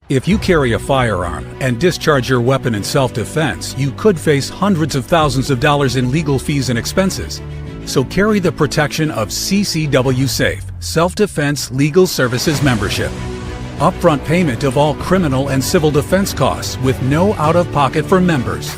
If you carry a firearm and discharge your weapon in self-defense, you could face hundreds of thousands of dollars in legal fees and expenses. So carry the protection of CCW Safe, Self-Defense Legal Services membership. Upfront payment of all criminal and civil defense costs with no out-of-pocket for members.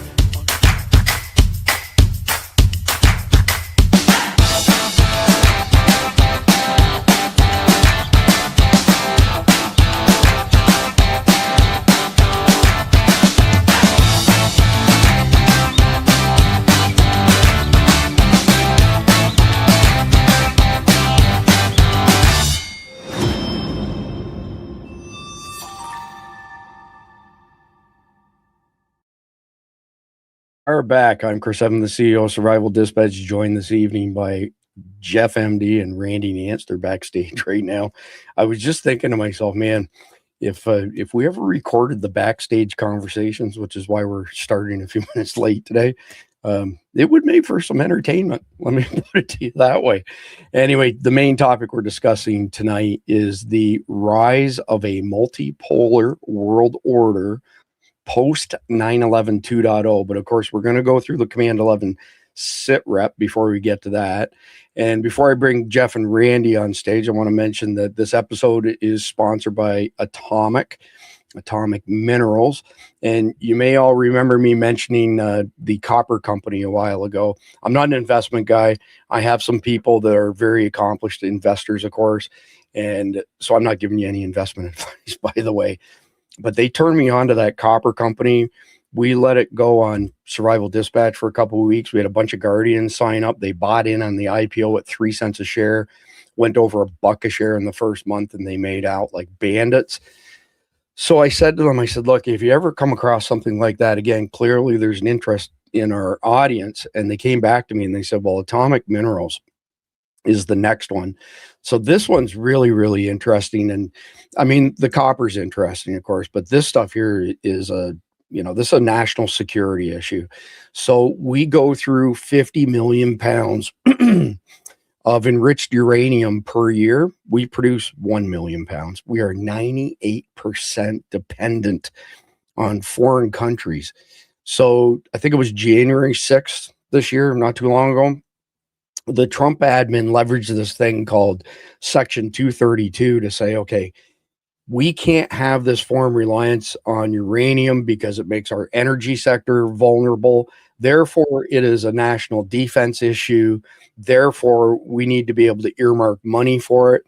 We're back. I'm Chris Evan, the CEO of Survival Dispatch, joined this evening by Jeff MD and Randy Nance. They're backstage right now. I was just thinking to myself, man, if we ever recorded the backstage conversations, which is why we're starting a few minutes late today, it would make for some entertainment. Let me put it to you that way. Anyway, the main topic we're discussing tonight is the rise of a multipolar world order post 9/11 2.0. But of course, we're going to go through the Command 11 sit rep before we get to that. And before I bring Jeff and Randy on stage, I want to mention that this episode is sponsored by Atomic Minerals. And you may all remember me mentioning the copper company a while ago. I'm not an investment guy. I have some people that are very accomplished investors, of course. And so I'm not giving you any investment advice, by the way. But they turned me on to that copper company. We let it go on Survival Dispatch for a couple of weeks. We had a bunch of Guardians sign up. They bought in on the IPO at 3 cents a share, went over $1 a share in the first month, and they made out like bandits. So I said to them, I said, look, if you ever come across something like that again, clearly there's an interest in our audience. And they came back to me and they said, well, Atomic Minerals is the next one. So this one's really, really interesting. And I mean, the copper's interesting, of course, but this stuff here is this is a national security issue. So we go through 50 million pounds of enriched uranium per year. We produce 1 million pounds. We are 98% dependent on foreign countries. So I think it was January 6th this year, not too long ago, the Trump admin leveraged this thing called Section 232 to say, okay, we can't have this foreign reliance on uranium because it makes our energy sector vulnerable. Therefore, it is a national defense issue. Therefore, we need to be able to earmark money for it.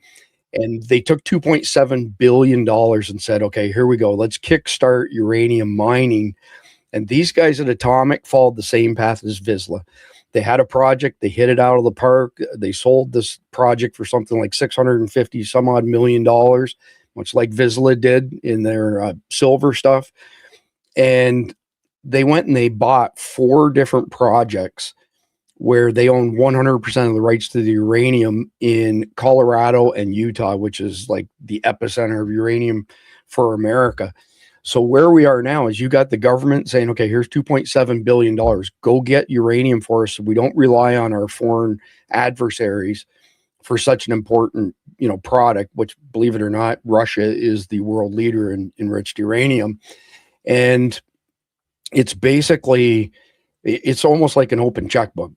And they took $2.7 billion and said, okay, here we go. Let's kickstart uranium mining. And these guys at Atomic followed the same path as Vizsla. They had a project, they hit it out of the park. They sold this project for something like $650 some odd million, much like Vizsla did in their silver stuff. And they went and they bought 4 different projects where they own 100% of the rights to the uranium in Colorado and Utah, which is like the epicenter of uranium for America. So where we are now is you got the government saying, okay, here's $2.7 billion. Go get uranium for us so we don't rely on our foreign adversaries for such an important, product, which, believe it or not, Russia is the world leader in enriched uranium. And it's basically, it's almost like an open checkbook.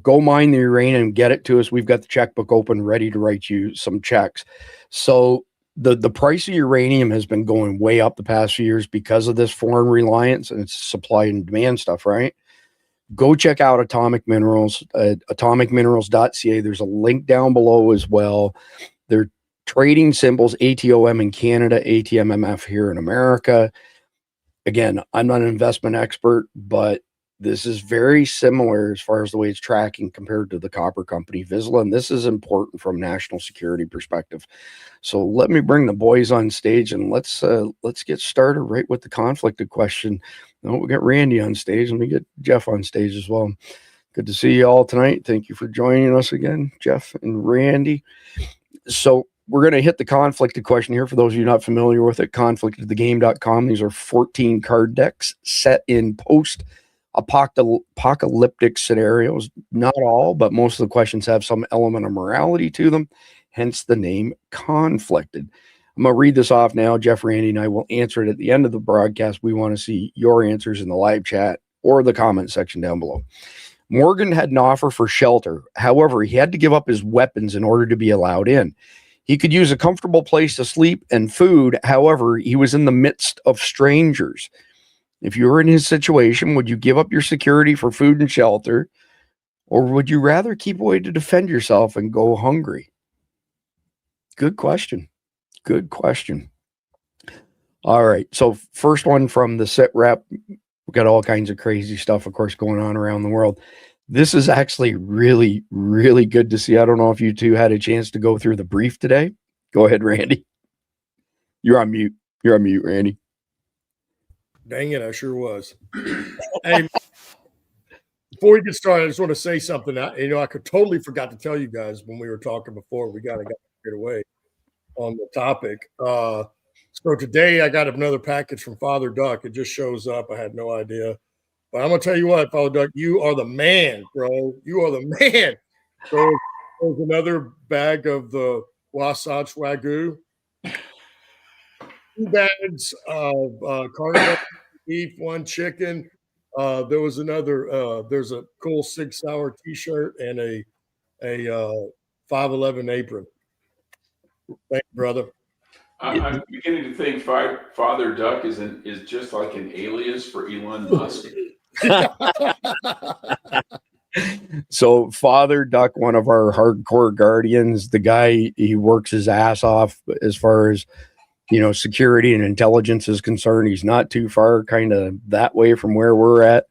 Go mine the uranium, get it to us. We've got the checkbook open, ready to write you some checks. So the price of uranium has been going way up the past few years because of this foreign reliance and it's supply and demand stuff, right? Go check out Atomic Minerals at atomicminerals.ca. There's a link down below as well. They're trading symbols ATOM in Canada, ATMMF here in America. Again, I'm not an investment expert, but this is very similar as far as the way it's tracking compared to the copper company Vizsla, and this is important from a national security perspective. So let me bring the boys on stage and let's get started right with the conflicted question. Now we got Randy on stage. Let me get Jeff on stage as well. Good to see you all tonight. Thank you for joining us again, Jeff and Randy. So we're going to hit the conflicted question here. For those of you not familiar with it, conflictedthegame.com. These are 14 card decks set in post-apocalyptic scenarios. Not all, but most of the questions have some element of morality to them, hence the name conflicted. I'm going to read this off now. Jeff, Randy, and I will answer it at the end of the broadcast. We want to see your answers in the live chat or the comment section down below. Morgan had an offer for shelter. However, he had to give up his weapons in order to be allowed in. He could use a comfortable place to sleep and food. However, he was in the midst of strangers. If you were in his situation, would you give up your security for food and shelter, or would you rather keep away to defend yourself and go hungry? Good question. Good question. All right. So first one from the sit rep. We've got all kinds of crazy stuff, of course, going on around the world. This is actually really, really good to see. I don't know if you two had a chance to go through the brief today. Go ahead, Randy. You're on mute. You're on mute, Randy. Dang it, I sure was. Hey, before we get started, I just want to say something. I totally forgot to tell you guys when we were talking before. We got get away on the topic. So today I got another package from Father Duck. It just shows up. I had no idea. But I'm going to tell you what, Father Duck, you are the man, bro. You are the man. So there's another bag of the Wasatch Wagyu. 2 bags of carnival beef, 1 chicken. There was another, there's a cool 6 Hour t-shirt and a 511 apron. Thank you, brother. I'm beginning to think Father Duck is just like an alias for Elon Musk. So Father Duck, one of our hardcore guardians, the guy, he works his ass off as far as, security and intelligence is concerned. He's not too far kind of that way from where we're at.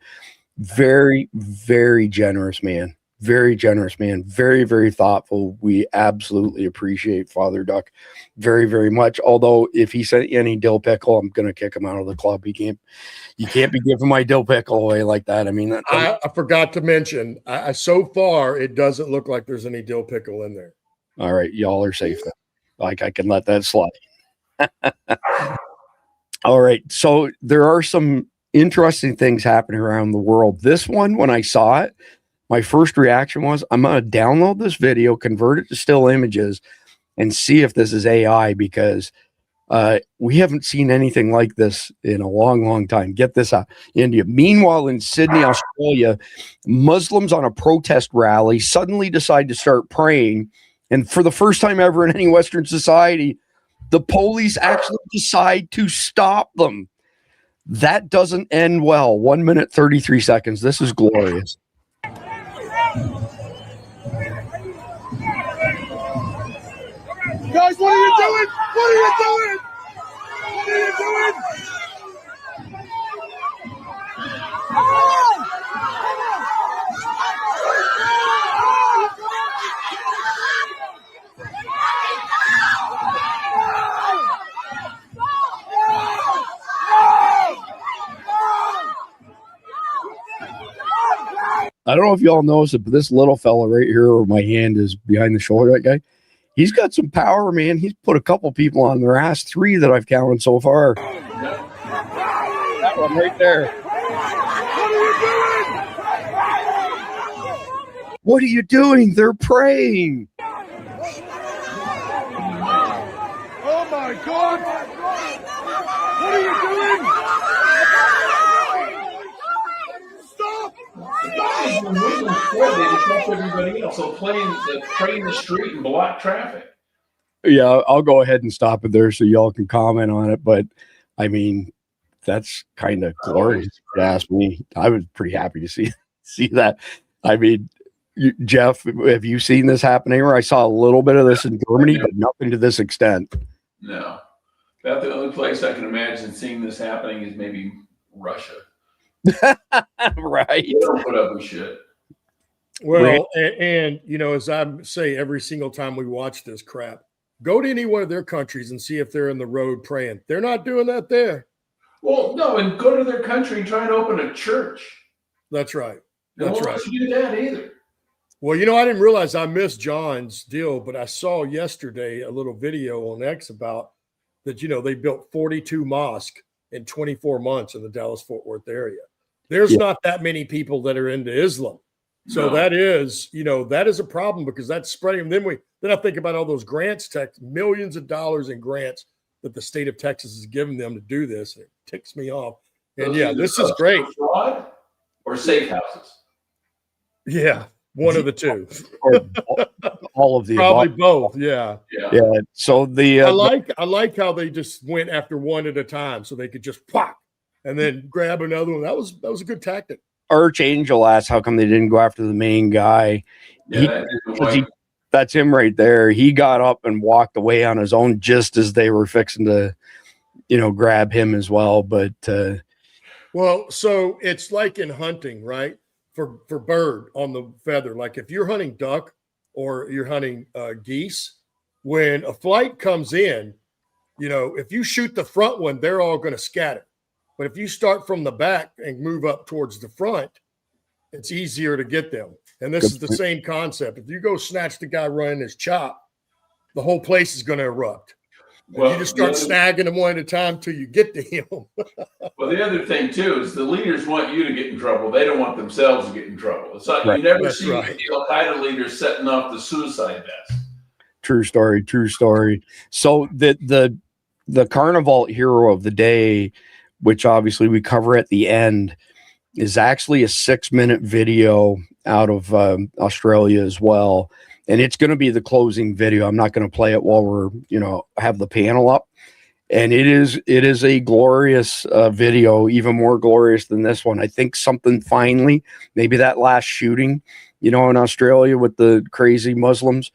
Very, very generous man. Very generous man. Very, very thoughtful. We absolutely appreciate Father Duck very, very much. Although if he sent you any dill pickle, I'm going to kick him out of the club. You can't be giving my dill pickle away like that. I mean, I forgot to mention, so far, it doesn't look like there's any dill pickle in there. All right. Y'all are safe then. Like, I can let that slide. All right. So there are some interesting things happening around the world. This one, when I saw it, my first reaction was, I'm going to download this video, convert it to still images, and see if this is AI, because we haven't seen anything like this in a long, long time. Get this out. India. Meanwhile, in Sydney, Australia, Muslims on a protest rally suddenly decide to start praying. And for the first time ever in any Western society, the police actually decide to stop them. That doesn't end well. 1 minute, 33 seconds. This is glorious. Guys, what are you doing? What are you doing? What are you doing? I don't know if y'all notice it, but this little fella right here where my hand is behind the shoulder, that guy, he's got some power, man. He's put a couple people on their ass, 3 that I've counted so far. That one right there. What are you doing? They're praying. Oh my God! What are you doing? Stop! They disrupt everybody else. So pray in the street and block traffic. Yeah, I'll go ahead and stop it there so y'all can comment on it. But I mean, that's kind of glorious. If you ask me, I was pretty happy to see that. I mean, Jeff, have you seen this happening? Or I saw a little bit of this in Germany, but nothing to this extent. No, about the only place I can imagine seeing this happening is maybe Russia. Right. They don't put up with shit. Well, and as I say every single time we watch this crap, go to any one of their countries and see if they're in the road praying. They're not doing that there. Well, no, and go to their country and try and open a church. That's right. That's right. You do that either. Well, I didn't realize I missed John's deal, but I saw yesterday a little video on X about that, they built 42 mosques in 24 months in the Dallas-Fort Worth area. There's not that many people that are into Islam. So that is, that is a problem because that's spreading. Then I think about all those grants, millions of dollars in grants that the state of Texas is giving them to do this. It ticks me off. And yeah, this is great. Fraud or safe houses? Yeah, one of the two. Or all of the Probably above. both. Yeah. Yeah. So I like how they just went after one at a time, so they could just pop and then grab another one. That was a good tactic. Archangel asked how come they didn't go after the main guy. Yeah, That's him right there. He got up and walked away on his own just as they were fixing to, grab him as well. But well, so it's like in hunting, right? For bird on the feather. Like if you're hunting duck or you're hunting geese, when a flight comes in, if you shoot the front one, they're all going to scatter. But if you start from the back and move up towards the front, it's easier to get them. And this is the same concept. If you go snatch the guy running his chop, the whole place is going to erupt. Well, you just start snagging them one at a time till you get to him. Well, the other thing too is the leaders want you to get in trouble. They don't want themselves to get in trouble. It's like you never see the Al-Qaeda leaders setting off the suicide vest. True story. So the carnival hero of the day, which obviously we cover at the end, is actually a 6-minute video out of Australia as well. And it's going to be the closing video. I'm not going to play it while we're, have the panel up. And it is a glorious video, even more glorious than this one. I think something finally, maybe that last shooting, in Australia with the crazy Muslims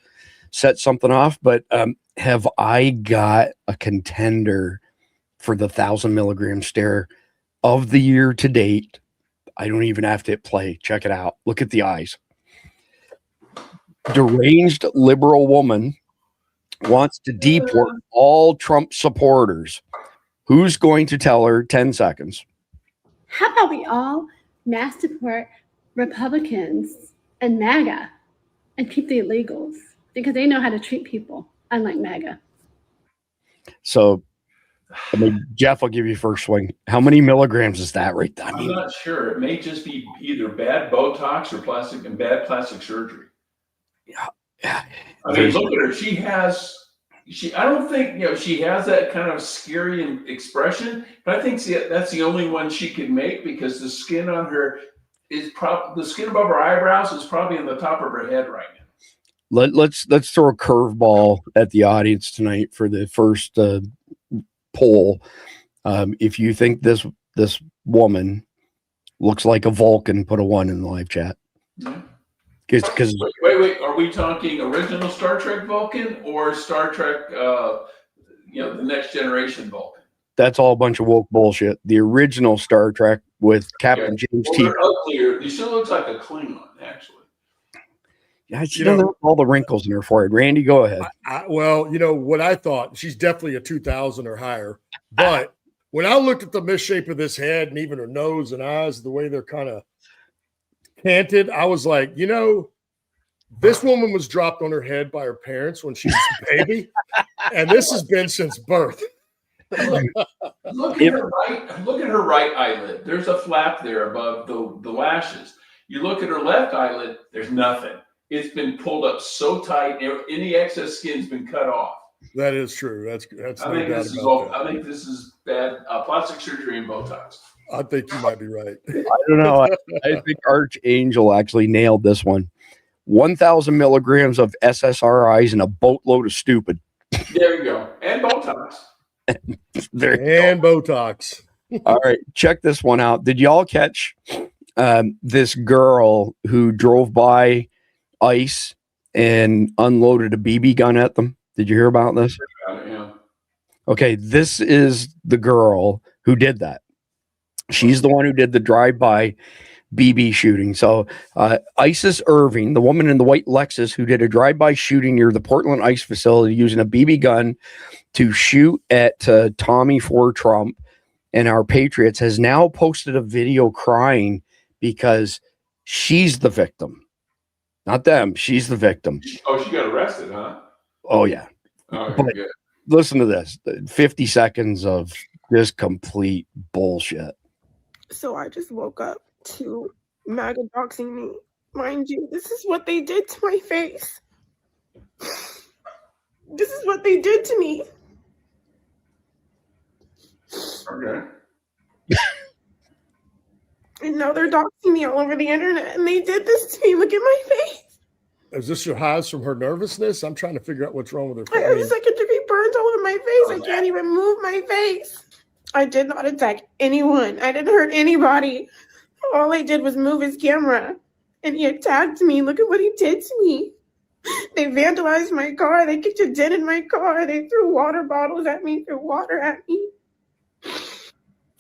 set something off. But have I got a contender for the 1,000 milligram stare of the year to date? I don't even have to hit play. Check it out. Look at the eyes. Deranged liberal woman wants to deport all Trump supporters. Who's going to tell her? 10 seconds. How about we all mass deport Republicans and MAGA and keep the illegals, because they know how to treat people, unlike MAGA. So, Jeff, I'll give you first swing. How many milligrams is that right there? I'm not sure. It may just be either bad Botox or bad plastic surgery. Yeah. I mean, look at her. I don't think, she has that kind of scary expression, but I think that's the only one she can make, because the skin on her the skin above her eyebrows is probably on the top of her head right now. Let's throw a curveball at the audience tonight for the first poll. If you think this woman looks like a Vulcan, put a 1 in the live chat. Yeah. Because wait, are we talking original Star Trek Vulcan or Star Trek the Next Generation Vulcan? That's all a bunch of woke bullshit. The original Star Trek with Captain James T. Uglier. She looks like a Klingon, actually. Yeah, she doesn't have all the wrinkles in her forehead. Randy, go ahead. Well, what I thought, she's definitely a 2,000 or higher. But when I looked at the misshape of this head and even her nose and eyes, the way they're kind of canted, I was like, this woman was dropped on her head by her parents when she was a baby, and this has been since birth. Look at her right eyelid. There's a flap there above the lashes. You look at her left eyelid, there's nothing. It's been pulled up so tight, any excess skin's been cut off. That is true. That's I think this is bad plastic surgery and Botox. I think you might be right. I don't know. I think Archangel actually nailed this one. 1,000 milligrams of SSRIs and a boatload of stupid. There you go. And Botox. Botox. All right. Check this one out. Did y'all catch this girl who drove by ICE and unloaded a BB gun at them? Did you hear about this? Yeah. Okay. This is the girl who did that. She's the one who did the drive-by BB shooting. So Isis Irving, the woman in the white Lexus who did a drive-by shooting near the Portland ICE facility using a BB gun to shoot at Tommy for Trump and our patriots, has now posted a video crying because she's the victim. Not them. She's the victim. Oh, she got arrested, huh? Oh, yeah. Oh, but good. Listen to this. 50 seconds of this complete bullshit. So I just woke up to MAGA doxing me. Mind you, this is what they did to my face. This is what they did to me. Okay. And now they're doxing me all over the internet, and they did this to me. Look at my face. Is this your highs from her nervousness? I'm trying to figure out what's wrong with her. I have second-degree burns all over my face. I can't even move my face. I did not attack anyone. I didn't hurt anybody. All I did was move his camera, and he attacked me. Look at what he did to me. They vandalized my car. They kicked a dent in my car. They threw water bottles at me, threw water at me.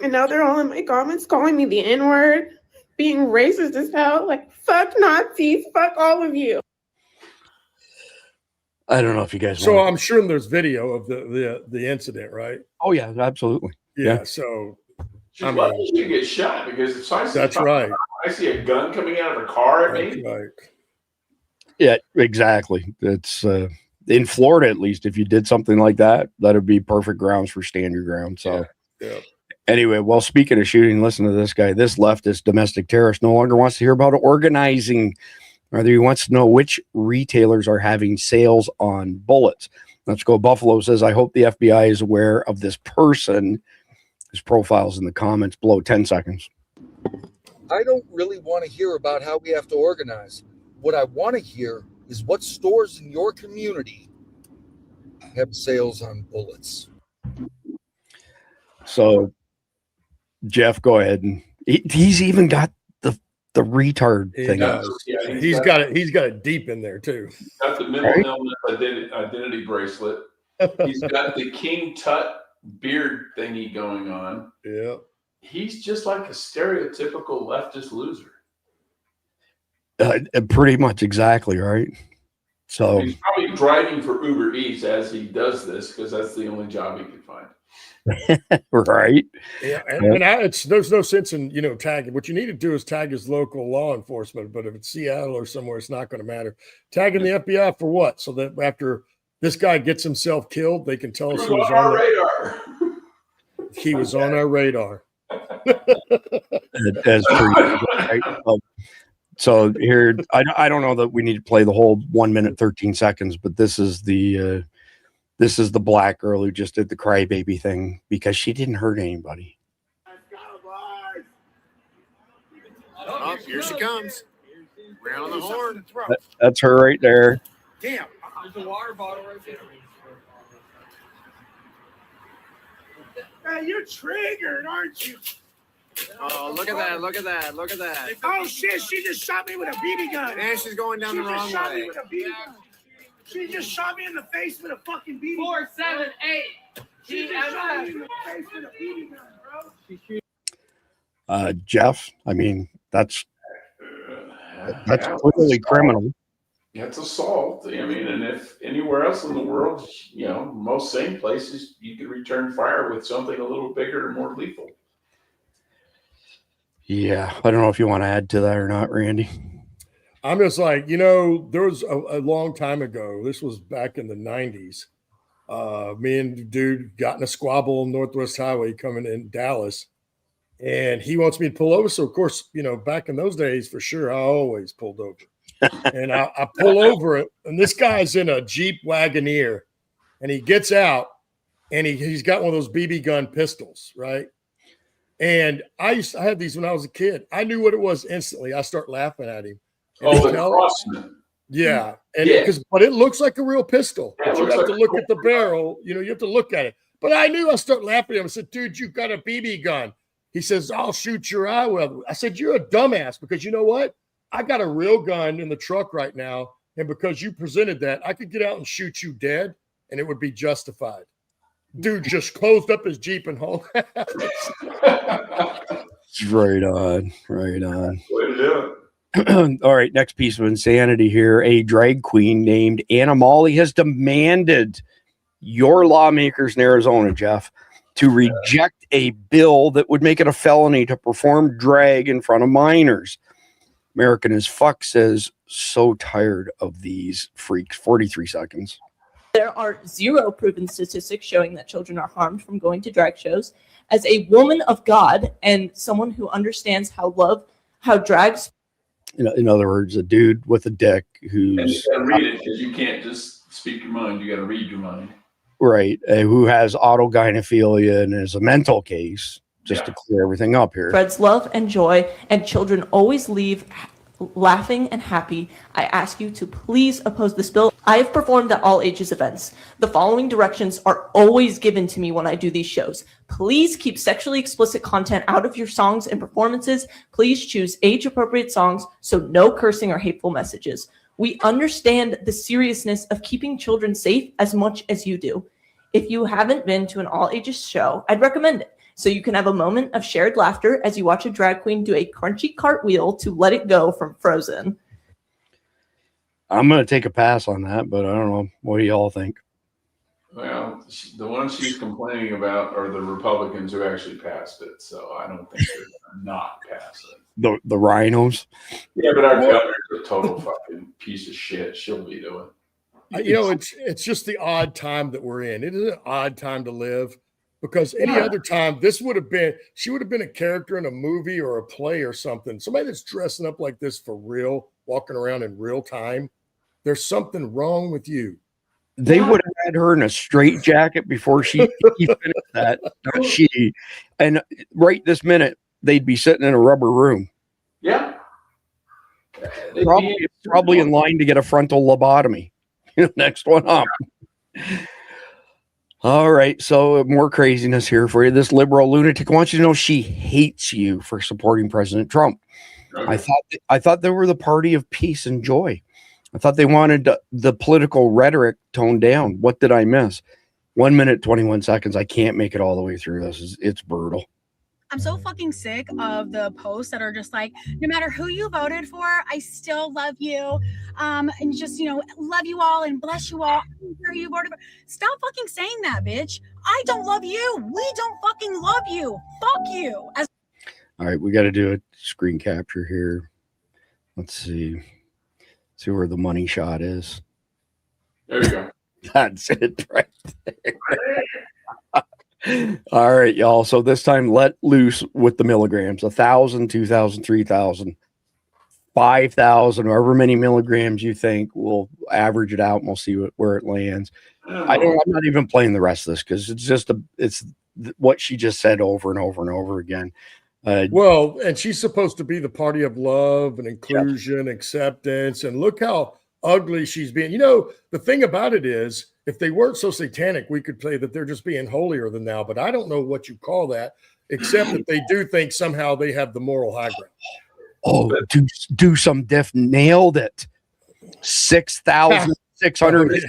And now they're all in my comments calling me the N-word, being racist as hell. Like, fuck Nazis, fuck all of you. I don't know if you guys. So I'm sure there's video of the incident, right? Oh yeah, absolutely. Yeah. So she's lucky she get shot, because if I see that's right. I see a gun coming out of a car at me. Right. Yeah, exactly. It's in Florida, at least, if you did something like that, that'd be perfect grounds for stand your ground. So yeah. Anyway, well, speaking of shooting, listen to this guy. This leftist domestic terrorist no longer wants to hear about organizing. Rather, he wants to know which retailers are having sales on bullets. Let's go. Buffalo says, I hope the FBI is aware of this person. His profile's in the comments below. 10 seconds. I don't really want to hear about how we have to organize. What I want to hear is what stores in your community have sales on bullets. So, Jeff, go ahead. And he's even got the retard thing. Yeah, he's got it deep in there too. He's got the mental illness identity bracelet. He's got the King Tut beard thingy going on. Yeah. He's just like a stereotypical leftist loser. Pretty much exactly, right? So he's probably driving for Uber Eats as he does this, because that's the only job he can find. Right. Yeah, and there's no sense in tagging. What you need to do is tag his local law enforcement. But if it's Seattle or somewhere, it's not going to matter. Tagging the FBI for what? So that after this guy gets himself killed, they can tell us he was on our radar. He was on our radar. That's pretty good, right? So here, I don't know that we need to play the whole 1 minute 13 seconds, but this is the black girl who just did the crybaby thing because she didn't hurt anybody. Oh, here she comes. Round the horn. That's her right there. Damn, there's a water bottle right there. Hey, you're triggered, aren't you? Oh, look at that, look at that, look at that. Oh, shit, she just shot me with a BB gun. And she's going down the wrong way. She just shot me with a BB gun. She just shot me in the face with a fucking BB gun. 478. She just shot me in the face with a BB gun, bro. Jeff, I mean, that's clearly criminal. It's assault. I mean, and if anywhere else in the world, most same places, you could return fire with something a little bigger and more lethal. Yeah, I don't know if you want to add to that or not, Randy. I'm just like, there was a long time ago. This was back in the 90s. Me and the dude got in a squabble on Northwest Highway coming in Dallas. And he wants me to pull over. So, of course, back in those days, for sure, I always pulled over. And I pull over it. And this guy's in a Jeep Wagoneer. And he gets out. And he's got one of those BB gun pistols, right? And I had these when I was a kid. I knew what it was instantly. I start laughing at him. Yeah. But it looks like a real pistol. But you have to look at the barrel. You have to look at it. But I knew. I started laughing at him. I said, dude, you got a BB gun. He says, I'll shoot your eye with it. I said, you're a dumbass, because you know what? I got a real gun in the truck right now. And because you presented that, I could get out and shoot you dead, and it would be justified. Dude just closed up his Jeep and hauled out. Right on. Right on. Way to do it. All right, next piece of insanity here. A drag queen named Anna Molly has demanded your lawmakers in Arizona, Jeff, to reject a bill that would make it a felony to perform drag in front of minors. American as Fuck says, so tired of these freaks. 43 seconds. There are zero proven statistics showing that children are harmed from going to drag shows. As a woman of God and someone who understands how drags. In other words, a dude with a dick who's. And you got to read it, because you can't just speak your mind. You got to read your mind. right, who has autogynephilia and is a mental case, just to clear everything up here. Spreads love and joy, and children always leave laughing and happy. I ask you to please oppose this bill. I have performed at all ages events. The following directions are always given to me when I do these shows. Please keep sexually explicit content out of your songs and performances. Please choose age-appropriate songs, so no cursing or hateful messages. We understand the seriousness of keeping children safe as much as you do. If you haven't been to an all-ages show, I'd recommend it, so you can have a moment of shared laughter as you watch a drag queen do a crunchy cartwheel to Let It Go from Frozen. I'm going to take a pass on that, but I don't know. What do y'all think? Well, the ones she's complaining about are the Republicans who actually passed it, so I don't think they're going to not pass it. The rhinos? Yeah, but our governor's a total fucking piece of shit. She'll veto it. You know, it's just the odd time that we're in. It is an odd time to live, because any other time, she would have been a character in a movie or a play or something. Somebody that's dressing up like this for real, walking around in real time, there's something wrong with you. They would have had her in a straitjacket before she finished that. Not she. And right this minute, they'd be sitting in a rubber room. Yeah. Probably in line to get a frontal lobotomy. Next one up. All right, so more craziness here for you. This liberal lunatic wants you to know she hates you for supporting President Trump. Okay. I thought they were the party of peace and joy. I thought they wanted the political rhetoric toned down. What did I miss? 1 minute, 21 seconds. I can't make it all the way through this. It's brutal. I'm so fucking sick of the posts that are just like, no matter who you voted for, I still love you. And just, love you all and bless you all. Who you voted for. Stop fucking saying that, bitch. I don't love you. We don't fucking love you. Fuck you. All right, we got to do a screen capture here. Let's see. See where the money shot is. There you go. That's it right there. All right, y'all. So this time, let loose with the milligrams. 1,000, 2,000, 3,000, 5,000, however many milligrams you think. We'll average it out and we'll see where it lands. I'm not even playing the rest of this because it's what she just said over and over and over again. Well, and she's supposed to be the party of love and inclusion, acceptance, and look how ugly she's being. The thing about it is, if they weren't so satanic, we could say that they're just being holier than thou, but I don't know what you call that, except that they do think somehow they have the moral high ground. Oh, do some diff. Nailed it. 6,600.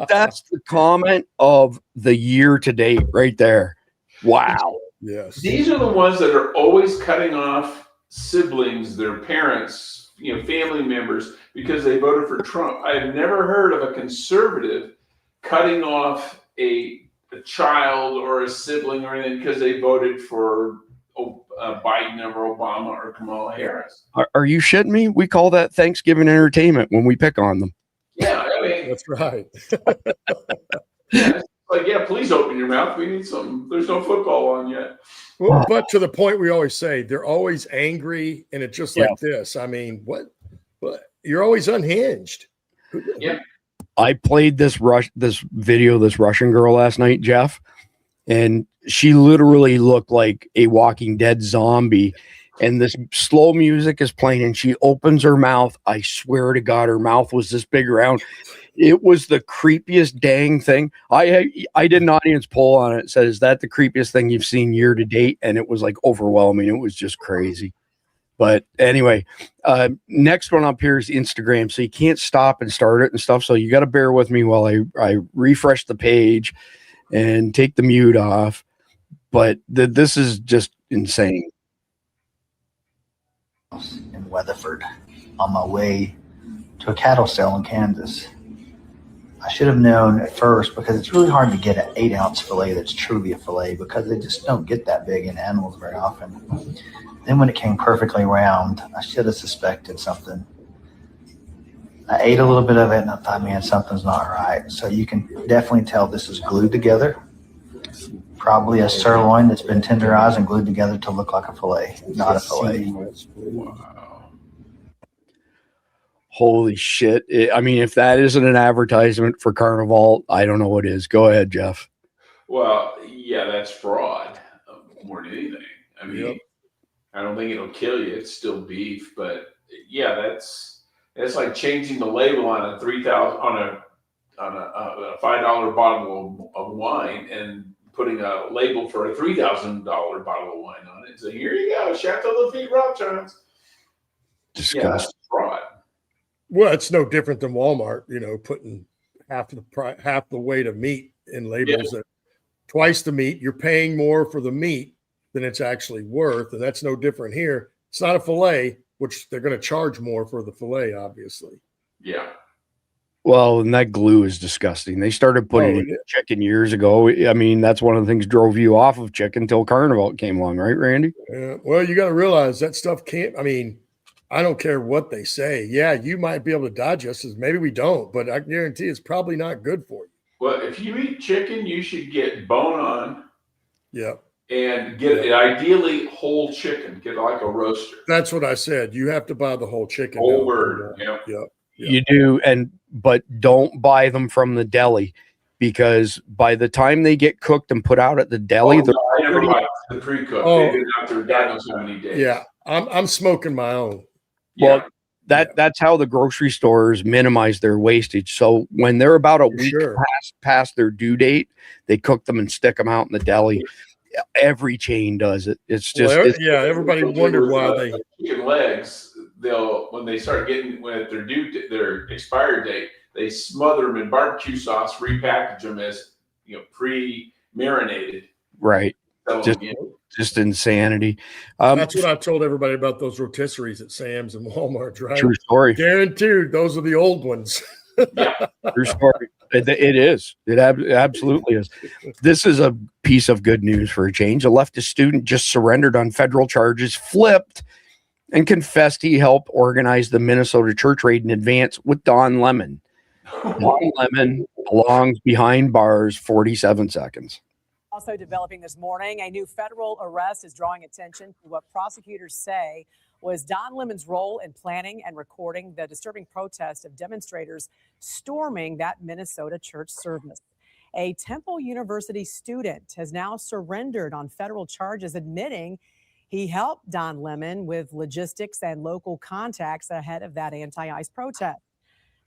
That's the comment of the year to date right there. Wow. Yes. These are the ones that are always cutting off siblings, their parents, family members, because they voted for Trump. I've never heard of a conservative cutting off a child or a sibling or anything because they voted for Biden or Obama or Kamala Harris. Are you shitting me? We call that Thanksgiving entertainment when we pick on them. Yeah, that's right. Please open your mouth. We need some. There's no football on yet. Well, but to the point we always say, they're always angry, and it's just like this. I mean, what? You're always unhinged. Yeah. I played this video, this Russian girl last night, Jeff, and she literally looked like a Walking Dead zombie. And this slow music is playing, and she opens her mouth. I swear to God, her mouth was this big around. It was the creepiest dang thing. I did an audience poll on it. It said, is that the creepiest thing you've seen year to date? And it was like overwhelming. It was just crazy. But anyway, next one up here is Instagram. So you can't stop and start it and stuff. So you got to bear with me while I refresh the page and take the mute off. But this is just insane. In Weatherford on my way to a cattle sale in Kansas. I should have known at first because it's really hard to get an 8-ounce fillet that's truly a fillet because they just don't get that big in animals very often. Then when it came perfectly round, I should have suspected something. I ate a little bit of it and I thought, man, something's not right. So you can definitely tell this is glued together. Probably a sirloin that's been tenderized and glued together to look like a fillet, not a fillet. Wow. Holy shit. I mean, if that isn't an advertisement for Carnival, I don't know what is. Go ahead, Jeff. Well, yeah, that's fraud more than anything. I mean, Yep. I don't think it'll kill you. It's still beef, but yeah, that's like changing the label on a $5 bottle of wine and putting a label for a $3,000 bottle of wine on it. So here you go, Chateau Lafite Rothschilds. Disgusting. Yeah, that's fraud. Well, it's no different than Walmart, putting half the weight of meat in labels that twice the meat. You're paying more for the meat than it's actually worth, and that's no different here. It's not a fillet, which they're going to charge more for the fillet, obviously. Yeah. Well, and that glue is disgusting. They started putting it in chicken years ago. I mean, that's one of the things drove you off of chicken until Carnival came along, right, Randy? Yeah. Well, you got to realize that stuff can't. I mean, I don't care what they say. Yeah, you might be able to digest it. Maybe we don't, but I guarantee it's probably not good for you. Well, if you eat chicken, you should get bone on. Yep. And get it ideally whole chicken. Get like a roaster. That's what I said. You have to buy the whole chicken. Whole bird. Yep. You do, but don't buy them from the deli, because by the time they get cooked and put out at the deli, I never buy the pre-cooked. They've been out there God knows how many days. Yeah, I'm smoking my own. Well, that's how the grocery stores minimize their wastage. So when they're about a week past their due date, they cook them and stick them out in the deli. Every chain does it. It's just everybody wondered why they chicken legs. When they start getting at their expired date, they smother them in barbecue sauce, repackage them as pre-marinated. Right. Just insanity. That's what I told everybody about those rotisseries at Sam's and Walmart. Right? True story. Guaranteed, those are the old ones. True story. It is. It absolutely is. This is a piece of good news for a change. A leftist student just surrendered on federal charges, flipped, and confessed he helped organize the Minnesota church raid in advance with Don Lemon. Don Lemon belongs behind bars 47 seconds. Also developing this morning, a new federal arrest is drawing attention to what prosecutors say was Don Lemon's role in planning and recording the disturbing protest of demonstrators storming that Minnesota church service. A Temple University student has now surrendered on federal charges, admitting he helped Don Lemon with logistics and local contacts ahead of that anti-ICE protest.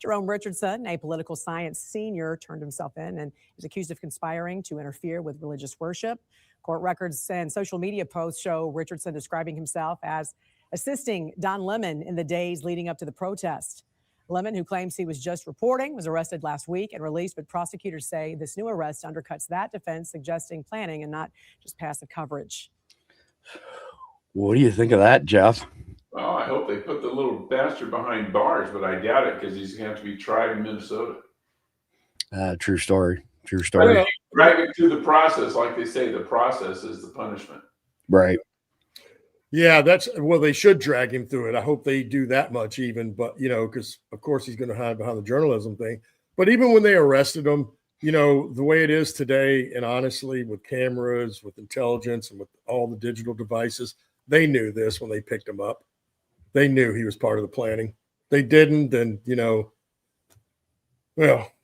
Jerome Richardson, a political science senior, turned himself in and is accused of conspiring to interfere with religious worship. Court records and social media posts show Richardson describing himself as assisting Don Lemon in the days leading up to the protest. Lemon, who claims he was just reporting, was arrested last week and released, but prosecutors say this new arrest undercuts that defense, suggesting planning and not just passive coverage. What do you think of that, Jeff? Well, I hope they put the little bastard behind bars, but I doubt it because he's going to have to be tried in Minnesota. True story. True story. Drag it through the process. Like they say, the process is the punishment. Right. Yeah, they should drag him through it. I hope they do that much even, but, because of course he's going to hide behind the journalism thing. But even when they arrested him, the way it is today, and honestly, with cameras, with intelligence, and with all the digital devices, they knew this when they picked him up. They knew he was part of the planning. They didn't, then,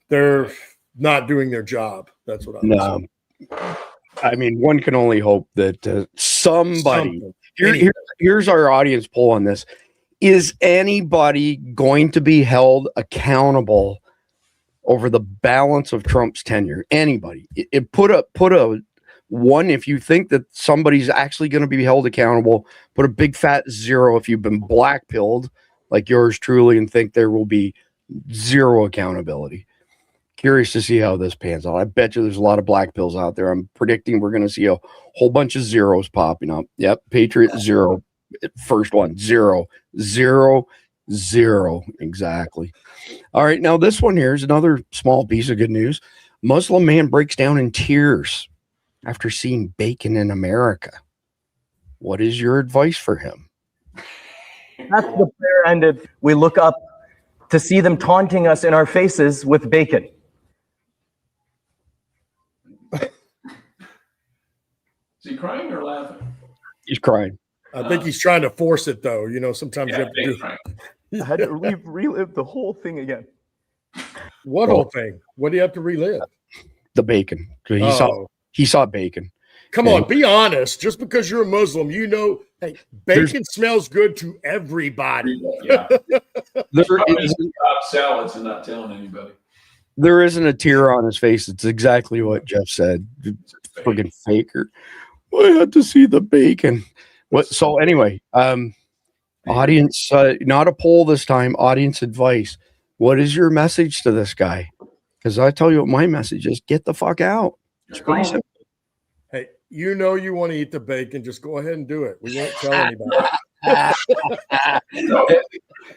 they're not doing their job. That's what I'm saying. I mean, one can only hope that somebody... Here's our audience poll on this. Is anybody going to be held accountable over the balance of Trump's tenure? Anybody? Put a one if you think that somebody's actually going to be held accountable. Put a big fat 0 if you've been blackpilled like yours truly and think there will be 0 accountability. Curious to see how this pans out. I bet you there's a lot of black pills out there. I'm predicting we're going to see a whole bunch of zeros popping up. Yep. Patriot 0. First one. 0, 0, 0. Exactly. All right. Now this one here is another small piece of good news. Muslim man breaks down in tears after seeing bacon in America. What is your advice for him? That's the prayer ended. We look up to see them taunting us in our faces with bacon. Is he crying or laughing? He's crying. I think he's trying to force it, though. Sometimes you have to do. I had to relive the whole thing again. What whole thing? What do you have to relive? The bacon. So he saw bacon. Come on, be honest. Just because you're a Muslim, hey, bacon smells good to everybody. Yeah. There Probably is top salads and not telling anybody. there isn't a tear on his face. It's exactly what Jeff said. Friggin' faker. I had to see the bacon. What? So anyway, audience, not a poll this time. Audience advice. What is your message to this guy? Because I tell you what my message is: get the fuck out. It's pretty simple. Hey, you want to eat the bacon? Just go ahead and do it. We won't tell anybody.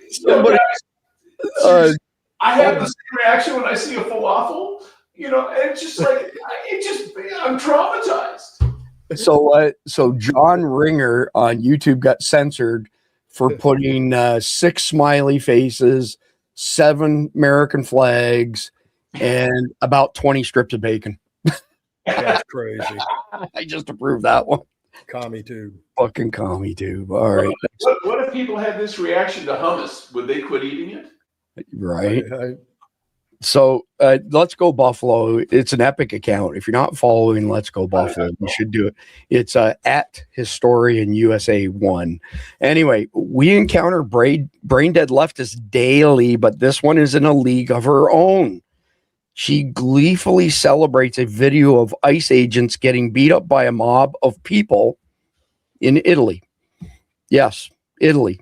Somebody, I have the same reaction when I see a falafel. It's just like I'm traumatized. So John Ringer on YouTube got censored for putting 6 smiley faces, 7 American flags, and about 20 strips of bacon. That's crazy. I just approved that one. Commie tube. Fucking commie tube. All right. What if people had this reaction to hummus? Would they quit eating it? Right. So Let's Go Buffalo. It's an epic account. If you're not following Let's Go Buffalo, you should do it. It's at Historian USA 1. Anyway, we encounter brain dead leftists daily, but this one is in a league of her own. She gleefully celebrates a video of ICE agents getting beat up by a mob of people in Italy. Yes, Italy,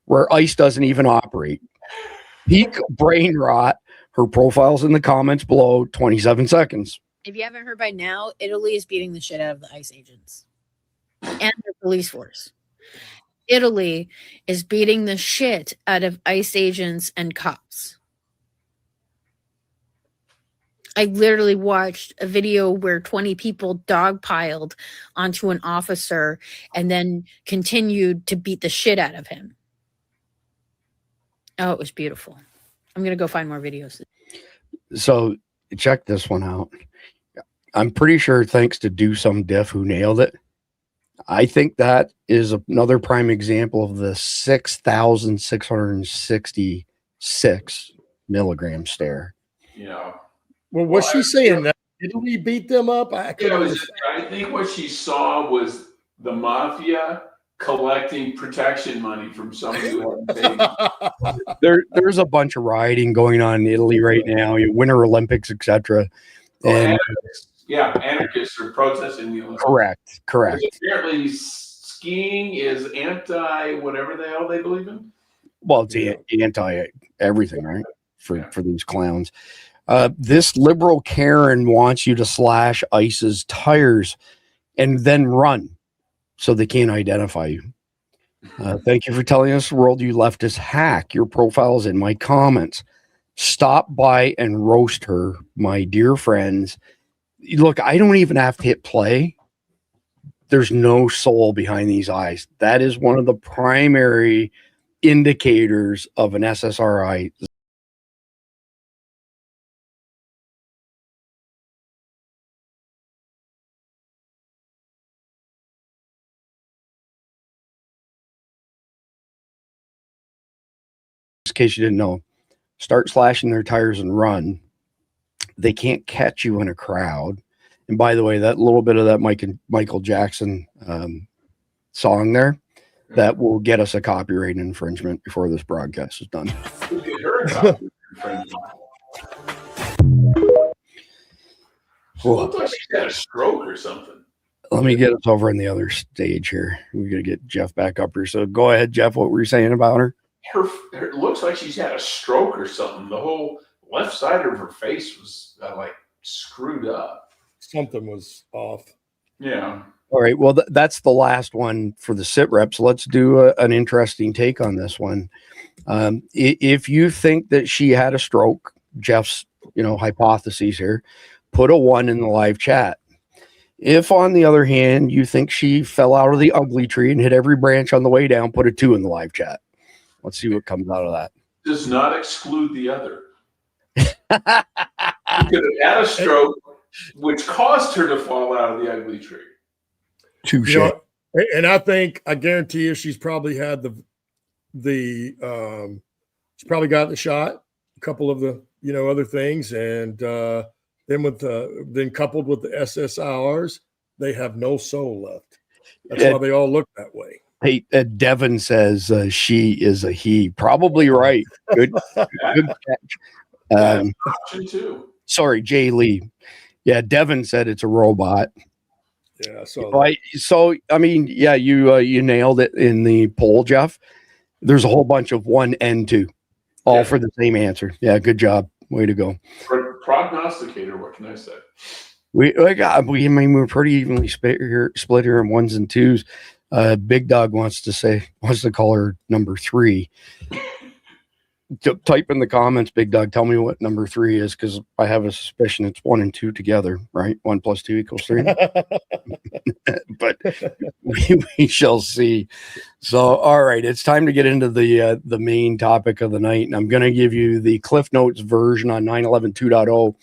where ICE doesn't even operate. Peak brain rot. Her profile's in the comments below. 27 seconds. If you haven't heard by now, Italy is beating the shit out of the ICE agents and their police force. Italy is beating the shit out of ICE agents and cops. I literally watched a video where 20 people dogpiled onto an officer and then continued to beat the shit out of him. Oh, it was beautiful. I'm going to go find more videos. So check this one out. I'm pretty sure thanks to Do Some Diff who nailed it. I think that is another prime example of the 6,666 milligram stare. Yeah. Well, was she saying that? Italy beat them up? I think what she saw was the mafia collecting protection money from somebody who hadn't paid. There's a bunch of rioting going on in Italy right now, Winter Olympics, etc. And anarchists are protesting the Olympics. Correct. Because apparently skiing is anti whatever the hell they believe in. Well, it's anti everything, right? For these clowns. This liberal Karen wants you to slash ICE's tires and then run so they can't identify you. Thank you for telling us the world you leftists hack. Your profile is in my comments. Stop by and roast her, my dear friends. Look, I don't even have to hit play. There's no soul behind these eyes. That is one of the primary indicators of an SSRI. In case you didn't know, start slashing their tires and run. They can't catch you in a crowd. And by the way, that little bit of that Michael Jackson song there, that will get us a copyright infringement before this broadcast is done. Looked like she had a stroke or something. Let me get us over on the other stage here. We got to get Jeff back up here. So go ahead, Jeff. What were you saying about her? It looks like she's had a stroke or something. The whole left side of her face was like screwed up. Something was off. Yeah. All right. Well, that's the last one for the sit reps. Let's do an interesting take on this one. If you think that she had a stroke, Jeff's hypotheses here, put a 1 in the live chat. If, on the other hand, you think she fell out of the ugly tree and hit every branch on the way down, put a 2 in the live chat. Let's see what comes out of that. Does not exclude the other. She could have had a stroke, which caused her to fall out of the ugly tree. Touche. And I guarantee you, she's probably had the She probably got the shot, a couple of the other things, and then coupled with the SSRs, they have no soul left. That's why they all look that way. Hey, Devin says she is a he. Probably right. Good catch. Option two. Sorry, Jay Lee. Yeah, Devin said it's a robot. Yeah, so I mean, yeah, you nailed it in the poll, Jeff. There's a whole bunch of 1 and 2, all for the same answer. Yeah, good job. Way to go. Prognosticator, what can I say? We're pretty evenly split here in 1s and 2s. Big Dog wants to call her number 3. Type in the comments, Big Dog. Tell me what number 3 is, because I have a suspicion it's 1 and 2 together, right? 1 + 2 = 3. But we shall see. So, all right, it's time to get into the main topic of the night, and I'm going to give you the Cliff Notes version on 9/11 2.0,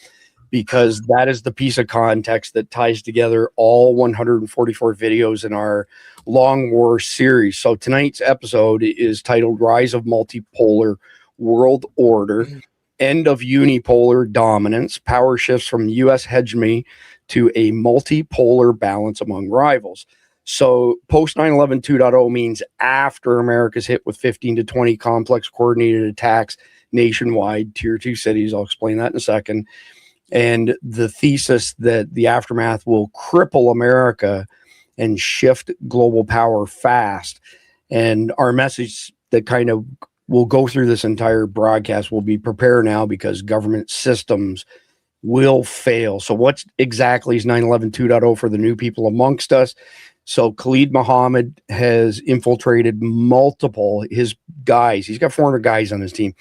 because that is the piece of context that ties together all 144 videos in our Long War series. So tonight's episode is titled Rise of Multipolar World Order, End of Unipolar Dominance, Power Shifts from U.S. Hegemony to a Multipolar Balance Among Rivals. So post 9/11 2.0 means after America's hit with 15 to 20 complex coordinated attacks nationwide, tier 2 cities. I'll explain that in a second. And the thesis that the aftermath will cripple America and shift global power fast. And our message that kind of will go through this entire broadcast will be prepare now, because government systems will fail. So what exactly is 9/11 2.0 for the new people amongst us? So Khalid Muhammad has infiltrated his guys. He's got 400 guys on his team,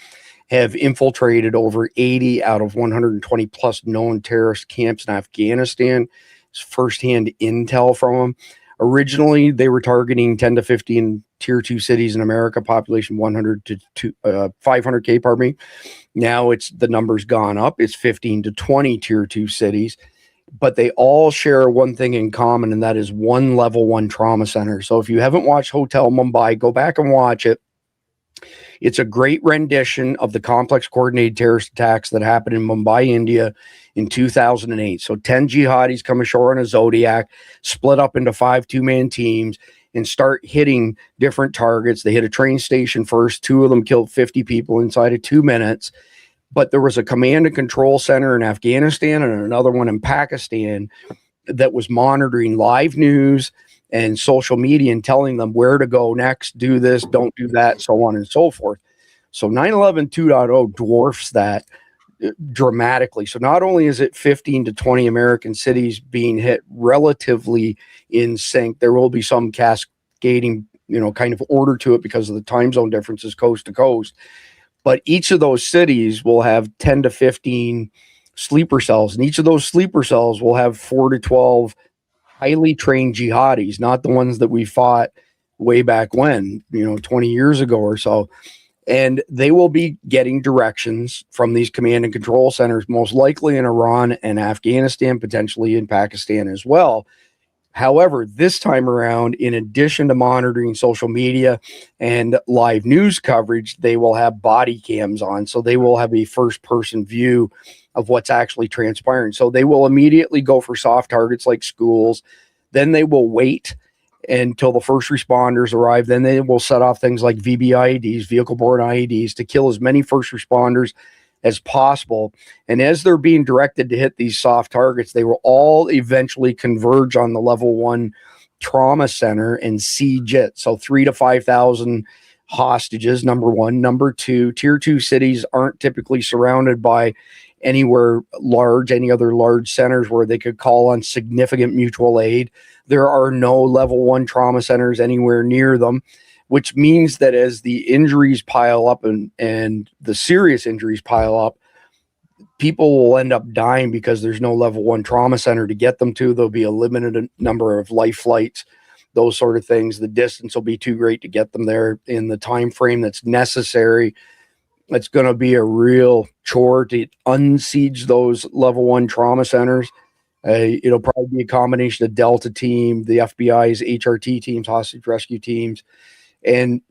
have infiltrated over 80 out of 120 plus known terrorist camps in Afghanistan. It's firsthand intel from them. Originally, they were targeting 10 to 15 tier 2 cities in America, population 100 to 500K, pardon me. Now the number's gone up. It's 15 to 20 tier 2 cities, but they all share one thing in common, and that is one level 1 trauma center. So if you haven't watched Hotel Mumbai, go back and watch it. It's a great rendition of the complex coordinated terrorist attacks that happened in Mumbai, India in 2008. So 10 jihadis come ashore on a Zodiac, split up into 5 two-man teams, and start hitting different targets. They hit a train station first. 2 of them killed 50 people inside of 2 minutes. But there was a command and control center in Afghanistan and another one in Pakistan that was monitoring live news and social media and telling them where to go next, do this, don't do that, so on and so forth. So 9/11 2.0 dwarfs that dramatically. So not only is it 15 to 20 American cities being hit relatively in sync, there will be some cascading, kind of order to it because of the time zone differences coast to coast. But each of those cities will have 10 to 15 sleeper cells, and each of those sleeper cells will have 4 to 12 highly trained jihadis, not the ones that we fought way back when, 20 years ago or so. And they will be getting directions from these command and control centers, most likely in Iran and Afghanistan, potentially in Pakistan as well. However, this time around, in addition to monitoring social media and live news coverage, they will have body cams on. So they will have a first-person view of what's actually transpiring. So they will immediately go for soft targets like schools. Then they will wait until the first responders arrive. Then they will set off things like VBIEDs, vehicle-borne IEDs, to kill as many first responders as possible. And as they're being directed to hit these soft targets, they will all eventually converge on the level 1 trauma center and siege it. So 3,000 to 5,000 hostages, number 1. Number 2, tier 2 cities aren't typically surrounded by anywhere large, any other large centers where they could call on significant mutual aid. There are no level 1 trauma centers anywhere near them, which means that as the injuries pile up and the serious injuries pile up, people will end up dying because there's no level 1 trauma center to get them to. There'll be a limited number of life flights, those sort of things. The distance will be too great to get them there in the time frame that's necessary. It's going to be a real chore to unsiege those level 1 trauma centers. It'll probably be a combination of Delta team, the FBI's HRT teams, hostage rescue teams. And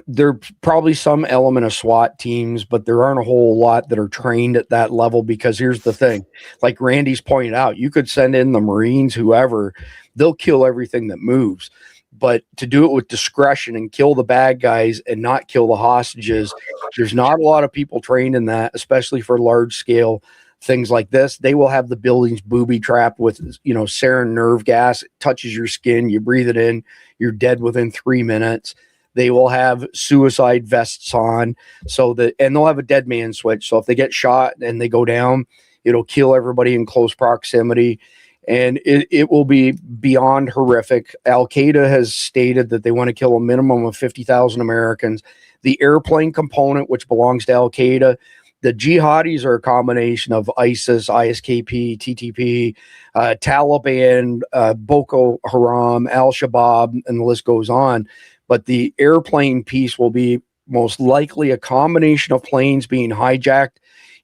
There's probably some element of SWAT teams, but there aren't a whole lot that are trained at that level, because here's the thing, like Randy's pointed out, you could send in the Marines, whoever, they'll kill everything that moves. But to do it with discretion and kill the bad guys and not kill the hostages, there's not a lot of people trained in that, especially for large scale things like this. They will have the buildings booby trapped with, sarin nerve gas. It touches your skin, you breathe it in, you're dead within 3 minutes. They will have suicide vests on, and they'll have a dead man switch. So if they get shot and they go down, it'll kill everybody in close proximity. And it will be beyond horrific. Al-Qaeda has stated that they want to kill a minimum of 50,000 Americans. The airplane component, which belongs to Al-Qaeda, the jihadis are a combination of ISIS, ISKP, TTP, Taliban, Boko Haram, Al-Shabaab, and the list goes on. But the airplane piece will be most likely a combination of planes being hijacked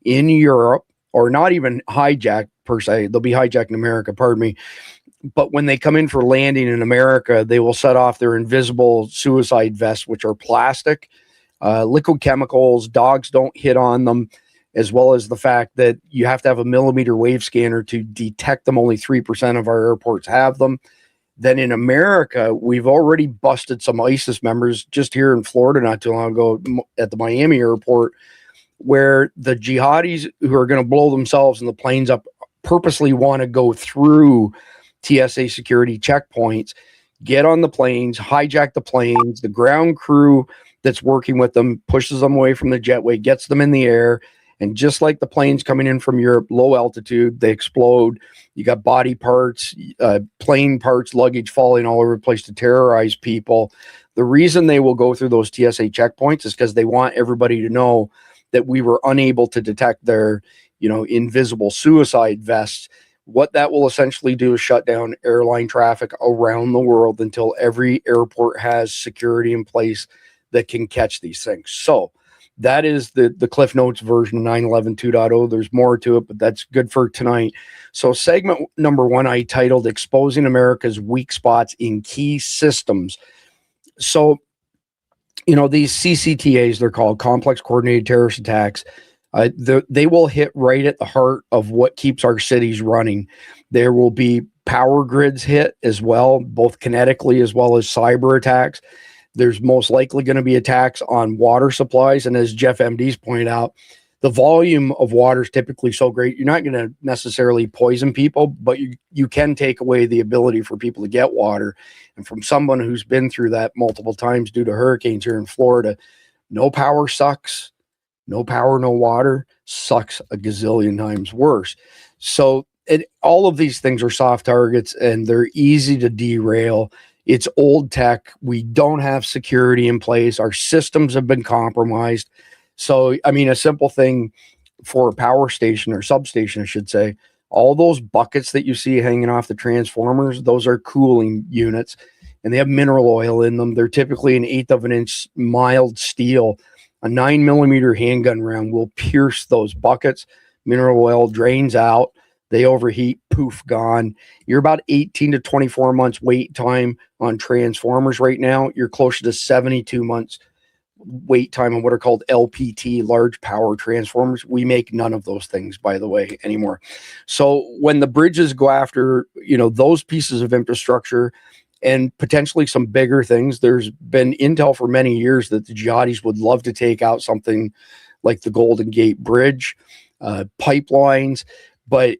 in Europe, or not even hijacked per se. They'll be hijacked in America, pardon me. But when they come in for landing in America, they will set off their invisible suicide vests, which are plastic, liquid chemicals. Dogs don't hit on them, as well as the fact that you have to have a millimeter wave scanner to detect them. Only 3% of our airports have them. Then in America, we've already busted some ISIS members just here in Florida not too long ago at the Miami airport, where the jihadis who are going to blow themselves and the planes up purposely want to go through TSA security checkpoints, get on the planes, hijack the planes. The ground crew that's working with them pushes them away from the jetway, gets them in the air. And just like the planes coming in from Europe, low altitude, they explode. You got body parts, plane parts, luggage falling all over the place to terrorize people. The reason they will go through those TSA checkpoints is because they want everybody to know that we were unable to detect their, invisible suicide vests. What that will essentially do is shut down airline traffic around the world until every airport has security in place that can catch these things. So that is the Cliff Notes version of 9/11 2.0. There's more to it, but that's good for tonight. So segment number 1, I titled Exposing America's Weak Spots in Key Systems. So, these CCTAs, they're called complex coordinated terrorist attacks. They will hit right at the heart of what keeps our cities running. There will be power grids hit as well, both kinetically as well as cyber attacks. There's most likely going to be attacks on water supplies. And as Jeff MD's pointed out, the volume of water is typically so great, you're not going to necessarily poison people, but you can take away the ability for people to get water. And from someone who's been through that multiple times due to hurricanes here in Florida, no power sucks. No power, no water sucks a gazillion times worse. So all of these things are soft targets, and they're easy to derail. It's old tech. We don't have security in place. Our systems have been compromised. So, a simple thing for a power station or substation, I should say, all those buckets that you see hanging off the transformers, those are cooling units, and they have mineral oil in them. They're typically an 1/8 of an inch mild steel. A 9mm handgun round will pierce those buckets. Mineral oil drains out. They overheat, poof, gone. You're about 18 to 24 months wait time on transformers right now. You're closer to 72 months wait time on what are called LPT, large power transformers. We make none of those things, by the way, anymore. So when the bridges go after, those pieces of infrastructure and potentially some bigger things, there's been intel for many years that the jihadis would love to take out something like the Golden Gate Bridge, pipelines. But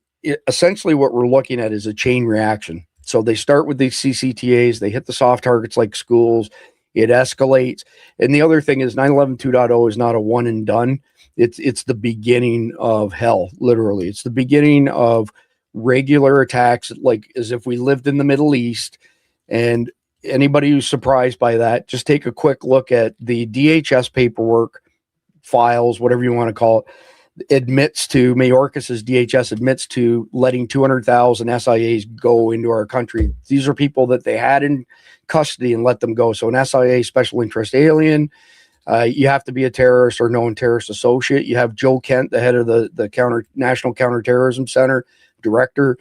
essentially what we're looking at is a chain reaction. So they start with these CCTAs, they hit the soft targets like schools, it escalates. And the other thing is 9/11 2.0 is not a one and done. It's the beginning of hell, literally. It's the beginning of regular attacks, like as if we lived in the Middle East. And anybody who's surprised by that, just take a quick look at the DHS paperwork, files, whatever you want to call it, admits to, Mayorkas's DHS admits to letting 200,000 SIAs go into our country. These are people that they had in custody and let them go. So an SIA, special interest alien, you have to be a terrorist or known terrorist associate. You have Joe Kent, the head of the National Counterterrorism Center, director,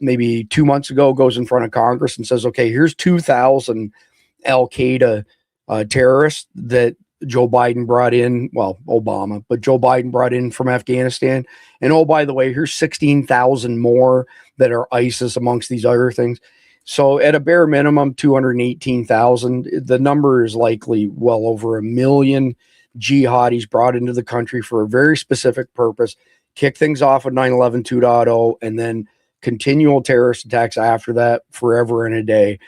maybe 2 months ago, goes in front of Congress and says, okay, here's 2,000 Al-Qaeda terrorists that Joe Biden brought in, well, Obama, but Joe Biden brought in from Afghanistan. And oh, by the way, here's 16,000 more that are ISIS amongst these other things. So at a bare minimum, 218,000. The number is likely well over 1 million jihadis brought into the country for a very specific purpose, kick things off with 9/11 2.0, and then continual terrorist attacks after that, forever and a day.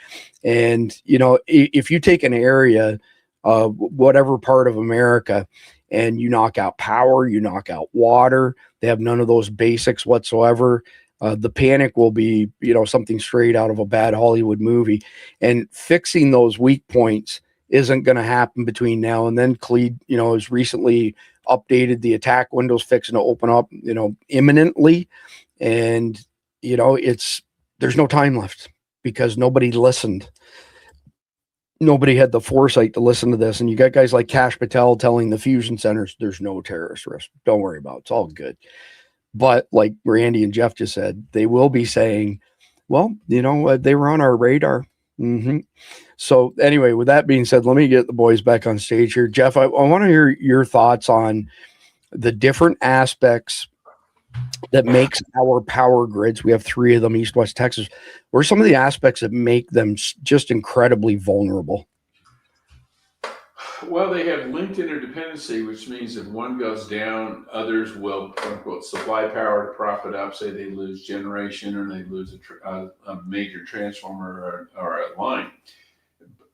And, you know, if you take an area, whatever part of America, and you knock out power, you knock out water, they have none of those basics whatsoever. The panic will be, you know, something straight out of a bad Hollywood movie. And fixing those weak points isn't going to happen between now and then. Clede, you know, has recently updated the attack windows, fixing to open up, you know, imminently. And, you know, there's no time left because nobody listened. Nobody had the foresight to listen to this. And you got guys like Kash Patel telling the fusion centers, there's no terrorist risk. Don't worry about it. It's all good. But like Randy and Jeff just said, they will be saying, well, you know, they were on our radar. So anyway, with that being said, let me get the boys back on stage here. Jeff, I want to hear your thoughts on the different aspects that makes our power grids. We have 3 of them, East, West Texas. What are some of the aspects that make them just incredibly vulnerable? Well, they have linked interdependency, which means if one goes down, others will, quote unquote, supply power to prop it up. Say they lose generation or they lose a major transformer or a line,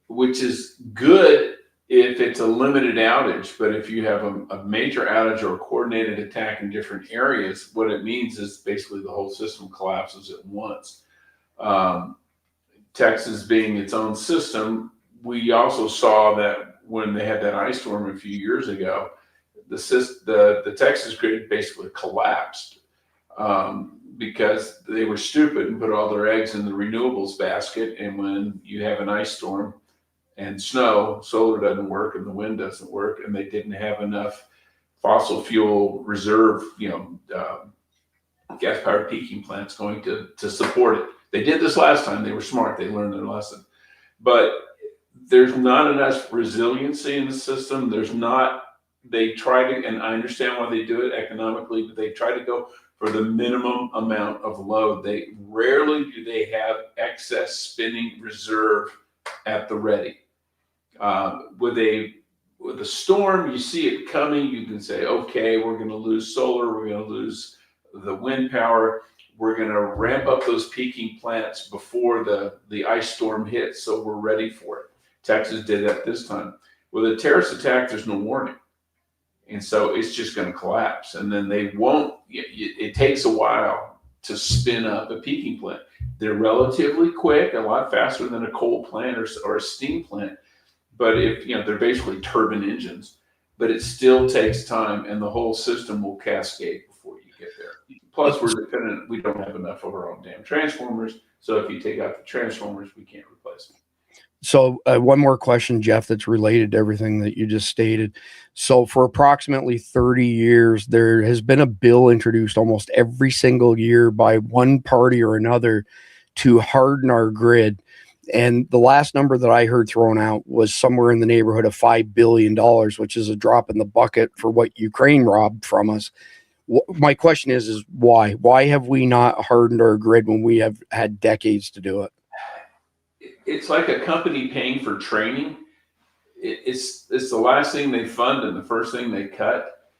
which is good if it's a limited outage. But if you have a major outage or a coordinated attack in different areas, what it means is basically the whole system collapses at once. Texas being its own system, we also saw that when they had that ice storm a few years ago, the Texas grid basically collapsed because they were stupid and put all their eggs in the renewables basket. And when you have an ice storm and snow, solar doesn't work and the wind doesn't work, and they didn't have enough fossil fuel reserve, gas-powered peaking plants going to support it. They did this last time. They were smart. They learned their lesson. But there's not enough resiliency in the system. They try to, and I understand why they do it economically, but they try to go for the minimum amount of load. They rarely do they have excess spinning reserve at the ready. With a storm, you see it coming. You can say, okay, we're going to lose solar. We're going to lose the wind power. We're going to ramp up those peaking plants before the ice storm hits, so we're ready for it. Texas did that this time. With a terrorist attack, there's no warning. And so it's just going to collapse. And then they won't, it takes a while to spin up a peaking plant. They're relatively quick, a lot faster than a coal plant or a steam plant. But they're basically turbine engines, but it still takes time and the whole system will cascade before you get there. Plus we're dependent, we don't have enough of our own damn transformers. So if you take out the transformers, we can't replace them. So one more question, Jeff, that's related to everything that you just stated. So for approximately 30 years, there has been a bill introduced almost every single year by one party or another to harden our grid. And the last number that I heard thrown out was somewhere in the neighborhood of $5 billion, which is a drop in the bucket for what Ukraine robbed from us. My question is why? Why have we not hardened our grid when we have had decades to do it? It's like a company paying for training. It's the last thing they fund and the first thing they cut.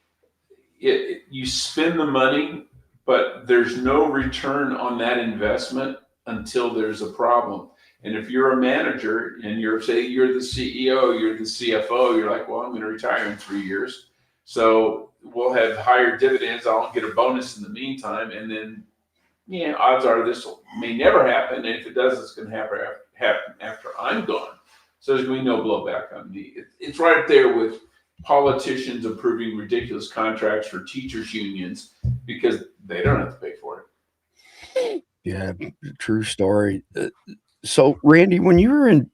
You spend the money, but there's no return on that investment until there's a problem. And if you're a manager and you're the CEO, you're the CFO, you're like, well, I'm going to retire in 3 years. So we'll have higher dividends. I'll get a bonus in the meantime. And then, odds are this may never happen. And if it does, it's going to happen after I'm gone. So there's going to be no blowback on me. It's right there with politicians approving ridiculous contracts for teachers unions because they don't have to pay for it. Yeah, true story. So, Randy, when you were in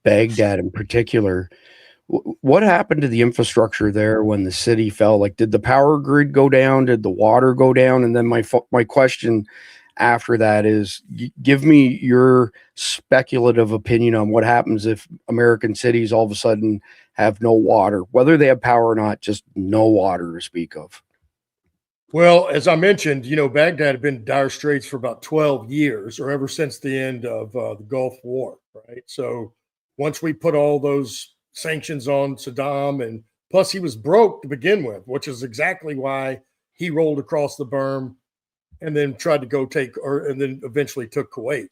Baghdad in particular, what happened to the infrastructure there when the city fell? Like, did the power grid go down? Did the water go down? And then my question after that is give me your speculative opinion on what happens if American cities all of a sudden have no water, whether they have power or not, just no water to speak of. Well, as I mentioned, Baghdad had been in dire straits for about 12 years, or ever since the end of the Gulf War, right? So once we put all those sanctions on Saddam, and plus he was broke to begin with, which is exactly why he rolled across the berm and then tried to go and then eventually took Kuwait.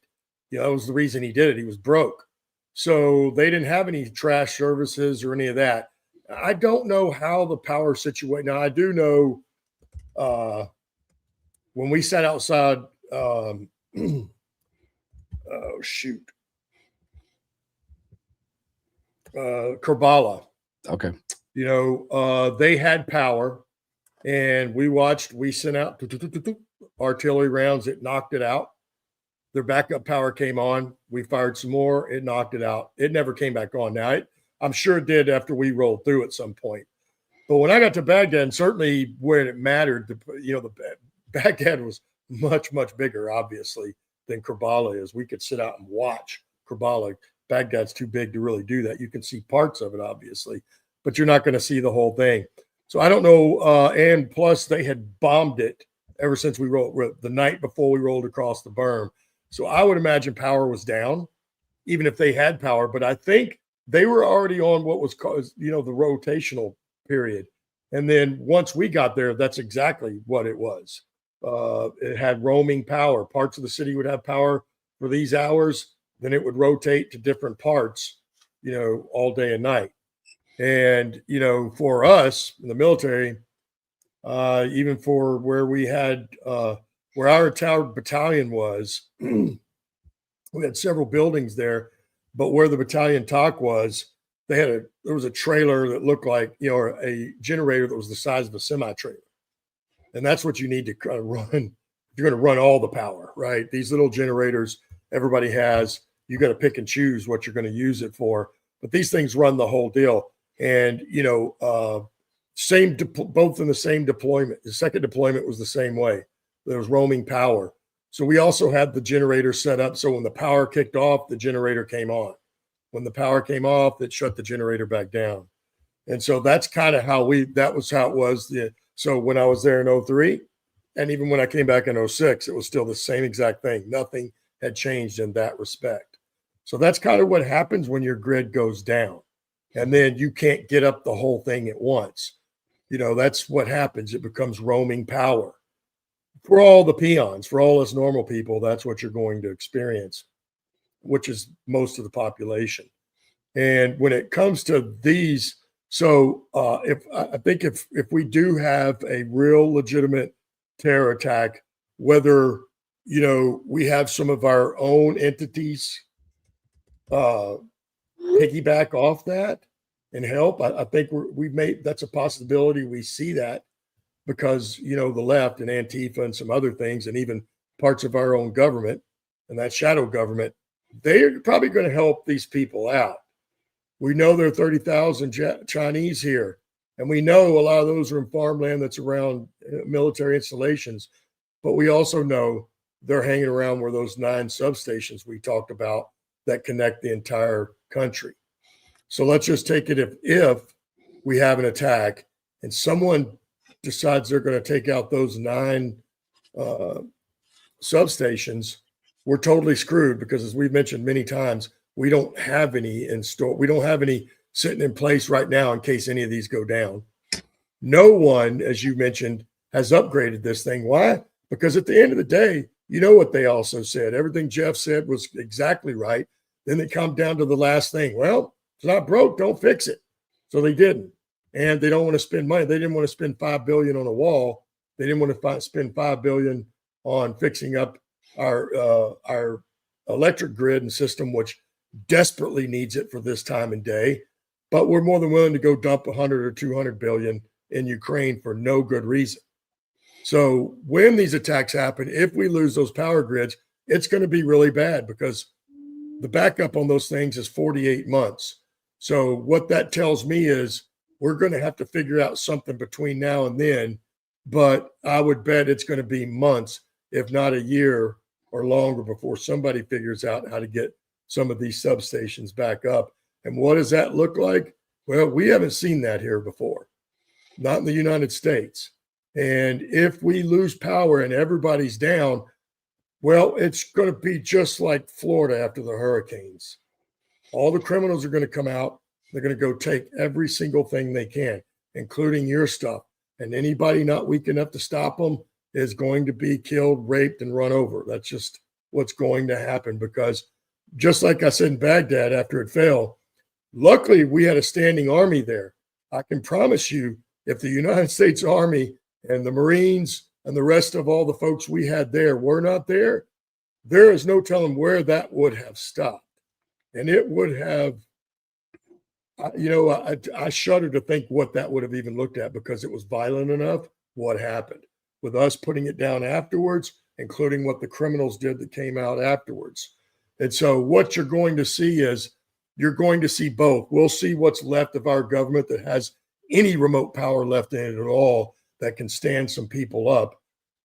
That was the reason he did it. He was broke. So they didn't have any trash services or any of that. I don't know how the power situation. Now I do know when we sat outside, oh shoot, Kerbala. Okay. They had power, and we sent out artillery rounds. It knocked it out. Their backup power came on. We fired some more. It knocked it out. It never came back on. Now, I'm sure it did after we rolled through at some point. But when I got to Baghdad, and certainly where it mattered, the Baghdad was much, much bigger, obviously, than Kerbala is. We could sit out and watch Kerbala. Baghdad's too big to really do that. You can see parts of it, obviously, but you're not going to see the whole thing. So I don't know. And plus, they had bombed it ever since we rolled the night before we rolled across the berm. So I would imagine power was down, even if they had power. But I think they were already on what was called, the rotational period. And then once we got there, that's exactly what it was. It had roaming power. Parts of the city would have power for these hours. Then it would rotate to different parts, all day and night. And, for us in the military, even for where we had, where our tower battalion was, we had several buildings there, but where the battalion talk was, there was a trailer that looked like, or a generator that was the size of a semi-trailer. And that's what you need to kind of run. You're going to run all the power, right? These little generators everybody has, you got to pick and choose what you're going to use it for. But these things run the whole deal. And, both in the same deployment. The second deployment was the same way. There was roaming power. So we also had the generator set up. So when the power kicked off, the generator came on. When the power came off, it shut the generator back down. And so that's kind of that was how it was. So when I was there in 2003, and even when I came back in 2006, it was still the same exact thing. Nothing had changed in that respect. So that's kind of what happens when your grid goes down. And then you can't get up the whole thing at once. That's what happens. It becomes roaming power. For all the peons, for all us normal people, that's what you're going to experience, which is most of the population. And when it comes to these, so if we do have a real legitimate terror attack, whether we have some of our own entities piggyback off that and help, I think that's a possibility. We see that because the left and Antifa and some other things, and even parts of our own government and that shadow government, they're probably going to help these people out. We know there are 30,000 Chinese here, and we know a lot of those are in farmland that's around military installations, but we also know they're hanging around where those 9 substations we talked about that connect the entire country. So let's just take it if we have an attack and someone decides they're going to take out those 9 substations, we're totally screwed because, as we've mentioned many times, we don't have any in store. We don't have any sitting in place right now in case any of these go down. No one, as you mentioned, has upgraded this thing. Why? Because at the end of the day, what they also said. Everything Jeff said was exactly right. Then they come down to the last thing. Well, it's not broke, don't fix it. So they didn't. And they don't want to spend money. They didn't want to spend $5 billion on a wall. They didn't want to spend $5 billion on fixing up our electric grid and system, which desperately needs it for this time and day. But we're more than willing to go dump 100 or 200 billion in Ukraine for no good reason. So when these attacks happen, if we lose those power grids, it's going to be really bad because the backup on those things is 48 months. So what that tells me is we're going to have to figure out something between now and then, but I would bet it's going to be months, if not a year or longer, before somebody figures out how to get some of these substations back up. And what does that look like? Well, we haven't seen that here before, not in the United States. And if we lose power and everybody's down, well, it's going to be just like Florida after the hurricanes. All the criminals are going to come out. They're going to go take every single thing they can, including your stuff. And anybody not weak enough to stop them is going to be killed, raped, and run over. That's just what's going to happen, because just like I said in Baghdad after it fell, luckily we had a standing army there. I can promise you, if the United States Army and the Marines and the rest of all the folks we had there were not there, there is no telling where that would have stopped. And it would have, I shudder to think what that would have even looked at, because it was violent enough what happened, with us putting it down afterwards, including what the criminals did that came out afterwards. And so what you're going to see is, you're going to see both. We'll see what's left of our government that has any remote power left in it at all that can stand some people up.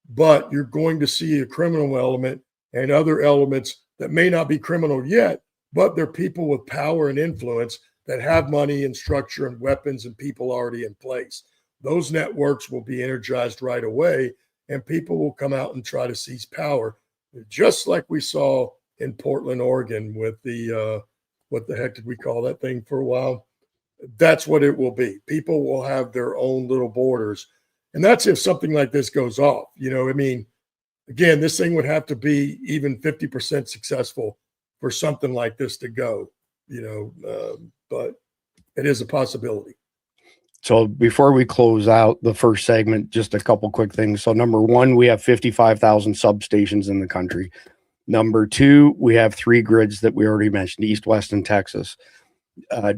But you're going to see a criminal element and other elements that may not be criminal yet, but they're people with power and influence that have money and structure and weapons and people already in place. Those networks will be energized right away, and people will come out and try to seize power, just like we saw in Portland, Oregon with the, what the heck did we call that thing for a while? That's what it will be. People will have their own little borders. And that's if something like this goes off. I mean, again, this thing would have to be even 50% successful for something like this to go, but it is a possibility. So before we close out the first segment, just a couple quick things. So number one, we have 55,000 substations in the country. Number two, we have 3 grids that we already mentioned, East, West, and Texas.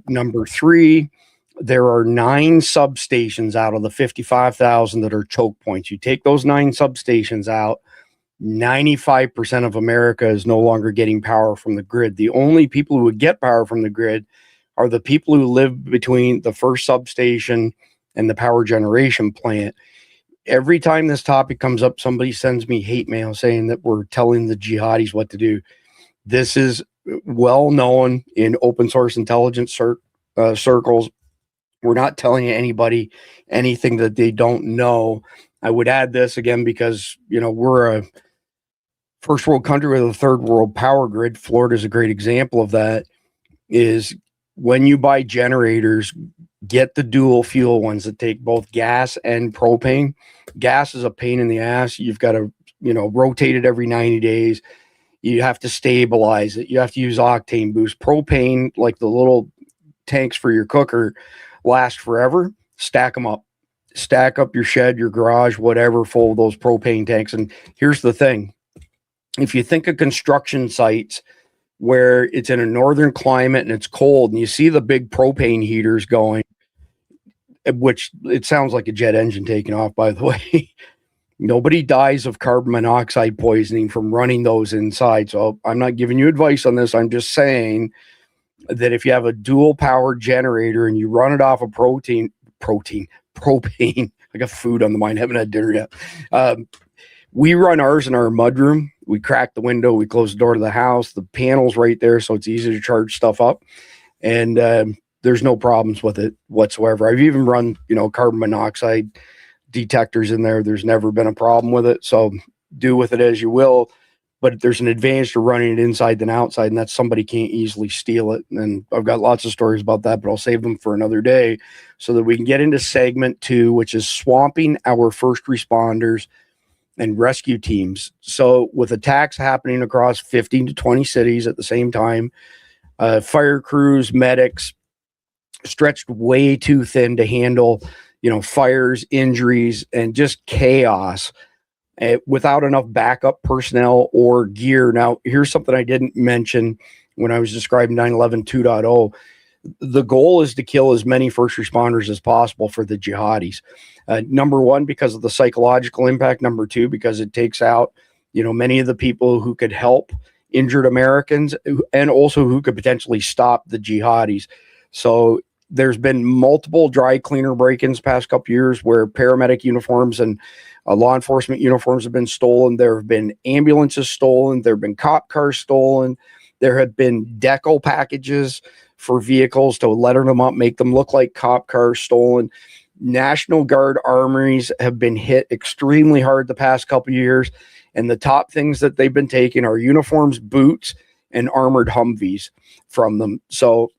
Number 3, there are 9 substations out of the 55,000 that are choke points. You take those 9 substations out, 95% of America is no longer getting power from the grid. The only people who would get power from the grid are the people who live between the first substation and the power generation plant. Every time this topic comes up, somebody sends me hate mail saying that we're telling the jihadis what to do. This is well known in open source intelligence circles. We're not telling anybody anything that they don't know. I would add this again because, we're a first world country with a third world power grid. Florida is a great example of that. Is when you buy generators, get the dual fuel ones that take both gas and propane. Gas is a pain in the ass. You've got to, rotate it every 90 days. You have to stabilize it. You have to use octane boost. Propane, like the little tanks for your cooker, last forever. Stack them up. Stack up your shed, your garage, whatever, full of those propane tanks. And here's the thing. If you think of construction sites where it's in a northern climate and it's cold and you see the big propane heaters going, which it sounds like a jet engine taking off, by the way. Nobody dies of carbon monoxide poisoning from running those inside. So I'm not giving you advice on this. I'm just saying that if you have a dual power generator and you run it off of propane, I got food on the mind, haven't had dinner yet. We run ours in our mudroom. We crack the window, we close the door to the house, the panel's right there, so it's easy to charge stuff up. And there's no problems with it whatsoever. I've even run, carbon monoxide detectors in there. There's never been a problem with it. So do with it as you will. But there's an advantage to running it inside than outside, and that's somebody can't easily steal it. And I've got lots of stories about that, but I'll save them for another day so that we can get into segment 2, which is swamping our first responders and rescue teams. So with attacks happening across 15 to 20 cities at the same time, fire crews, medics stretched way too thin to handle, fires, injuries, and just chaos without enough backup personnel or gear. Now, here's something I didn't mention when I was describing 9/11 2.0. The goal is to kill as many first responders as possible for the jihadis. Number one, because of the psychological impact. Number two, because it takes out, many of the people who could help injured Americans and also who could potentially stop the jihadis. So there's been multiple dry cleaner break-ins past couple years where paramedic uniforms and law enforcement uniforms have been stolen. There have been ambulances stolen. There have been cop cars stolen. There have been decal packages for vehicles to letter them up, make them look like cop cars stolen. National Guard armories have been hit extremely hard the past couple of years. And the top things that they've been taking are uniforms, boots, and armored Humvees from them. So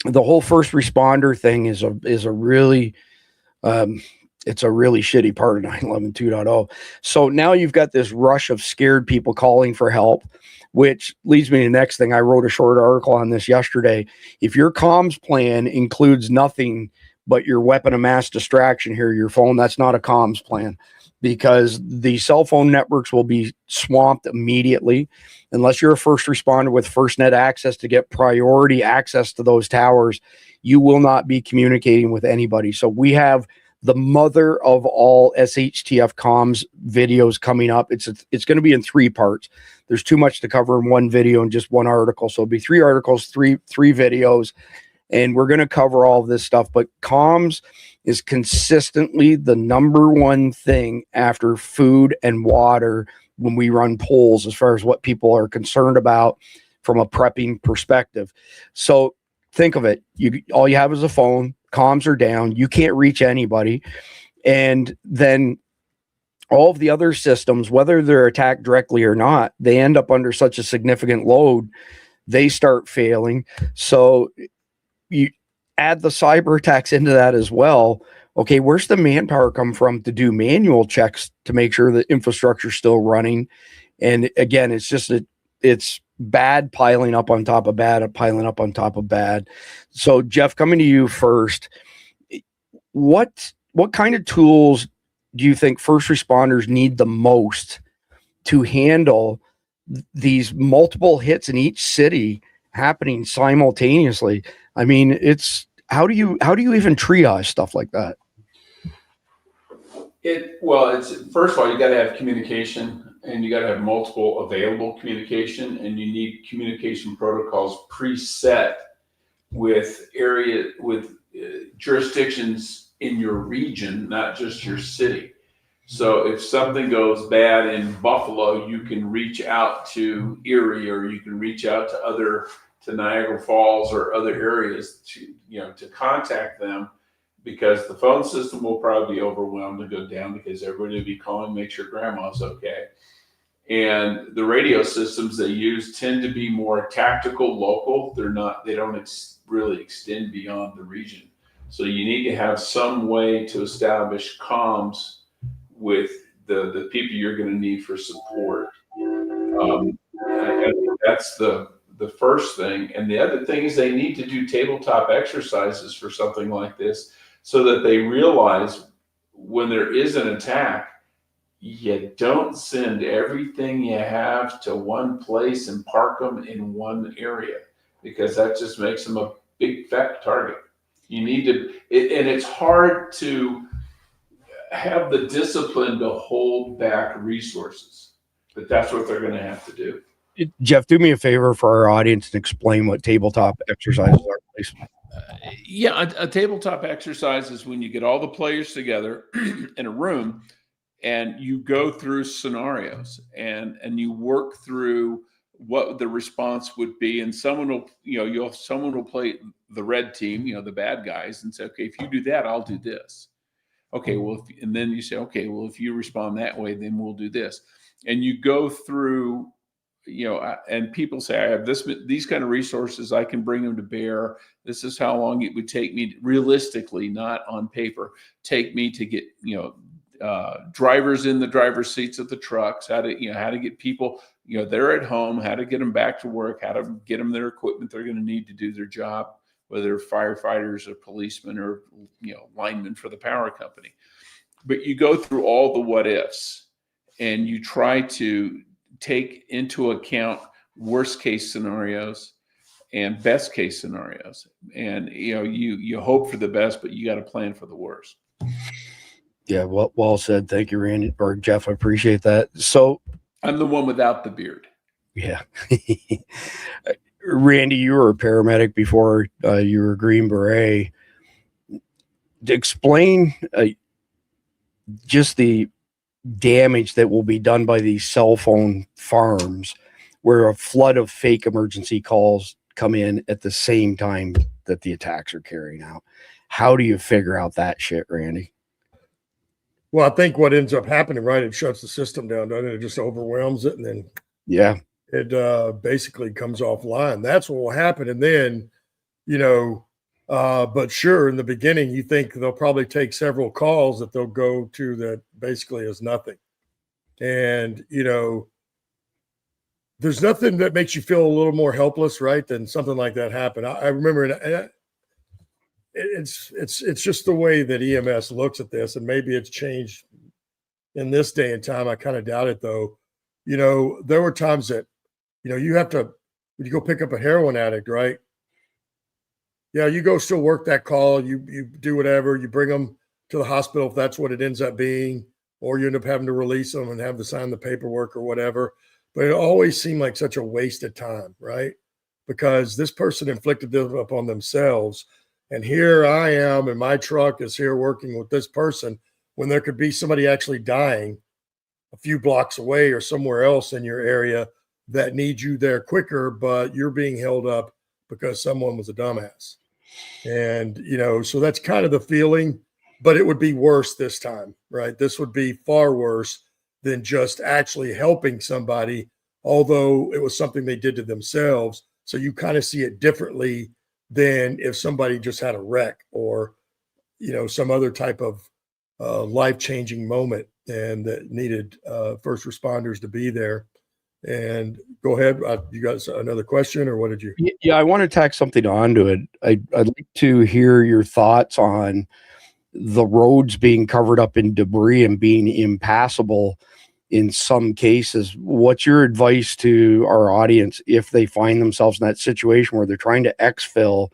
the whole first responder thing is a really, it's a really shitty part of 9/11 2.0. So now you've got this rush of scared people calling for help, which leads me to the next thing. I wrote a short article on this yesterday. If your comms plan includes nothing but your weapon of mass distraction here, your phone, that's not a comms plan, because the cell phone networks will be swamped immediately unless you're a first responder with FirstNet access to get priority access to those towers. You will not be communicating with anybody. So we have the mother of all SHTF comms videos coming up. It's going to be in 3 parts. There's too much to cover in one video and just one article. So it'll be 3 articles, three videos, and we're going to cover all of this stuff. But comms is consistently the number one thing after food and water when we run polls as far as what people are concerned about from a prepping perspective. So think of it. All you have is a phone. Comms are down. You can't reach anybody. And then all of the other systems, whether they're attacked directly or not, they end up under such a significant load, they start failing. So you add the cyber attacks into that as well. Okay, where's the manpower come from to do manual checks to make sure the infrastructure is still running? And again, it's bad piling up on top of bad, piling up on top of bad. So Jeff, coming to you first, what kind of tools do you think first responders need the most to handle these multiple hits in each city happening simultaneously? I mean, how do you even triage stuff like that? It's first of all, you got to have communication, and you got to have multiple available communication, and you need communication protocols preset with jurisdictions in your region, not just your city. So if something goes bad in Buffalo, you can reach out to Erie, or you can reach out to Niagara Falls or other areas to contact them, because the phone system will probably be overwhelmed and go down because everybody will be calling, make sure grandma's okay. And the radio systems they use tend to be more tactical, local. They don't really extend beyond the region. So you need to have some way to establish comms with the people you're going to need for support. I think that's the first thing. And the other thing is they need to do tabletop exercises for something like this, so that they realize when there is an attack, you don't send everything you have to one place and park them in one area, because that just makes them a big fat target. You need to, and it's hard to have the discipline to hold back resources, but that's what they're going to have to do. Jeff, do me a favor for our audience and explain what tabletop exercises are, please. A tabletop exercise is when you get all the players together in a room and you go through scenarios and you work through what the response would be. And someone will play the red team, the bad guys, and say, okay, if you do that, I'll do this. Okay, well, and then you say, okay, well, if you respond that way, then we'll do this. And you go through, and people say, I have these kind of resources, I can bring them to bear. This is how long it would take me, realistically, not on paper, take me to get, drivers in the driver's seats of the trucks, how to get people, they're at home, how to get them back to work, how to get them their equipment they're going to need to do their job, whether they're firefighters or policemen or, linemen for the power company. But you go through all the what ifs and you try to take into account worst case scenarios and best case scenarios. And, you hope for the best, but you got to plan for the worst. Yeah. Well said. Thank you, Randy, or Jeff. I appreciate that. So I'm the one without the beard. Yeah. Randy, you were a paramedic before you were a Green Beret. To explain just the damage that will be done by these cell phone farms where a flood of fake emergency calls come in at the same time that the attacks are carrying out. How do you figure out that shit, Randy? Well, I think what ends up happening, right, it shuts the system down, doesn't it? It just overwhelms it, and then it basically comes offline. That's what will happen. And then, but sure, in the beginning, you think they'll probably take several calls that they'll go to that basically is nothing. And, there's nothing that makes you feel a little more helpless, right, than something like that happen. I remember it's just the way that EMS looks at this, and maybe it's changed in this day and time. I kind of doubt it, though. There were times that, you have to, when you go pick up a heroin addict, right? Yeah, you go still work that call. You do whatever. You bring them to the hospital if that's what it ends up being, or you end up having to release them and have to sign the paperwork or whatever. But it always seemed like such a waste of time, right? Because this person inflicted this upon themselves. And here I am, and my truck is here working with this person when there could be somebody actually dying a few blocks away or somewhere else in your area that needs you there quicker, but you're being held up because someone was a dumbass. And, so that's kind of the feeling, but it would be worse this time, right? This would be far worse than just actually helping somebody, although it was something they did to themselves. So you kind of see it differently than if somebody just had a wreck or, some other type of life-changing moment and that needed first responders to be there. And go ahead. You got another question, or what did you? Yeah, I want to tack something onto it. I'd like to hear your thoughts on the roads being covered up in debris and being impassable in some cases. What's your advice to our audience if they find themselves in that situation where they're trying to exfil,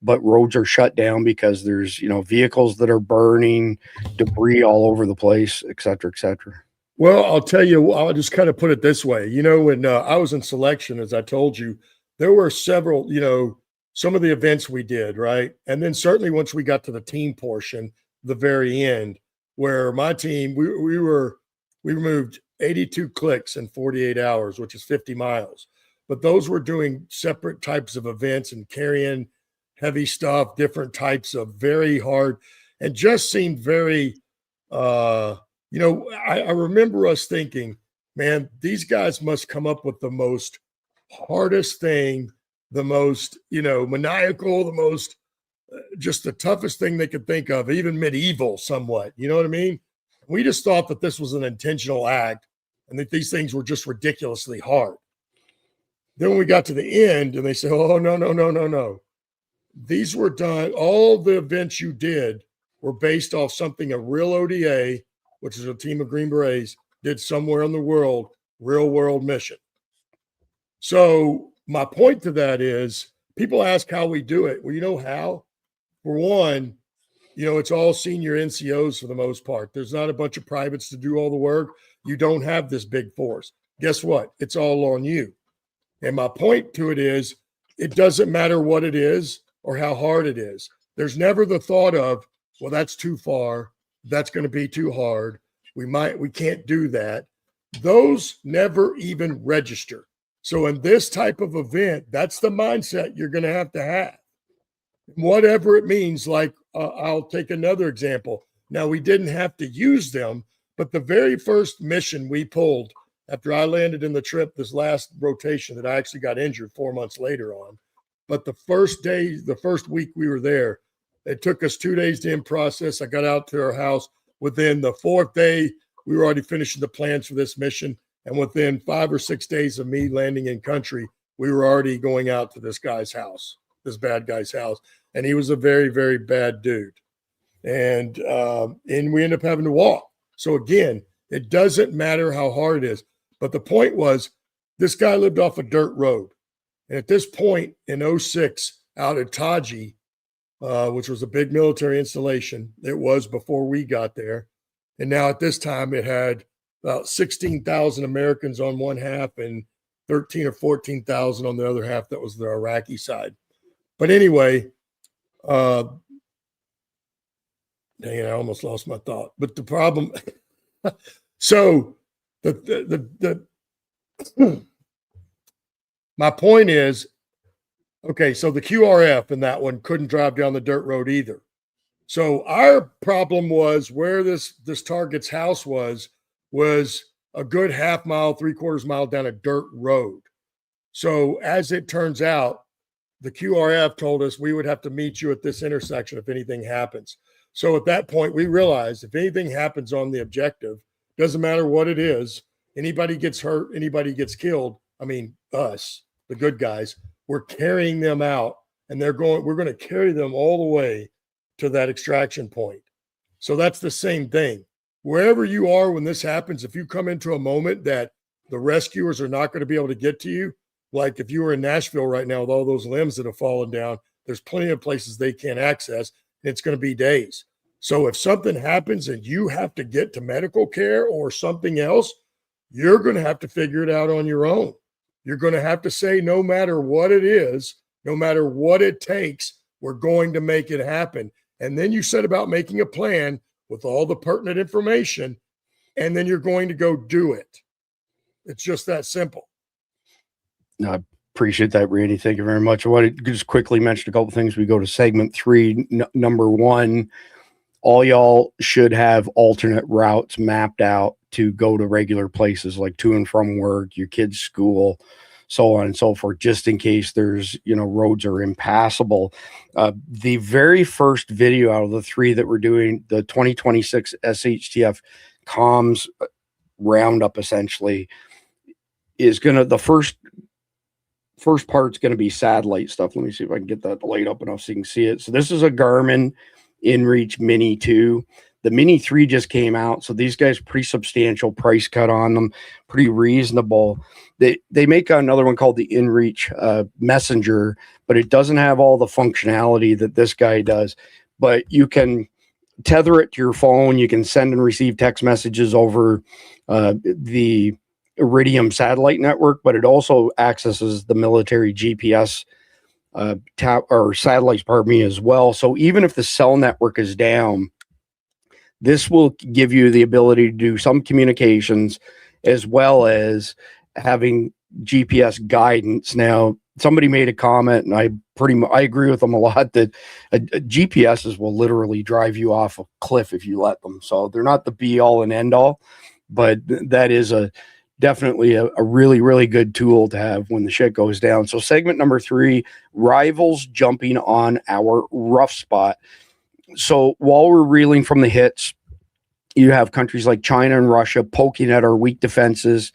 but roads are shut down because there's, vehicles that are burning, debris all over the place, et cetera, et cetera? Well, I'll tell you, I'll just kind of put it this way. When I was in selection, as I told you, there were several, some of the events we did, right? And then certainly once we got to the team portion, the very end, where my team, we removed 82 clicks in 48 hours, which is 50 miles. But those were doing separate types of events and carrying heavy stuff, different types of very hard, and just seemed very, I remember us thinking, man, these guys must come up with the most hardest thing, the most, maniacal, the most, just the toughest thing they could think of, even medieval somewhat. You know what I mean? We just thought that this was an intentional act and that these things were just ridiculously hard. Then when we got to the end and they said, oh, no. These were done, all the events you did were based off something a real ODA, which is a team of Green Berets, did somewhere in the world, real world mission. So my point to that is people ask how we do it. Well, you know how? For one, it's all senior NCOs for the most part. There's not a bunch of privates to do all the work. You don't have this big force. Guess what? It's all on you. And my point to it is, it doesn't matter what it is or how hard it is. There's never the thought of, well, that's too far. That's going to be too hard. We can't do that. Those never even register. So in this type of event, that's the mindset you're going to have. Whatever it means, like I'll take another example. Now, we didn't have to use them, but the very first mission we pulled after I landed in the trip, this last rotation that I actually got injured 4 months later on. But the first week we were there, it took us 2 days to in process. I got out to our house. Within the fourth day, we were already finishing the plans for this mission. And within 5 or 6 days of me landing in country, we were already going out to this guy's house, this bad guy's house. And he was a very, very bad dude. And we ended up having to walk. So again, it doesn't matter how hard it is. But the point was, this guy lived off a dirt road. And at this point in 2006, out at Taji, which was a big military installation, it was before we got there. And now at this time, it had about 16,000 Americans on one half and 13 or 14,000 on the other half. That was the Iraqi side. But anyway, dang it, I almost lost my thought. But the problem, so my point is, okay, so the QRF in that one couldn't drive down the dirt road either. So our problem was where this target's house was a good half mile, 3/4 mile down a dirt road. So as it turns out, the QRF told us we would have to meet you at this intersection if anything happens. So at that point, we realized if anything happens on the objective, doesn't matter what it is, anybody gets hurt, anybody gets killed. I mean, us, the good guys, we're carrying them out, and we're going to carry them all the way to that extraction point. So that's the same thing. Wherever you are when this happens, if you come into a moment that the rescuers are not going to be able to get to you, like if you were in Nashville right now with all those limbs that have fallen down, there's plenty of places they can't access, and it's going to be days. So if something happens and you have to get to medical care or something else, you're going to have to figure it out on your own. You're going to have to say, no matter what it is, no matter what it takes, we're going to make it happen. And then you set about making a plan with all the pertinent information, and then you're going to go do it. It's just that simple. No, I appreciate that, Randy. Thank you very much. I want to just quickly mention a couple things. We go to segment 3, number 1. All y'all should have alternate routes mapped out to go to regular places like to and from work, your kids' school, so on and so forth, just in case there's, roads are impassable. The very first video out of the 3 that we're doing, the 2026 SHTF comms roundup, essentially, is the first part's going to be satellite stuff. Let me see if I can get that light up enough so you can see it. So this is a Garmin InReach Mini 2. The Mini 3 just came out, so these guys pretty substantial price cut on them, pretty reasonable. They make another one called the InReach Messenger, but it doesn't have all the functionality that this guy does. But you can tether it to your phone. You can send and receive text messages over the Iridium satellite network, but it also accesses the military GPS satellites, as well. So even if the cell network is down, this will give you the ability to do some communications as well as having GPS guidance. Now, somebody made a comment, and I agree with them a lot, that GPSs will literally drive you off a cliff if you let them. So they're not the be all and end all, but that is definitely a really, really good tool to have when the shit goes down. So segment number 3, rivals jumping on our rough spot. So while we're reeling from the hits, you have countries like China and Russia poking at our weak defenses.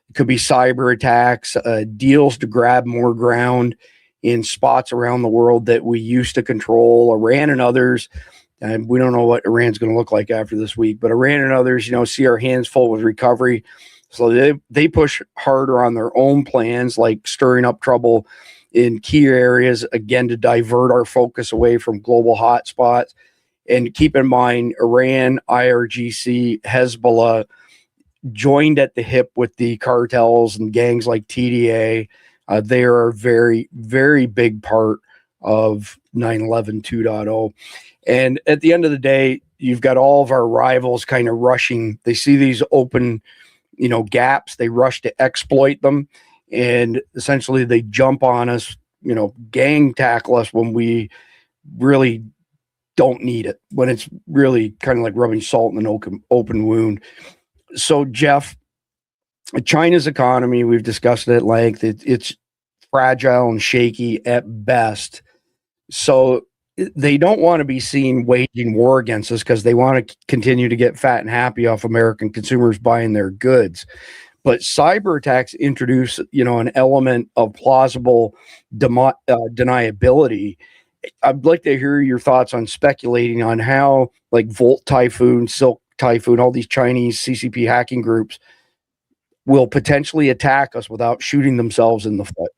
It could be cyber attacks, deals to grab more ground in spots around the world that we used to control. Iran and others, and we don't know what Iran's going to look like after this week, but Iran and others, see our hands full with recovery. So they push harder on their own plans, like stirring up trouble in key areas, again, to divert our focus away from global hotspots. And keep in mind, Iran, IRGC, Hezbollah joined at the hip with the cartels and gangs like TDA. They are a very, very big part of 9/11 2.0. And at the end of the day, you've got all of our rivals kind of rushing. They see these open gaps, they rush to exploit them, and essentially they jump on us, gang tackle us when we really don't need it, when it's really kind of like rubbing salt in an open wound. So, Jeff, China's economy, we've discussed it at length. It's fragile and shaky at best. So they don't want to be seen waging war against us because they want to continue to get fat and happy off American consumers buying their goods. But cyber attacks introduce, an element of plausible deniability. I'd like to hear your thoughts on speculating on how, like Volt Typhoon, Silk Typhoon, all these Chinese CCP hacking groups will potentially attack us without shooting themselves in the foot.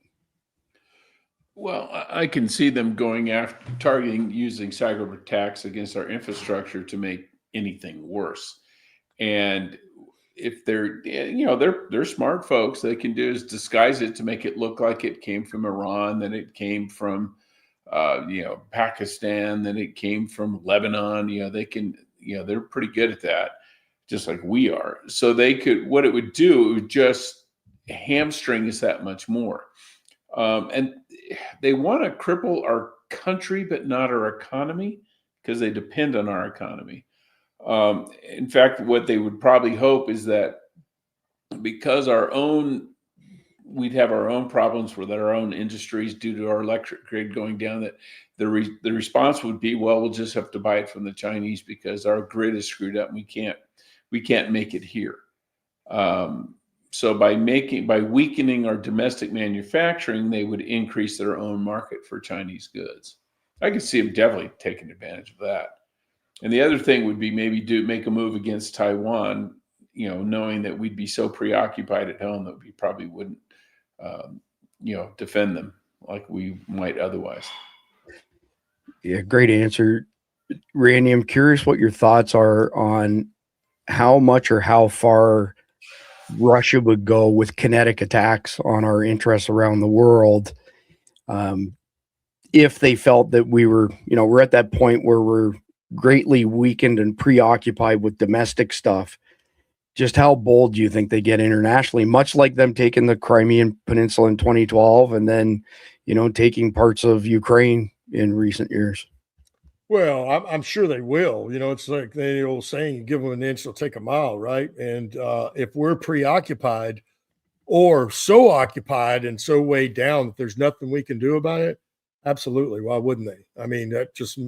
Well, I can see them going after targeting, using cyber attacks against our infrastructure to make anything worse. And if they're, you know, they're smart folks, they can do is disguise it to make it look like it came from Iran, that it came from, you know, Pakistan, that it came from Lebanon. You know, they can, you know, they're pretty good at that, just like we are. So they could, what it would do, it would just hamstring us that much more. And they want to cripple our country, but not our economy, because they depend on our economy. In fact, what they would probably hope is that because we'd have our own problems with our own industries due to our electric grid going down, that the response would be, well, we'll just have to buy it from the Chinese because our grid is screwed up and we can't make it here. So by weakening our domestic manufacturing, they would increase their own market for Chinese goods. I could see them definitely taking advantage of that. And the other thing would be maybe make a move against Taiwan, you know, knowing that we'd be so preoccupied at home that we probably wouldn't, you know, defend them like we might otherwise. Yeah, great answer, Randy. I'm curious what your thoughts are on how much or how far Russia would go with kinetic attacks on our interests around the world. If they felt that we were, you know, we're at that point where we're greatly weakened and preoccupied with domestic stuff, just how bold do you think they get internationally? Much like them taking the Crimean Peninsula in 2012 and then, you know, taking parts of Ukraine in recent years. Well, I'm sure they will. You know, it's like the old saying, you give them an inch, they'll take a mile, right? And if we're preoccupied or so occupied and so weighed down that there's nothing we can do about it, absolutely. Why wouldn't they? I mean, that just,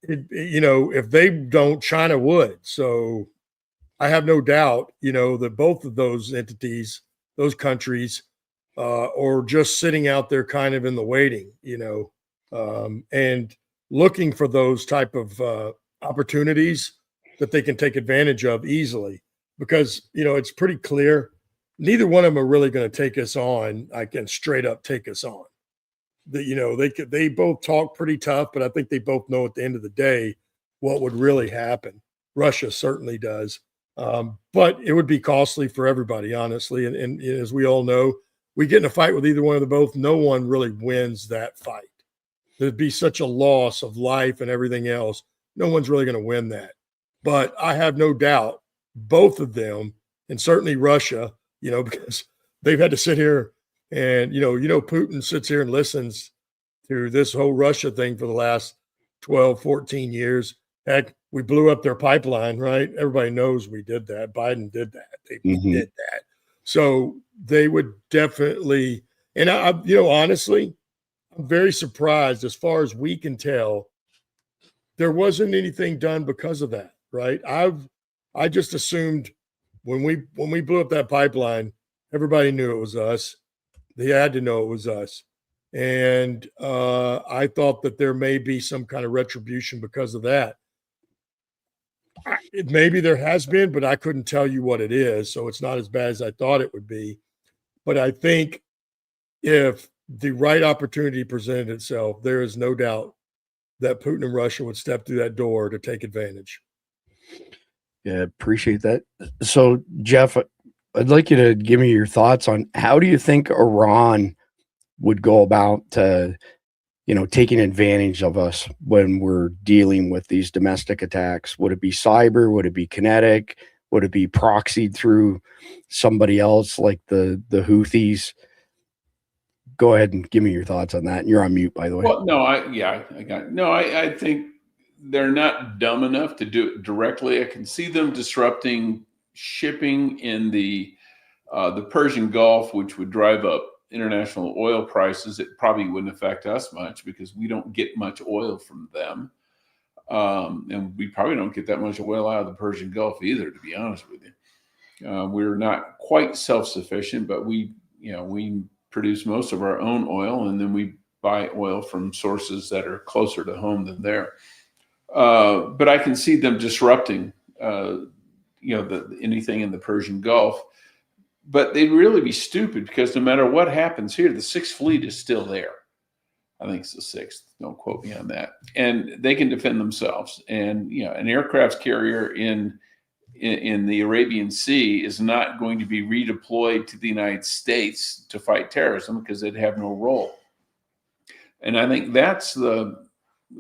you know, if they don't, China would. So I have no doubt, you know, that both of those entities, those countries, are just sitting out there kind of in the waiting, you know, and looking for those type of opportunities that they can take advantage of easily, because, you know, it's pretty clear neither one of them are really going to take us on. I can straight up take us on. That, you know, they both talk pretty tough, but I think they both know at the end of the day what would really happen. Russia certainly does. But it would be costly for everybody, honestly. And as we all know, we get in a fight with either one of the both, no one really wins that fight. There'd be such a loss of life and everything else. No one's really going to win that. But I have no doubt both of them, and certainly Russia, you know, because they've had to sit here and, you know, Putin sits here and listens to this whole Russia thing for the last 12, 14 years. Heck, we blew up their pipeline, right? Everybody knows we did that. Biden did that. They did that. So they would definitely, and I, you know, honestly, I'm very surprised, as far as we can tell, there wasn't anything done because of that, right? I just assumed when we blew up that pipeline, everybody knew it was us. They had to know it was us. And I thought that there may be some kind of retribution because of that. Maybe there has been, but I couldn't tell you what it is. So it's not as bad as I thought it would be. But I think if the right opportunity presented itself, there is no doubt that Putin and Russia would step through that door to take advantage. Yeah, appreciate that. So, Jeff, I'd like you to give me your thoughts on how do you think Iran would go about, you know, taking advantage of us when we're dealing with these domestic attacks? Would it be cyber? Would it be kinetic? Would it be proxied through somebody else like the Houthis? Go ahead and give me your thoughts on that. You're on mute, by the way. Well, no, I think they're not dumb enough to do it directly. I can see them disrupting shipping in the Persian Gulf, which would drive up international oil prices. It probably wouldn't affect us much because we don't get much oil from them. And we probably don't get that much oil out of the Persian Gulf either, to be honest with you. We're not quite self-sufficient, but we produce most of our own oil, and then we buy oil from sources that are closer to home than there. But I can see them disrupting, anything in the Persian Gulf. But they'd really be stupid because no matter what happens here, the Sixth Fleet is still there. I think it's the Sixth. Don't quote me on that. And they can defend themselves. And an aircraft carrier in in the Arabian Sea is not going to be redeployed to the United States to fight terrorism because they'd have no role. And I think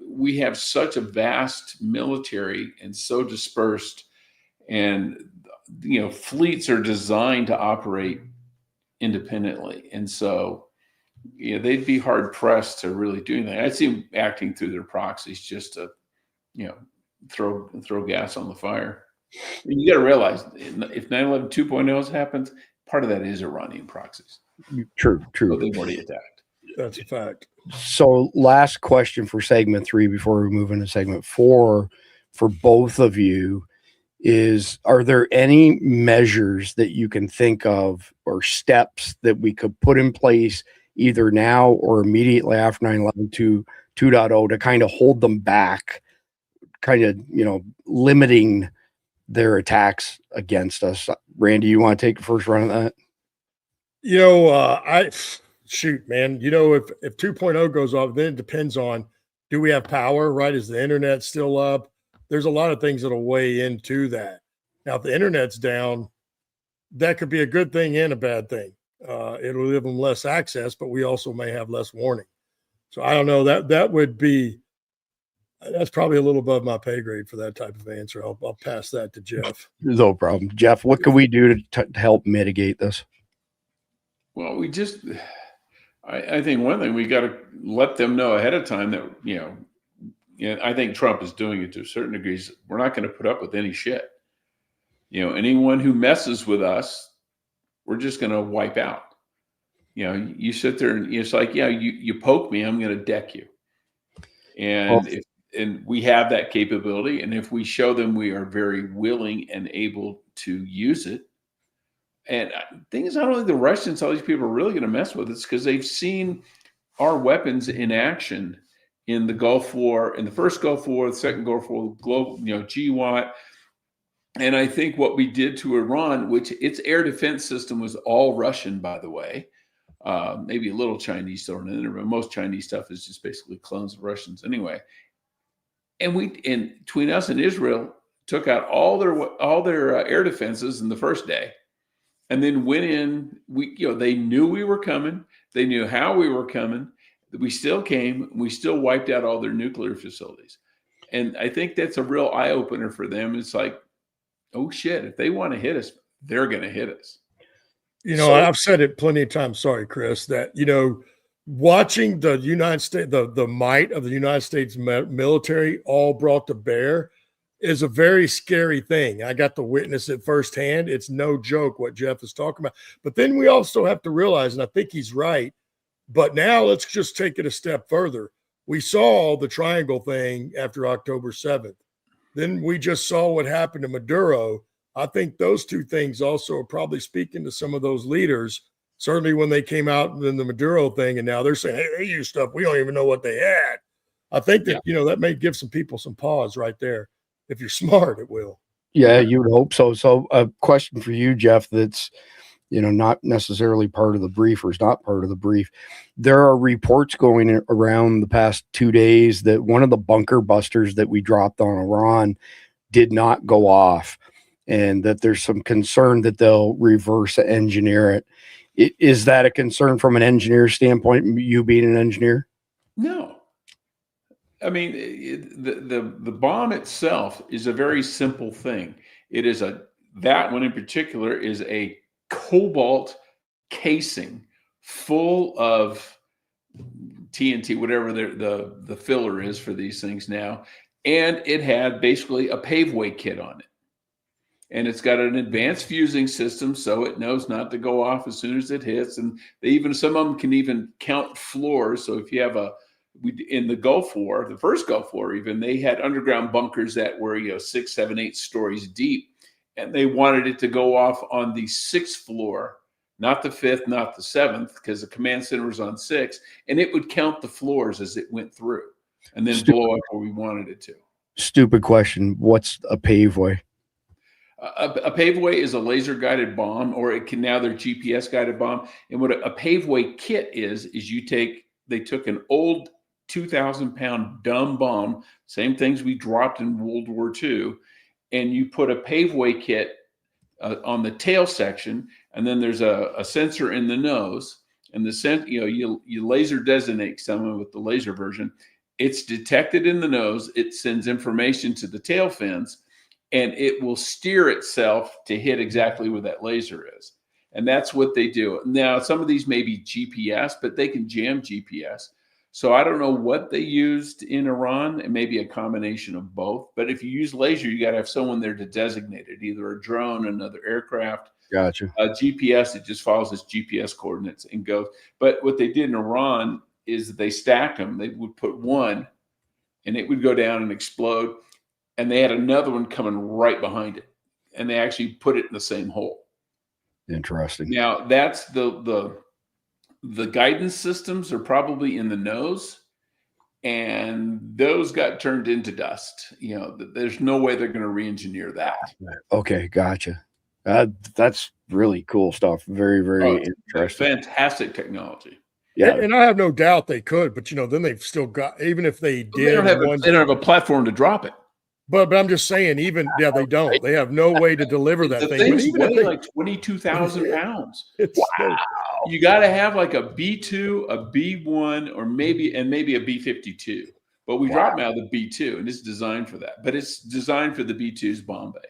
we have such a vast military and so dispersed, and fleets are designed to operate independently. And so they'd be hard pressed to really do anything. I'd see them acting through their proxies just to, throw gas on the fire. And you got to realize, if 9/11 2.0 happens, part of that is Iranian proxies. True. So they've already attacked. That's a fact. So last question for segment 3 before we move into segment 4 for both of you is, are there any measures that you can think of or steps that we could put in place either now or immediately after 9/11 2.0 to kind of hold them back, kind of, limiting their attacks against us? Randy, you want to take the first run at that? Shoot, man. If 2.0 goes off, then it depends on, do we have power, right? Is the internet still up? There's a lot of things that'll weigh into that. Now, if the internet's down, that could be a good thing and a bad thing. It'll give them less access, but we also may have less warning. So I don't know. That's probably a little above my pay grade for that type of answer. I'll pass that to Jeff. No problem. Jeff, what can we do to help mitigate this? Well, I think one thing, we got to let them know ahead of time that, I think Trump is doing it to a certain degree. We're not going to put up with any shit. Anyone who messes with us, we're just going to wipe out. You sit there and it's like, you poke me, I'm going to deck you. And and we have that capability. And if we show them we are very willing and able to use it. And the thing is, I don't think the Russians, all these people are really going to mess with it, because they've seen our weapons in action in the Gulf War, in the first Gulf War, the second Gulf War, global, GWAT. And I think what we did to Iran, which its air defense system was all Russian, by the way, maybe a little Chinese thrown in there, but most Chinese stuff is just basically clones of Russians anyway. And between us and Israel, took out all their air defenses in the first day, and then went in. They knew we were coming. They knew how we were coming. We still came. We still wiped out all their nuclear facilities. And I think that's a real eye opener for them. It's like, oh shit, if they want to hit us, they're going to hit us. I've said it plenty of times. Sorry, Chris, that, watching the United States, the might of the United States military all brought to bear is a very scary thing. I got to witness it firsthand. It's no joke what Jeff is talking about. But then we also have to realize, and I think he's right, but now let's just take it a step further. We saw the triangle thing after October 7th. Then we just saw what happened to Maduro. I think those two things also are probably speaking to some of those leaders, certainly when they came out in the Maduro thing, and now they're saying, hey, they use stuff we don't even know what they had. I think that, that may give some people some pause right there. If you're smart, it will. Yeah, you would hope so. So a question for you, Jeff, that's, not necessarily part of the brief, or is not part of the brief. There are reports going around the past 2 days that one of the bunker busters that we dropped on Iran did not go off, and that there's some concern that they'll reverse engineer it. Is that a concern from an engineer standpoint, you being an engineer? No. I mean, the bomb itself is a very simple thing. It is that one in particular is a cobalt casing full of TNT, whatever the filler is for these things now. And it had basically a paveway kit on it. And it's got an advanced fusing system, so it knows not to go off as soon as it hits. And some of them can even count floors. So if you have in the Gulf War, the first Gulf War, even, they had underground bunkers that were 6, 7, 8 stories deep, and they wanted it to go off on the 6th floor, not the 5th, not the 7th, because the command center was on 6, and it would count the floors as it went through, and then blow up where we wanted it to. Stupid question. What's a paveway? A paveway is a laser guided bomb, or it can now they're GPS guided bomb. And what a paveway kit is they took an old 2,000-pound dumb bomb, same things we dropped in World War II, and you put a paveway kit on the tail section, and then there's a sensor in the nose, and you laser designate someone with the laser version. It's detected in the nose. It sends information to the tail fins, and it will steer itself to hit exactly where that laser is. And that's what they do. Now, some of these may be GPS, but they can jam GPS. So I don't know what they used in Iran. It may be a combination of both. But if you use laser, you got to have someone there to designate it, either a drone, another aircraft. Gotcha. GPS, it just follows its GPS coordinates and goes. But what they did in Iran is they stack them. They would put one, and it would go down and explode. And they had another one coming right behind it. And they actually put it in the same hole. Interesting. Now, that's the guidance systems are probably in the nose, and those got turned into dust. There's no way they're going to re-engineer that. Okay, gotcha. That's really cool stuff. Very, very interesting. Fantastic technology. Yeah, and I have no doubt they could, but then they've still got, even if they did, they don't have a platform to drop it. But I'm just saying, they don't. They have no way to deliver that thing. Things weigh like 22,000 pounds. Wow! You got to have like a B2, a B1, or maybe a B52. But we dropped now the B2, and it's designed for that. But it's designed for the B2's Bombay.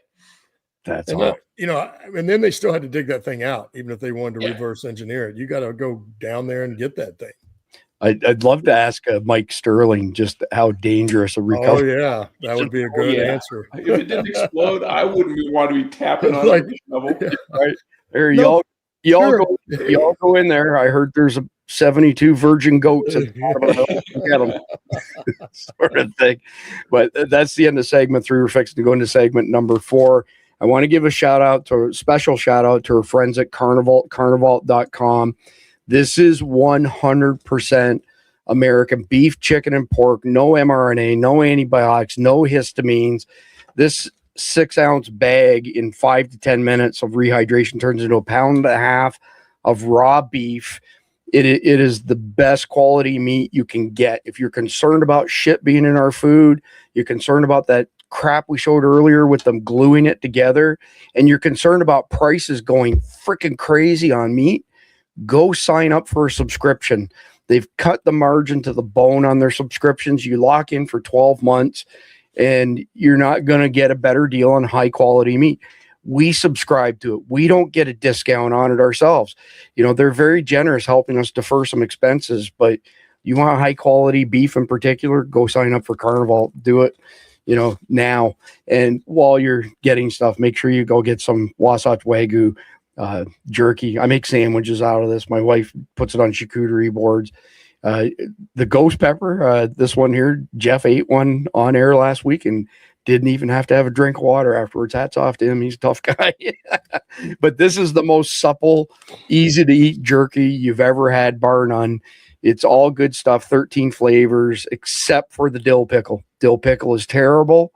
That's all. And then they still had to dig that thing out, even if they wanted to reverse engineer it. You got to go down there and get that thing. I'd love to ask Mike Sterling just how dangerous a recovery. Oh yeah, that would be a good answer. If it didn't explode, I wouldn't want to be tapping on the shovel. Right there, y'all go in there. I heard there's a 72 virgin goats at the bottom of the get them, sort of thing. But that's the end of segment 3. We're fixing to go into segment number 4. I want to give a special shout out to our friends at carnivalt.com. This is 100% American beef, chicken, and pork. No mRNA, no antibiotics, no histamines. This 6-ounce bag in 5 to 10 minutes of rehydration turns into 1.5 pounds of raw beef. It is the best quality meat you can get. If you're concerned about shit being in our food, you're concerned about that crap we showed earlier with them gluing it together, and you're concerned about prices going freaking crazy on meat, go sign up for a subscription. They've cut the margin to the bone on their subscriptions. You lock in for 12 months and you're not going to get a better deal on high quality meat. We subscribe to it. We don't get a discount on it ourselves. They're very generous helping us defer some expenses, but you want high quality beef in particular, go sign up for Carnivalt. Do it, now. And while you're getting stuff, make sure you go get some Wasatch Wagyu jerky. I make sandwiches out of this. My wife puts it on charcuterie boards. The ghost pepper, this one here, Jeff ate one on air last week and didn't even have to have a drink of water afterwards. Hats off to him. He's a tough guy. But this is the most supple, easy to eat jerky you've ever had, bar none. It's all good stuff, 13 flavors, except for the dill pickle. Dill pickle is terrible.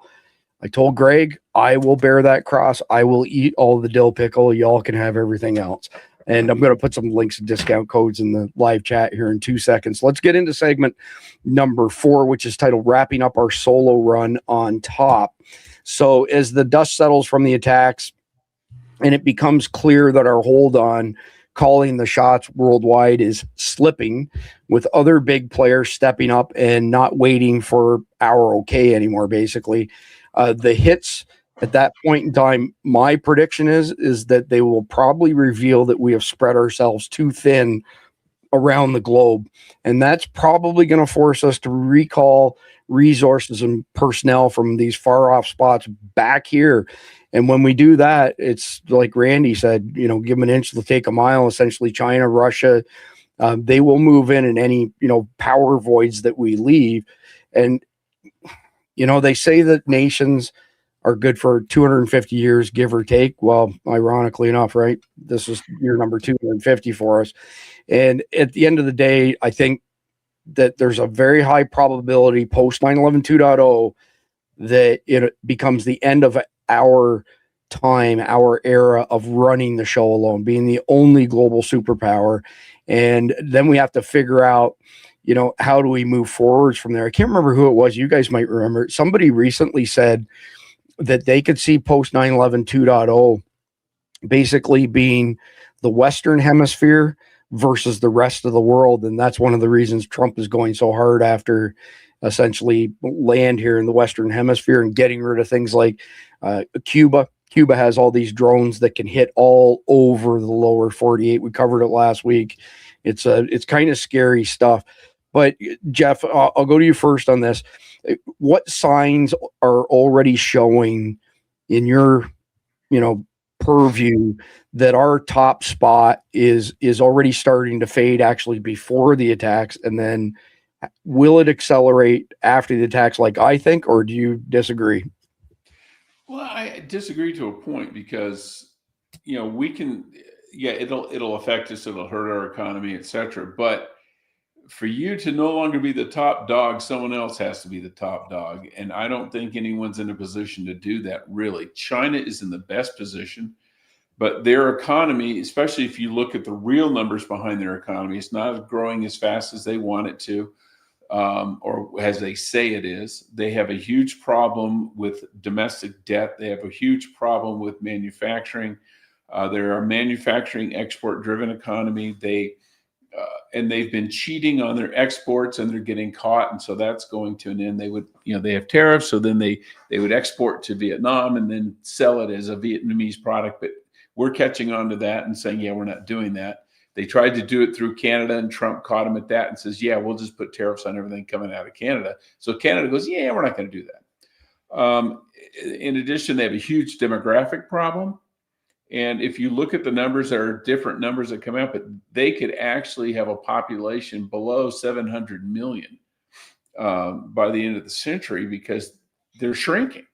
I told Greg, I will bear that cross. I will eat all the dill pickle. Y'all can have everything else. And I'm going to put some links and discount codes in the live chat here in 2 seconds. Let's get into segment number 4, which is titled Wrapping Up Our Solo Run on Top. So as the dust settles from the attacks and it becomes clear that our hold on calling the shots worldwide is slipping, with other big players stepping up and not waiting for our okay anymore, basically. The hits at that point in time, my prediction is that they will probably reveal that we have spread ourselves too thin around the globe. And that's probably going to force us to recall resources and personnel from these far off spots back here. And when we do that, it's like Randy said, give them an inch, they'll take a mile. Essentially, China, Russia, they will move in any, power voids that we leave. And, they say that nations are good for 250 years, give or take. Well, ironically enough, right? This is year number 250 for us. And at the end of the day, I think that there's a very high probability post 9/11 2.0 that it becomes the end of our time, our era of running the show alone, being the only global superpower. And then we have to figure out, how do we move forwards from there? I can't remember who it was. You guys might remember. Somebody recently said, that they could see post 9/11 2.0 basically being the Western Hemisphere versus the rest of the world. And that's one of the reasons Trump is going so hard after essentially land here in the Western Hemisphere and getting rid of things like Cuba. Cuba has all these drones that can hit all over the lower 48. We covered it last week. It's kind of scary stuff. But Jeff, I'll go to you first on this. What signs are already showing in your, purview that our top spot is already starting to fade actually before the attacks? And then will it accelerate after the attacks like I think, or do you disagree? Well, I disagree to a point because, we can, it'll affect us, it'll hurt our economy, etc. But for you to no longer be the top dog, someone else has to be the top dog. And I don't think anyone's in a position to do that, really. China is in the best position, but their economy, especially if you look at the real numbers behind their economy, it's not growing as fast as they want it to, or as they say it is. They have a huge problem with domestic debt. They have a huge problem with manufacturing. They're a manufacturing export-driven economy. And they've been cheating on their exports, and they're getting caught, and so that's going to an end. They would, they have tariffs, so then they would export to Vietnam and then sell it as a Vietnamese product. But we're catching on to that and saying, yeah, we're not doing that. They tried to do it through Canada, and Trump caught them at that and says, yeah, we'll just put tariffs on everything coming out of Canada. So Canada goes, yeah, we're not going to do that. In addition, they have a huge demographic problem. And if you look at the numbers, there are different numbers that come out, but they could actually have a population below 700 million by the end of the century because they're shrinking.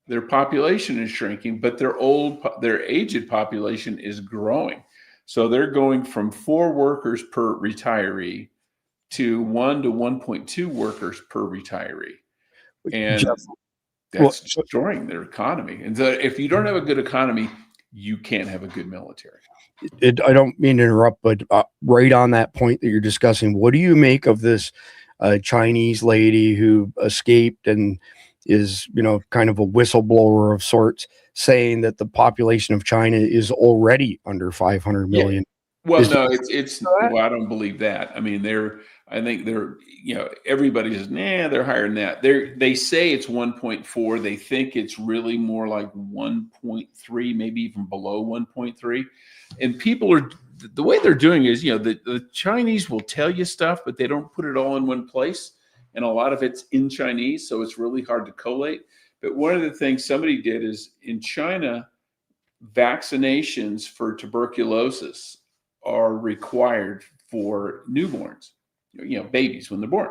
Their population is shrinking, but their aged population is growing. So they're going from 4 workers per retiree to 1 to 1.2 workers per retiree. And that's destroying their economy. And so if you don't have a good economy, you can't have a good military. I don't mean to interrupt, but right on that point that you're discussing, what do you make of this Chinese lady who escaped and is, kind of a whistleblower of sorts, saying that the population of China is already under 500 million? Yeah. Well, no, well, I don't believe that. I mean, I think they're, everybody says, nah, they're higher than that. They say it's 1.4. They think it's really more like 1.3, maybe even below 1.3. And people the way they're doing is, the Chinese will tell you stuff, but they don't put it all in one place. And a lot of it's in Chinese, so it's really hard to collate. But one of the things somebody did is in China, vaccinations for tuberculosis are required for newborns, babies when they're born.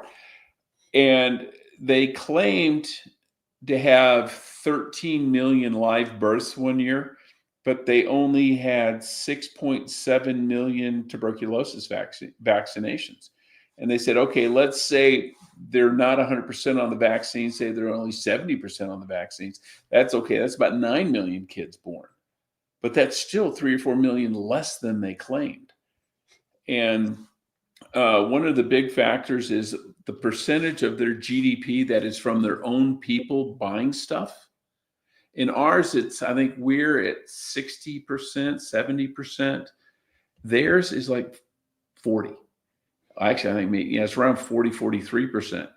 And they claimed to have 13 million live births one year, but they only had 6.7 million tuberculosis vaccinations. And they said, okay, let's say they're not 100% on the vaccine, say they're only 70% on the vaccines. That's okay. That's about 9 million kids born. But that's still 3 or 4 million less than they claimed. And one of the big factors is the percentage of their GDP that is from their own people buying stuff. In ours, I think we're at 60%, 70%. Theirs is like 40. Actually, I think it's around 40, 43%.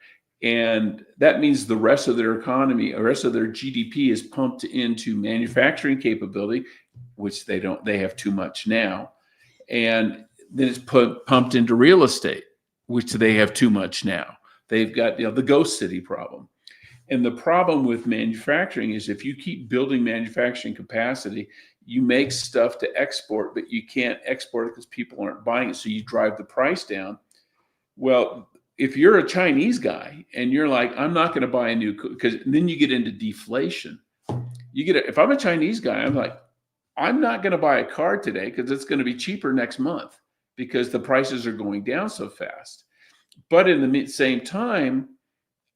And that means the rest of their economy, the rest of their GDP is pumped into manufacturing capability, which they have too much now. And then it's pumped into real estate, which they have too much now. They've got the ghost city problem. And the problem with manufacturing is if you keep building manufacturing capacity, you make stuff to export, but you can't export it because people aren't buying it. So you drive the price down. Well, if you're a Chinese guy and you're like, I'm not going to buy a new, because then you get into deflation. If I'm a Chinese guy, I'm like, I'm not going to buy a car today because it's going to be cheaper next month because the prices are going down so fast. But in the same time,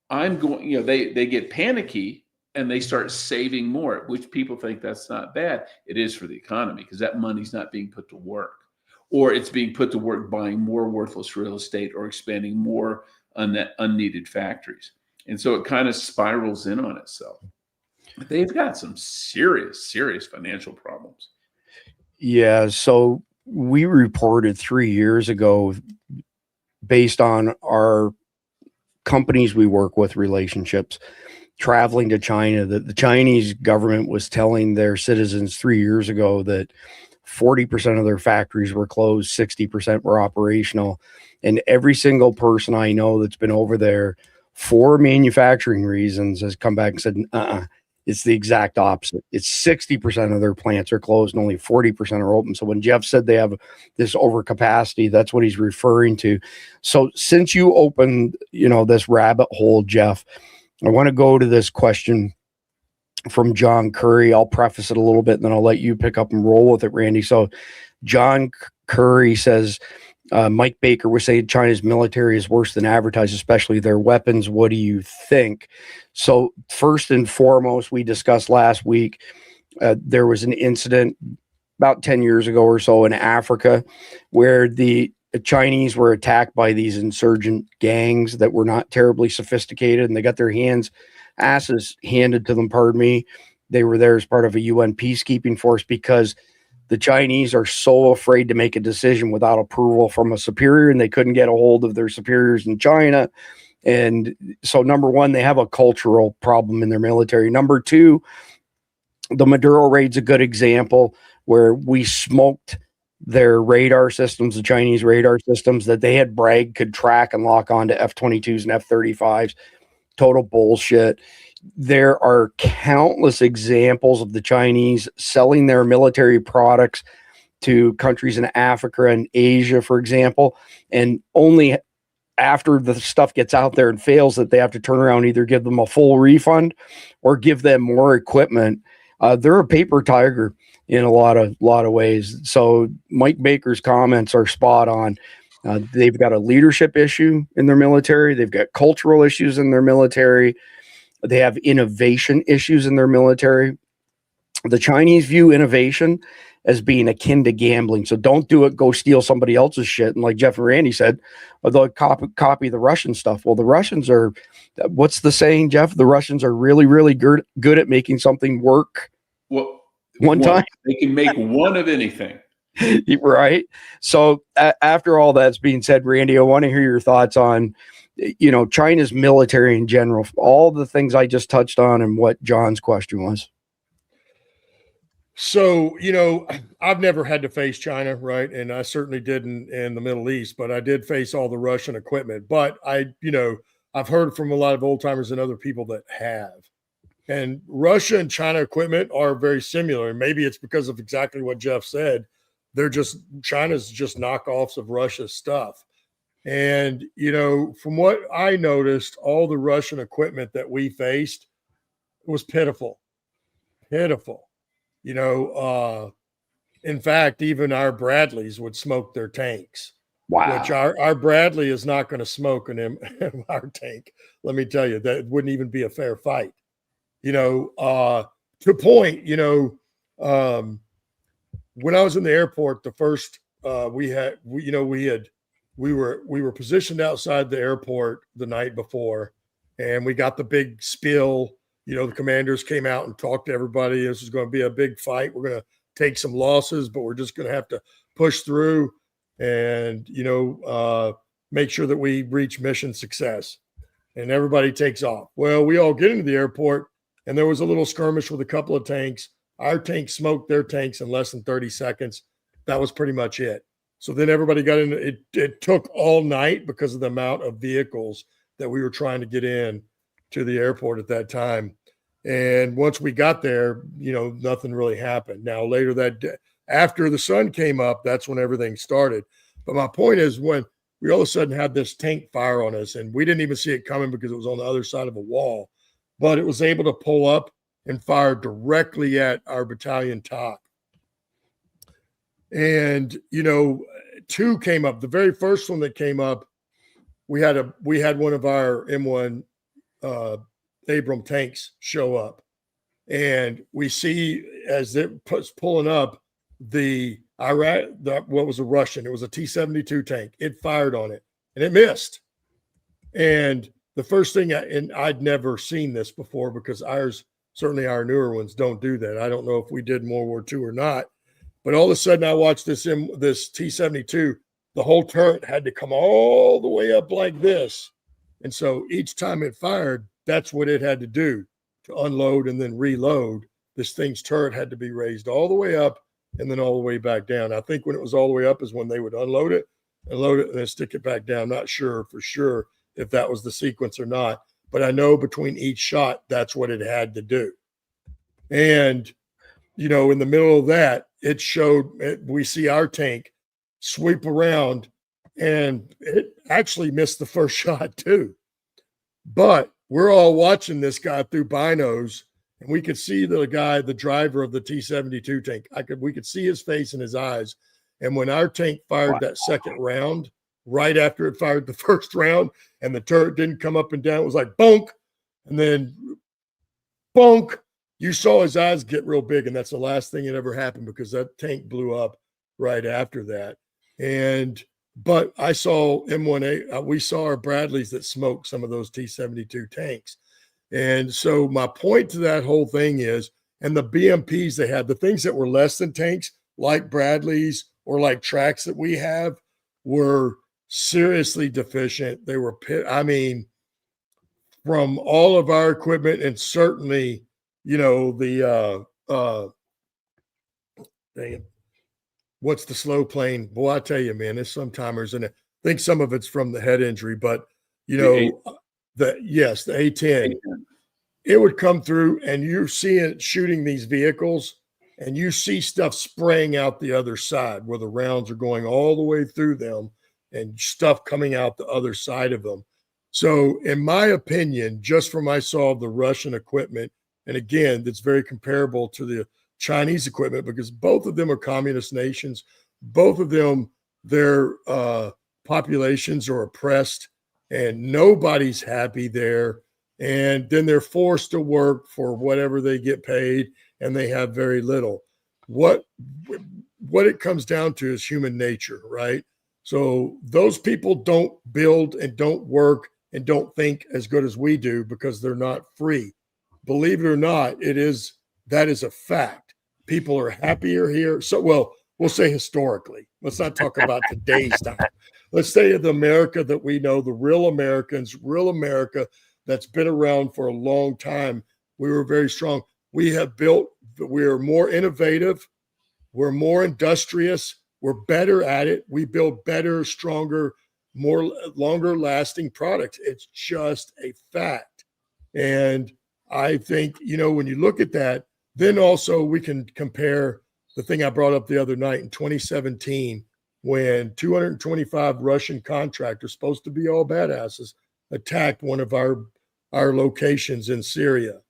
I'm going, they get panicky and they start saving more, which people think that's not bad. It is for the economy because that money's not being put to work. Or it's being put to work buying more worthless real estate or expanding more unneeded factories. And so it kind of spirals in on itself. They've got some serious, serious financial problems. Yeah. So we reported 3 years ago, based on our companies we work with relationships, traveling to China, that the Chinese government was telling their citizens 3 years ago that 40% of their factories were closed, 60% were operational. And every single person I know that's been over there for manufacturing reasons has come back and said, it's the exact opposite. It's 60% of their plants are closed and only 40% are open. So when Jeff said they have this overcapacity, that's what he's referring to. So since you opened, this rabbit hole, Jeff, I want to go to this question from John Curry. I'll preface it a little bit and then I'll let you pick up and roll with it, Randy. So John Curry says, Mike Baker was saying China's military is worse than advertised, especially their weapons. What do you think? So first and foremost, we discussed last week, there was an incident about 10 years ago or so in Africa where the Chinese were attacked by these insurgent gangs that were not terribly sophisticated, and they got their asses handed to them, pardon me. They were there as part of a UN peacekeeping force because the Chinese are so afraid to make a decision without approval from a superior, and they couldn't get a hold of their superiors in China. And so, number one, they have a cultural problem in their military. Number two, the Maduro raid's a good example where we smoked their radar systems, the Chinese radar systems that they had bragged could track and lock onto F-22s and F-35s. Total bullshit. There are countless examples of the Chinese selling their military products to countries in Africa and Asia, for example, and only after the stuff gets out there and fails that they have to turn around and either give them a full refund or give them more equipment. They're a paper tiger in a lot of ways. So Mike Baker's comments are spot on. They've got a leadership issue in their military. They've got cultural issues in their military. They have innovation issues in their military. The Chinese view innovation as being akin to gambling. So don't do it. Go steal somebody else's shit. And like Jeff and Randy said, they'll copy the Russian stuff. Well, the Russians are, what's the saying, Jeff? The Russians are really, really good at making something work. Well, one time. They can make one of anything. Right. So after all that's being said, Randy, I want to hear your thoughts on, China's military in general, all the things I just touched on and what John's question was. So, I've never had to face China, right? And I certainly didn't in the Middle East, but I did face all the Russian equipment. But I've heard from a lot of old timers and other people that have. And Russia and China equipment are very similar. And maybe it's because of exactly what Jeff said. China's just knockoffs of Russia's stuff. And, from what I noticed, all the Russian equipment that we faced was pitiful. In fact, even our Bradleys would smoke their tanks. Wow. Which our Bradley is not going to smoke in our tank. Let me tell you, that wouldn't even be a fair fight. To point, when I was in the airport, the first we were positioned outside the airport the night before, and we got the big spill. The commanders came out and talked to everybody. This is going to be a big fight. We're going to take some losses, but we're just going to have to push through and, make sure that we reach mission success. And everybody takes off. Well, we all get into the airport, and there was a little skirmish with a couple of tanks. Our tank smoked their tanks in less than 30 seconds. That was pretty much it. So then everybody got in. It took all night because of the amount of vehicles that we were trying to get in to the airport at that time. And once we got there, nothing really happened. Now, later that day, after the sun came up, that's when everything started. But my point is, when we all of a sudden had this tank fire on us, and we didn't even see it coming because it was on the other side of a wall, but it was able to pull up and fire directly at our battalion top. And, two came up. The very first one that came up, we had one of our M1 Abram tanks show up, and we see as it was pulling up what was a Russian. It was a T-72 tank. It fired on it and it missed. And the first thing, and I'd never seen this before because ours Certainly our newer ones don't do that. I don't know if we did in World War II or not, but all of a sudden I watched this T-72, the whole turret had to come all the way up like this. And so each time it fired, that's what it had to do to unload and then reload. This thing's turret had to be raised all the way up and then all the way back down. I think when it was all the way up is when they would unload it and load it and then stick it back down. Not sure for sure if that was the sequence or not, but I know between each shot, that's what it had to do. And, you know, in the middle of that, it showed, we see our tank sweep around, and it actually missed the first shot too. But we're all watching this guy through binos, and we could see the guy, the driver of the T-72 tank. We could see his face and his eyes. And when our tank fired that second round, right after it fired the first round, and the turret didn't come up and down, it was like bonk, and then bonk. You saw his eyes get real big, and that's the last thing that ever happened because that tank blew up right after that. But I saw M1A, we saw our Bradleys that smoked some of those T-72 tanks. And so my point to that whole thing is, and the BMPs they had, the things that were less than tanks, like Bradleys or like tracks that we have, were seriously deficient. They were, I mean, from all of our equipment, and certainly, you know, what's the slow plane? Boy, I tell you, man, there's some timers, and I think some of it's from the head injury, but you know, the A-10, it would come through and you see it shooting these vehicles, and you see stuff spraying out the other side where the rounds are going all the way through them and stuff coming out the other side of them. So in my opinion, just from I saw the Russian equipment, and again, that's very comparable to the Chinese equipment because both of them are communist nations. Both of them, their populations are oppressed and nobody's happy there. And then they're forced to work for whatever they get paid, and they have very little. What it comes down to is human nature, right? So those people don't build and don't work and don't think as good as we do because they're not free. Believe it or not, that is a fact. People are happier here. So, well, we'll say historically. Let's not talk about today's time. Let's say the America that we know, the real Americans, real America that's been around for a long time. We were very strong. We are more innovative. We're more industrious. We're better at it. We build better, stronger, more longer lasting products. It's just a fact. And I think, you know, when you look at that, then also we can compare the thing I brought up the other night in 2017, when 225 Russian contractors, supposed to be all badasses, attacked one of our locations in Syria.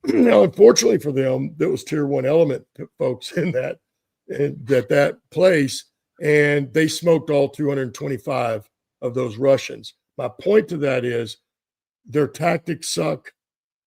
Now, unfortunately for them, there was tier 1 element folks in that place, and they smoked all 225 of those Russians. My point to that is their tactics suck,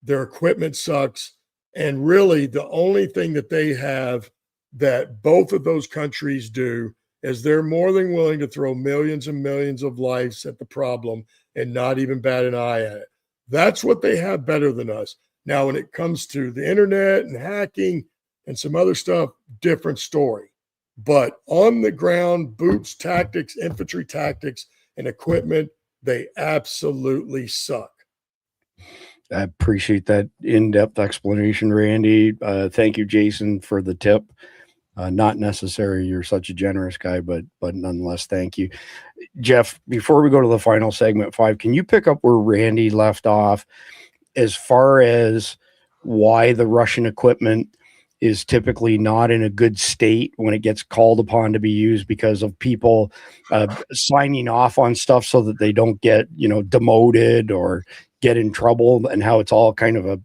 their equipment sucks, and really the only thing that they have that both of those countries do is they're more than willing to throw millions and millions of lives at the problem and not even bat an eye at it. That's what they have better than us. Now, when it comes to the internet and hacking and some other stuff, different story. But on the ground, boots, tactics, infantry tactics, and equipment, they absolutely suck. I appreciate that in-depth explanation, Randy. Thank you, Jason, for the tip. Not necessary. You're such a generous guy, but nonetheless, thank you. Jeff, before we go to the final segment 5, can you pick up where Randy left off as far as why the Russian equipment is typically not in a good state when it gets called upon to be used because of people signing off on stuff so that they don't get, you know, demoted or get in trouble, and how it's all kind of a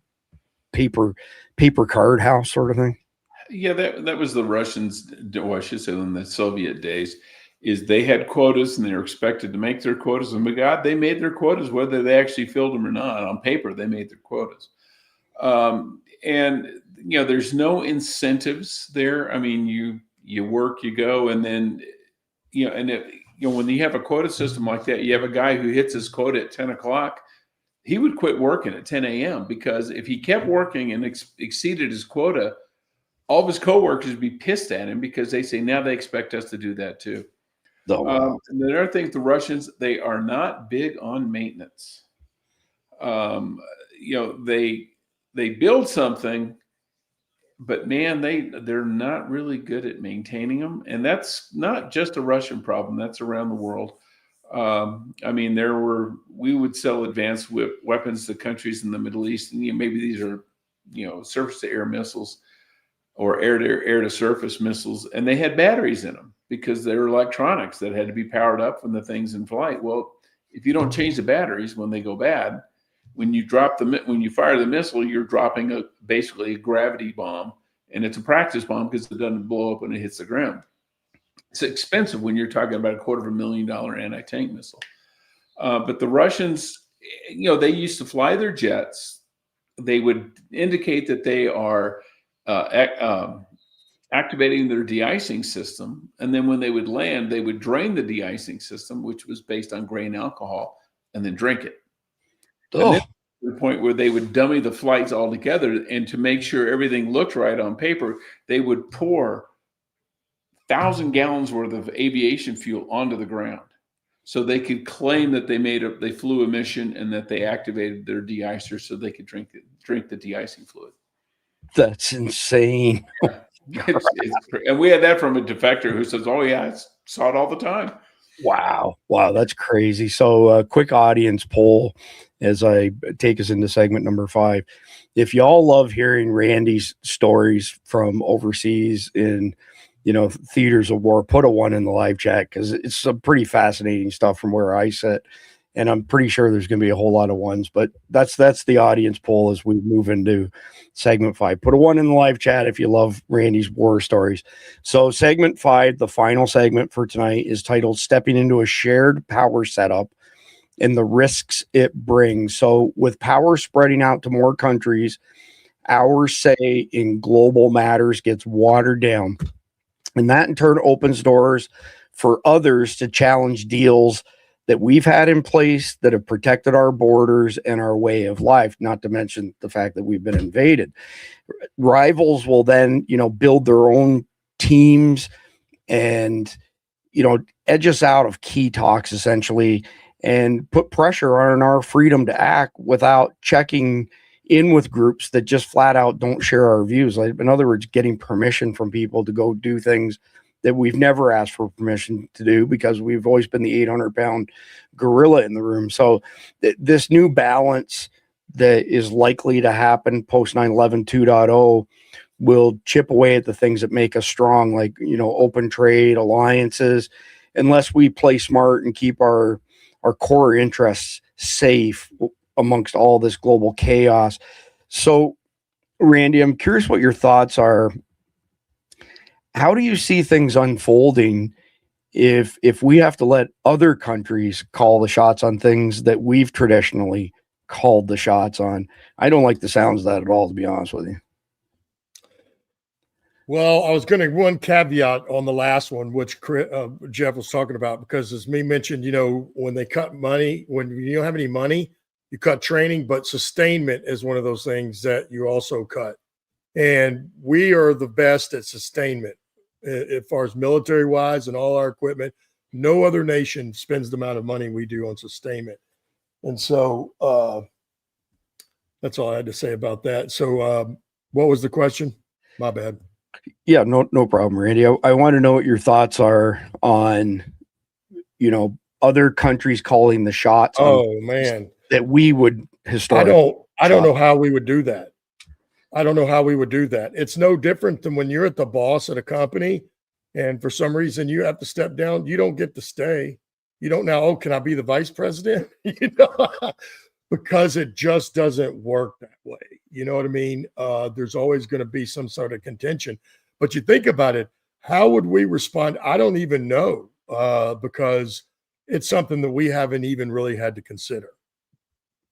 paper card house sort of thing? Yeah, that was the Russians, or I should say in the Soviet days, is they had quotas and they were expected to make their quotas. And by God, they made their quotas, whether they actually filled them or not. On paper, they made their quotas. And, you know, there's no incentives there. I mean, you work, you go, and then, you know, and when you have a quota system like that, you have a guy who hits his quota at 10 o'clock. he would quit working at 10 a.m. because if he kept working and exceeded his quota, all of his coworkers would be pissed at him because they say now they expect us to do that too. Oh, wow. And the other thing, the Russians, they are not big on maintenance. They build something, but man, they're not really good at maintaining them. And that's not just a Russian problem. That's around the world. We would sell advanced weapons to countries in the Middle East, and maybe these are, surface to air missiles or air to surface missiles, and they had batteries in them because they're electronics that had to be powered up when the thing's in flight. Well, if you don't change the batteries when they go bad, when you fire the missile, you're dropping basically a gravity bomb, and it's a practice bomb because it doesn't blow up when it hits the ground. It's expensive when you're talking about $250,000 anti-tank missile. But the Russians, they used to fly their jets. They would indicate that they are activating their de-icing system. And then when they would land, they would drain the de-icing system, which was based on grain alcohol, and then drink it. And then to the point where they would dummy the flights altogether. And to make sure everything looked right on paper, they would pour 1,000 gallons worth of aviation fuel onto the ground, so they could claim that they flew a mission and that they activated their de-icer so they could drink the de-icing fluid. That's insane. And we had that from a defector who says, "Oh yeah, I saw it all the time." Wow, that's crazy. So quick audience poll as I take us into segment number 5. If y'all love hearing Randy's stories from overseas in theaters of war, put a 1 in the live chat, because it's some pretty fascinating stuff from where I sit, and I'm pretty sure there's going to be a whole lot of 1s. But that's the audience poll as we move into segment 5. Put a 1 in the live chat if you love Randy's war stories. So segment 5, the final segment for tonight, is titled "Stepping into a Shared Power Setup and the Risks It Brings." So with power spreading out to more countries, our say in global matters gets watered down. And that in turn opens doors for others to challenge deals that we've had in place that have protected our borders and our way of life, not to mention the fact that we've been invaded. Rivals will then, build their own teams and, edge us out of key talks essentially, and put pressure on our freedom to act without checking in with groups that just flat out don't share our views. Like, in other words, getting permission from people to go do things that we've never asked for permission to do because we've always been the 800-pound gorilla in the room. So this new balance that is likely to happen post 9/11 2.0 will chip away at the things that make us strong, like, open trade, alliances, unless we play smart and keep our core interests safe amongst all this global chaos. So, Randy, I'm curious what your thoughts are. How do you see things unfolding if we have to let other countries call the shots on things that we've traditionally called the shots on? I don't like the sounds of that at all, to be honest with you. Well, I was going to one caveat on the last one, which Jeff was talking about, because as me mentioned, when they cut money, when you don't have any money, you cut training, but sustainment is one of those things that you also cut. And we are the best at sustainment as far as military wise and all our equipment. No other nation spends the amount of money we do on sustainment. And so that's all I had to say about that. So what was the question? My bad. Yeah, no problem, Randy. I want to know what your thoughts are on, other countries calling the shots. Oh man, that we would historically. I don't know how we would do that. I don't know how we would do that. It's no different than when you're at the boss at a company and for some reason you have to step down. You don't get to stay. You don't now, oh, can I be the vice president? Because it just doesn't work that way. You know what I mean? There's always going to be some sort of contention. But you think about it, how would we respond? I don't even know, because it's something that we haven't even really had to consider.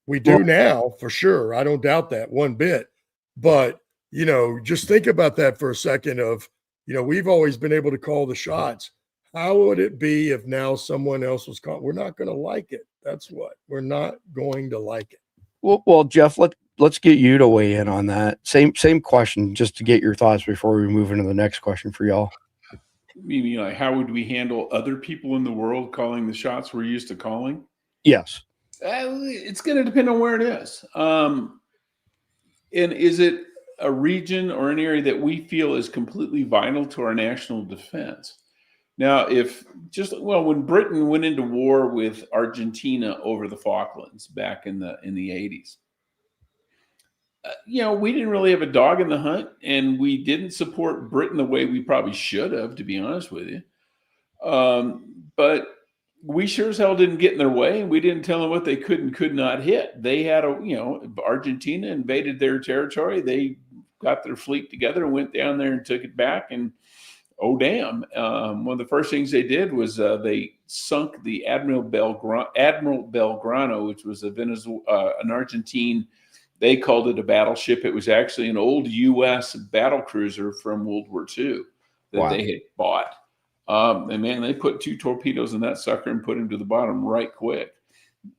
We do now, for sure. I don't doubt that one bit. But, just think about that for a second of, we've always been able to call the shots. How would it be if now someone else was caught? We're not going to like it. That's what. We're not going to like it. Well, Jeff, let's get you to weigh in on that. Same question, just to get your thoughts before we move into the next question for y'all. You mean like how would we handle other people in the world calling the shots we're used to calling? Yes. It's going to depend on where it is. And is it a region or an area that we feel is completely vital to our national defense? Now, when Britain went into war with Argentina over the Falklands back in the 80s, we didn't really have a dog in the hunt, and we didn't support Britain the way we probably should have, to be honest with you. But we sure as hell didn't get in their way, and we didn't tell them what they could and could not hit. They had Argentina invaded their territory. They got their fleet together and went down there and took it back. And oh, damn. One of the first things they did was they sunk the Admiral Belgrano, which was an Argentine. They called it a battleship. It was actually an old U.S. battle cruiser from World War II that they had bought. And man, they put 2 torpedoes in that sucker and put him to the bottom right quick.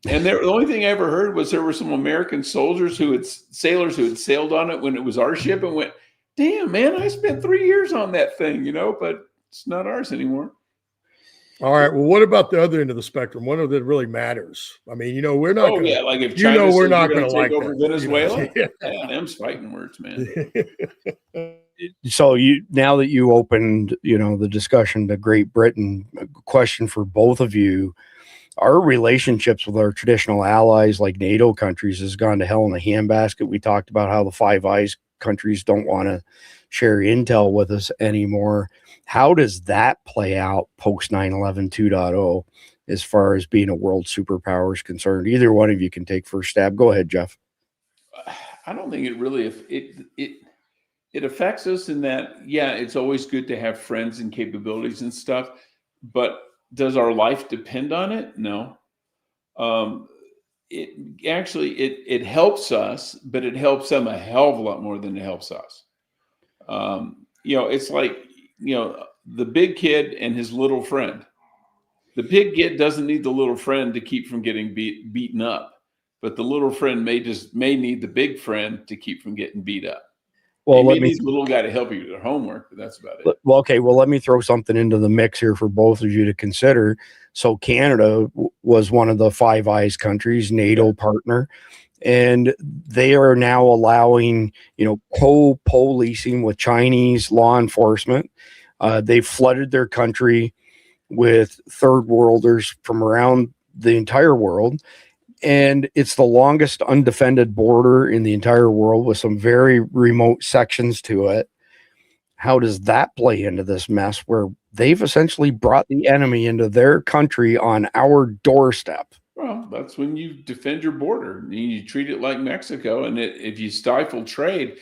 And the only thing I ever heard was there were some American sailors who had sailed on it when it was our ship and went, damn, man, I spent 3 years on that thing, but it's not ours anymore. All right. Well, what about the other end of the spectrum? What that really matters? I mean, we're not. Oh, yeah. Like if China we're not going to take like over Venezuela. Yeah, them's fighting words, man. So now that you opened, the discussion to Great Britain, a question for both of you: our relationships with our traditional allies, like NATO countries, has gone to hell in a handbasket. We talked about how the Five Eyes countries don't want to share intel with us anymore. How does that play out post 9/11 2.0 as far as being a world superpower is concerned? Either one of you can take first stab. Go ahead, Jeff. I don't think it really it affects us in that, it's always good to have friends and capabilities and stuff, but does our life depend on it? No. It helps us, but it helps them a hell of a lot more than it helps us. It's like, the big kid and his little friend. The big kid doesn't need the little friend to keep from getting beaten up, but the little friend may need the big friend to keep from getting beat up. Well, let me need the little guy to help you with their homework, but that's about it. Well, okay. Well, let me throw something into the mix here for both of you to consider. So Canada was one of the Five Eyes countries, NATO partner, and they are now allowing, co-policing with Chinese law enforcement. They've flooded their country with third worlders from around the entire world. And it's the longest undefended border in the entire world with some very remote sections to it. How does that play into this mess where they've essentially brought the enemy into their country on our doorstep? Well, that's when you defend your border. You treat it like Mexico. And if you stifle trade,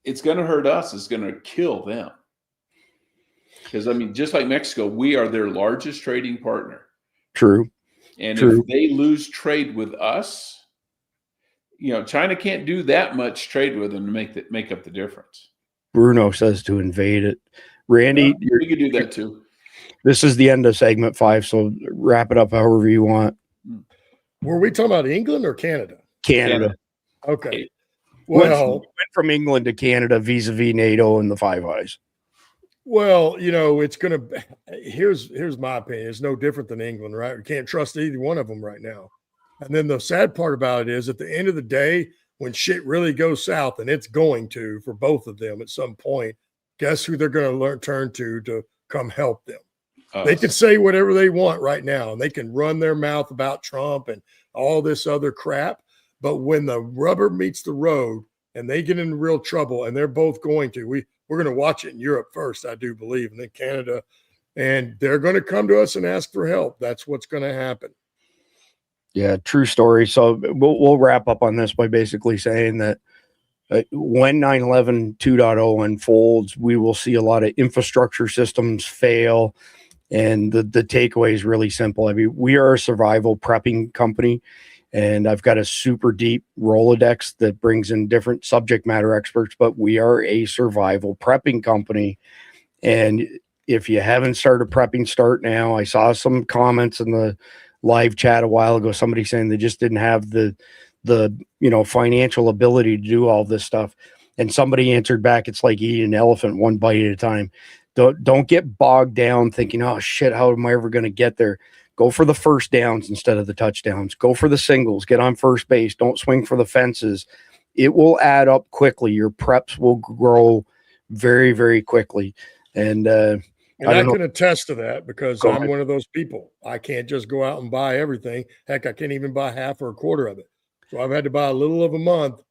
it's going to hurt us. It's going to kill them. Because, just like Mexico, we are their largest trading partner. True. And if they lose trade with us, China can't do that much trade with them to make up the difference. Bruno says to invade it. Randy, we could do that too. This is the end of segment 5, so wrap it up however you want. Were we talking about England or Canada? Canada. Okay. Well, went from England to Canada vis-a-vis NATO and the Five Eyes. Well, it's going to – here's my opinion. It's no different than England, right? We can't trust either one of them right now. And then the sad part about it is at the end of the day, when shit really goes south, and it's going to for both of them at some point, guess who they're going to turn to come help them? They can say whatever they want right now, and they can run their mouth about Trump and all this other crap. But when the rubber meets the road and they get in real trouble, and they're both going to – we're going to watch it in Europe first, I do believe, and then Canada. And they're going to come to us and ask for help. That's what's going to happen. Yeah, true story. So we'll wrap up on this by basically saying that when 9/11 2.0 unfolds, we will see a lot of infrastructure systems fail. And the takeaway is really simple. We are a survival prepping company. And I've got a super deep Rolodex that brings in different subject matter experts, but we are a survival prepping company. And if you haven't started prepping, start now. I saw some comments in the live chat a while ago, somebody saying they just didn't have the the financial ability to do all this stuff. And somebody answered back, it's like eating an elephant one bite at a time. Don't get bogged down thinking, oh shit, how am I ever going to get there? Go for the first downs instead of the touchdowns. Go for the singles. Get on first base. Don't swing for the fences. It will add up quickly. Your preps will grow very, very quickly. And I can attest to that because I'm one of those people. I can't just go out and buy everything. Heck, I can't even buy half or a quarter of it. So I've had to buy a little of a month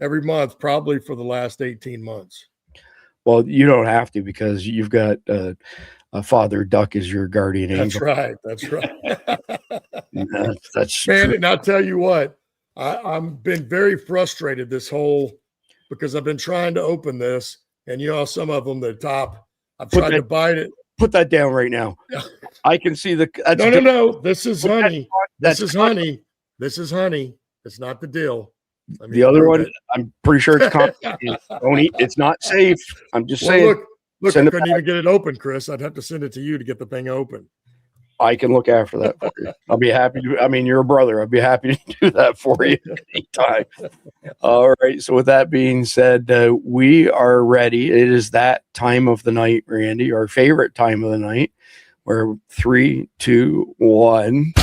every month, probably for the last 18 months. Well, you don't have to because you've got a Father Duck as your guardian angel. That's right. That's man. true. And I'll tell you what, I've been very frustrated because I've been trying to open this, and some of them, the top, I've tried to bite it. Put that down right now. I can see the. No. This is honey. This is honey. This is honey. It's not the deal. The other one, I'm pretty sure it's complicated. It's not safe. I'm just saying. Look, I couldn't even get it open, Chris. I'd have to send it to you to get the thing open. I can look after that for you. I'll be happy to. I mean, you're a brother. I'd be happy to do that for you anytime. All right. So with that being said, we are ready. It is that time of the night, Randy, our favorite time of the night. We're 3, 2, 1.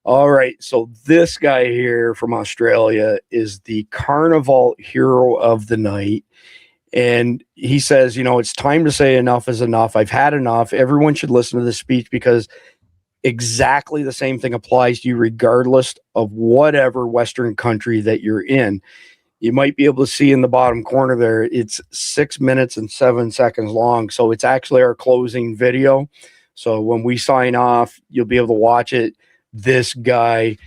All right, so this guy here from Australia is the Carnival hero of the night. And he says, it's time to say enough is enough. I've had enough. Everyone should listen to this speech because exactly the same thing applies to you regardless of whatever Western country that you're in. You might be able to see in the bottom corner there, it's 6 minutes and 7 seconds long. So it's actually our closing video. So when we sign off, you'll be able to watch it. This guy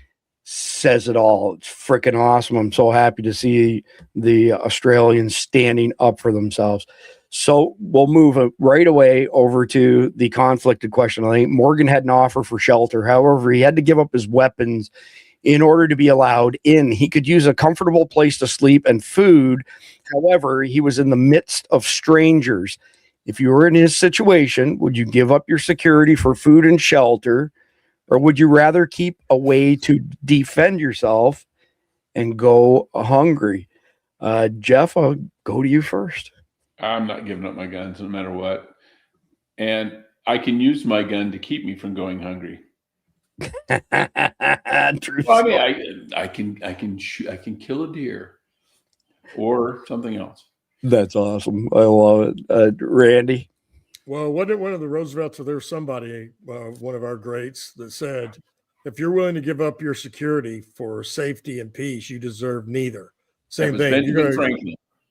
says it all. It's freaking awesome. I'm so happy to see the Australians standing up for themselves. So we'll move right away over to the conflicted question. I think Morgan had an offer for shelter. However, he had to give up his weapons in order to be allowed in. He could use a comfortable place to sleep and food. However, he was in the midst of strangers. If you were in his situation, would you give up your security for food and shelter? Or would you rather keep a way to defend yourself and go hungry? Jeff, I'll go to you first. I'm not giving up my guns no matter what. And I can use my gun to keep me from going hungry. Well, I mean, I can kill a deer or something else. That's awesome. I love it. Randy? Well, wasn't one of the Roosevelts, or there was somebody, one of our greats, that said, if you're willing to give up your security for safety and peace, you deserve neither. Same thing.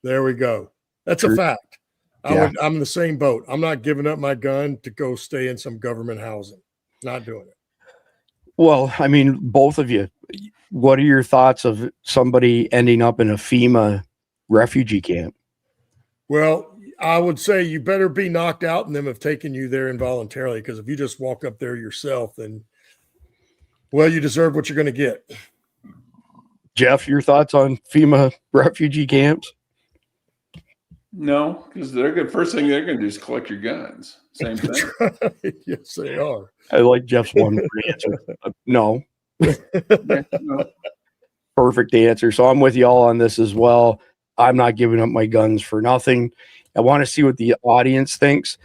There we go. That's a fact. I'm in the same boat. I'm not giving up my gun to go stay in some government housing. Not doing it. Well, I mean, both of you, what are your thoughts of somebody ending up in a FEMA refugee camp? Well, I would say you better be knocked out and them have taken you there involuntarily, because if you just walk up there yourself, then, well, you deserve what you're going to get. Jeff, your thoughts on FEMA refugee camps? No, because they're good. First thing they're going to do is collect your guns. Same thing. Yes, they are. I like Jeff's one answer. No. Perfect answer. So I'm with y'all on this as well. I'm not giving up my guns for nothing. I want to see what the audience thinks.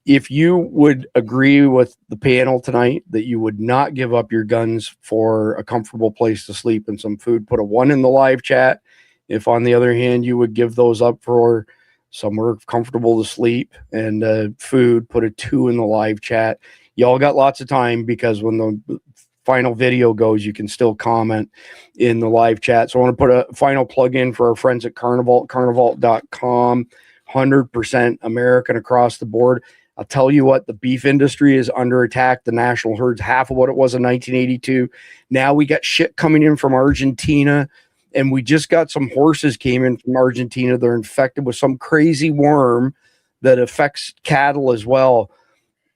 If you would agree with the panel tonight that you would not give up your guns for a comfortable place to sleep and some food, put a 1 in the live chat. If on the other hand, you would give those up for somewhere comfortable to sleep and food, put a 2 in the live chat. Y'all got lots of time, because when the final video goes, you can still comment in the live chat. So I want to put a final plug in for our friends at Carnival, carnival.com. 100% American across the board. I'll tell you what, the beef industry is under attack. The national herd's half of what it was in 1982. Now we got shit coming in from Argentina, and we just got some horses came in from Argentina. They're infected with some crazy worm that affects cattle as well.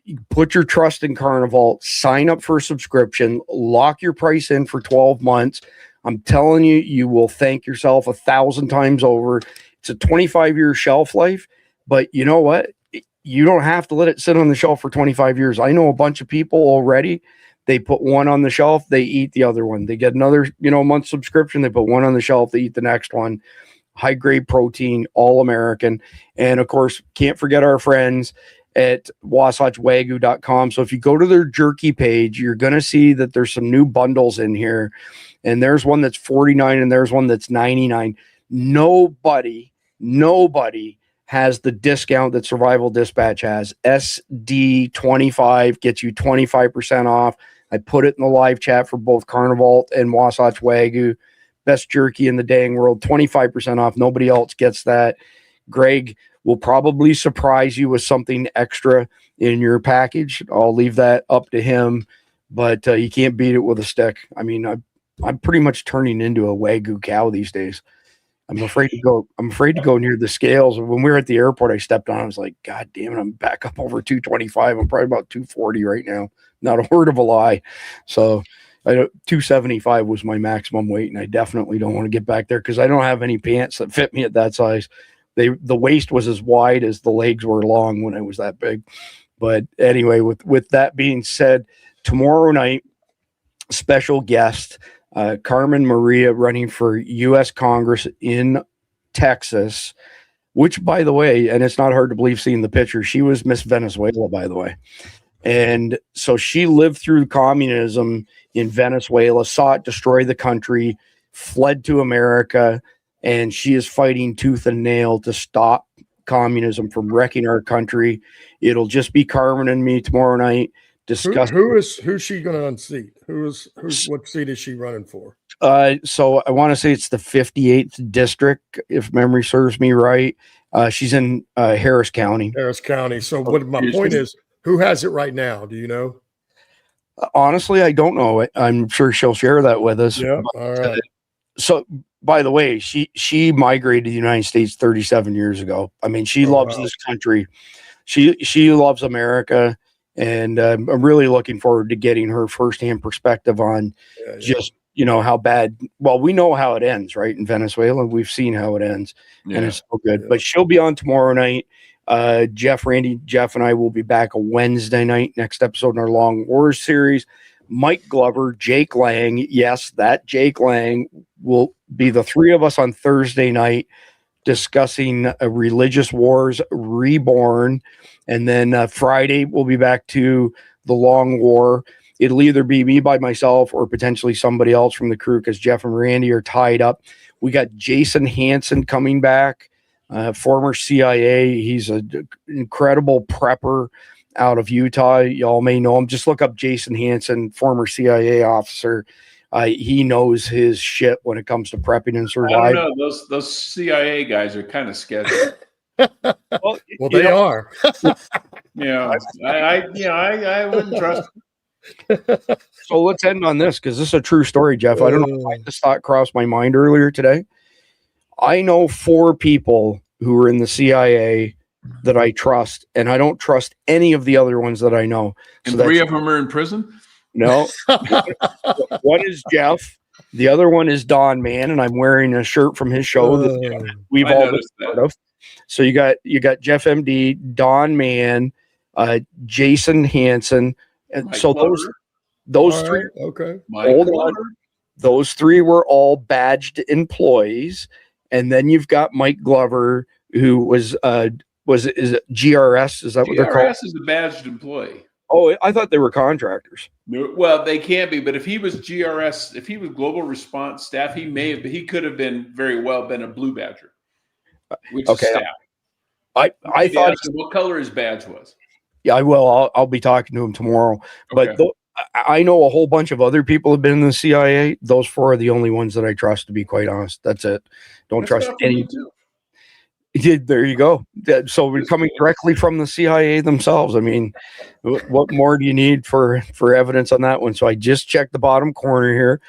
You put your trust in Carnival, sign up for a subscription, lock your price in for 12 months. I'm telling you, you will thank yourself 1,000 times over. It's a 25-year shelf life, but you know what? you don't have to let it sit on the shelf for 25 years. I know a bunch of people already. They put one on the shelf, they eat the other one. They get another, month subscription. They put one on the shelf, they eat the next one. High grade protein, all American. And of course, can't forget our friends at wasatchwagyu.com. So if you go to their jerky page, you're going to see that there's some new bundles in here. And there's one that's $49 and there's one that's $99. Nobody has the discount that Survival Dispatch has. SD25 gets you 25% off. I put it in the live chat for both Carnival and Wasatch Wagyu. Best jerky in the dang world, 25% off. Nobody else gets that. Greg will probably surprise you with something extra in your package. I'll leave that up to him, but you can't beat it with a stick. I mean, I'm pretty much turning into a Wagyu cow these days. I'm afraid to go near the scales. When we were at the airport, I stepped on. I was like, God damn it! I'm back up over 225. I'm probably about 240 right now. Not a word of a lie. So, 275 was my maximum weight, and I definitely don't want to get back there because I don't have any pants that fit me at that size. The waist was as wide as the legs were long when I was that big. But anyway, with that being said, tomorrow night, special guest. Carmen Maria running for U.S. Congress in Texas, which, by the way, and it's not hard to believe seeing the picture, she was Miss Venezuela, by the way. And so she lived through communism in Venezuela, saw it destroy the country, fled to America, and she is fighting tooth and nail to stop communism from wrecking our country. It'll just be Carmen and me tomorrow night. Who's she going to unseat? What seat is she running for? So I want to say it's the 58th district, if memory serves me right. She's in Harris County. So what my point is, who has it right now? Do you know? Honestly, I don't know. I'm sure she'll share that with us. Yeah. All right. So, by the way, she migrated to the United States 37 years ago. I mean, she loves this country. She loves America. And I'm really looking forward to getting her firsthand perspective on just, how bad. Well, we know how it ends, right? In Venezuela, we've seen how it ends, and it's so good. Yeah. But she'll be on tomorrow night. Jeff and I will be back a Wednesday night, next episode in our Long Wars series. Mike Glover, Jake Lang. Yes, that Jake Lang will be the three of us on Thursday night discussing Religious Wars Reborn. And then Friday, we'll be back to the Long War. It'll either be me by myself or potentially somebody else from the crew because Jeff and Randy are tied up. We got Jason Hansen coming back, former CIA. He's an incredible prepper out of Utah. Y'all may know him. Just look up Jason Hansen, former CIA officer. He knows his shit when it comes to prepping and surviving. I don't know. Those CIA guys are kind of sketchy. Well, they are. I wouldn't trust. So let's end on this because this is a true story, Jeff. I don't know why this thought crossed my mind earlier today. I know 4 people who are in the CIA that I trust, and I don't trust any of the other ones that I know. And 3 of them are in prison? No. One is Jeff. The other one is Don Mann, and I'm wearing a shirt from his show that we've all been part of. So you got Jeff MD, Don Mann, Jason Hansen, and Mike so Glover. those All 3. right, okay. Hold on. Those 3 were all badged employees, and then you've got Mike Glover, who is it GRS? Is that what they're called? GRS is a badged employee. Oh, I thought they were contractors. Well, they can't be, but if he was GRS, if he was Global Response Staff, he could have been very well been a Blue Badger, which is staff. I thought what color his badge was. Yeah, I will. I'll be talking to him tomorrow. Okay. But I know a whole bunch of other people have been in the CIA. Those 4 are the only ones that I trust, to be quite honest. That's it. Don't trust any. There you go. So we're coming directly from the CIA themselves. I mean, what more do you need for evidence on that one? So I just checked the bottom corner here.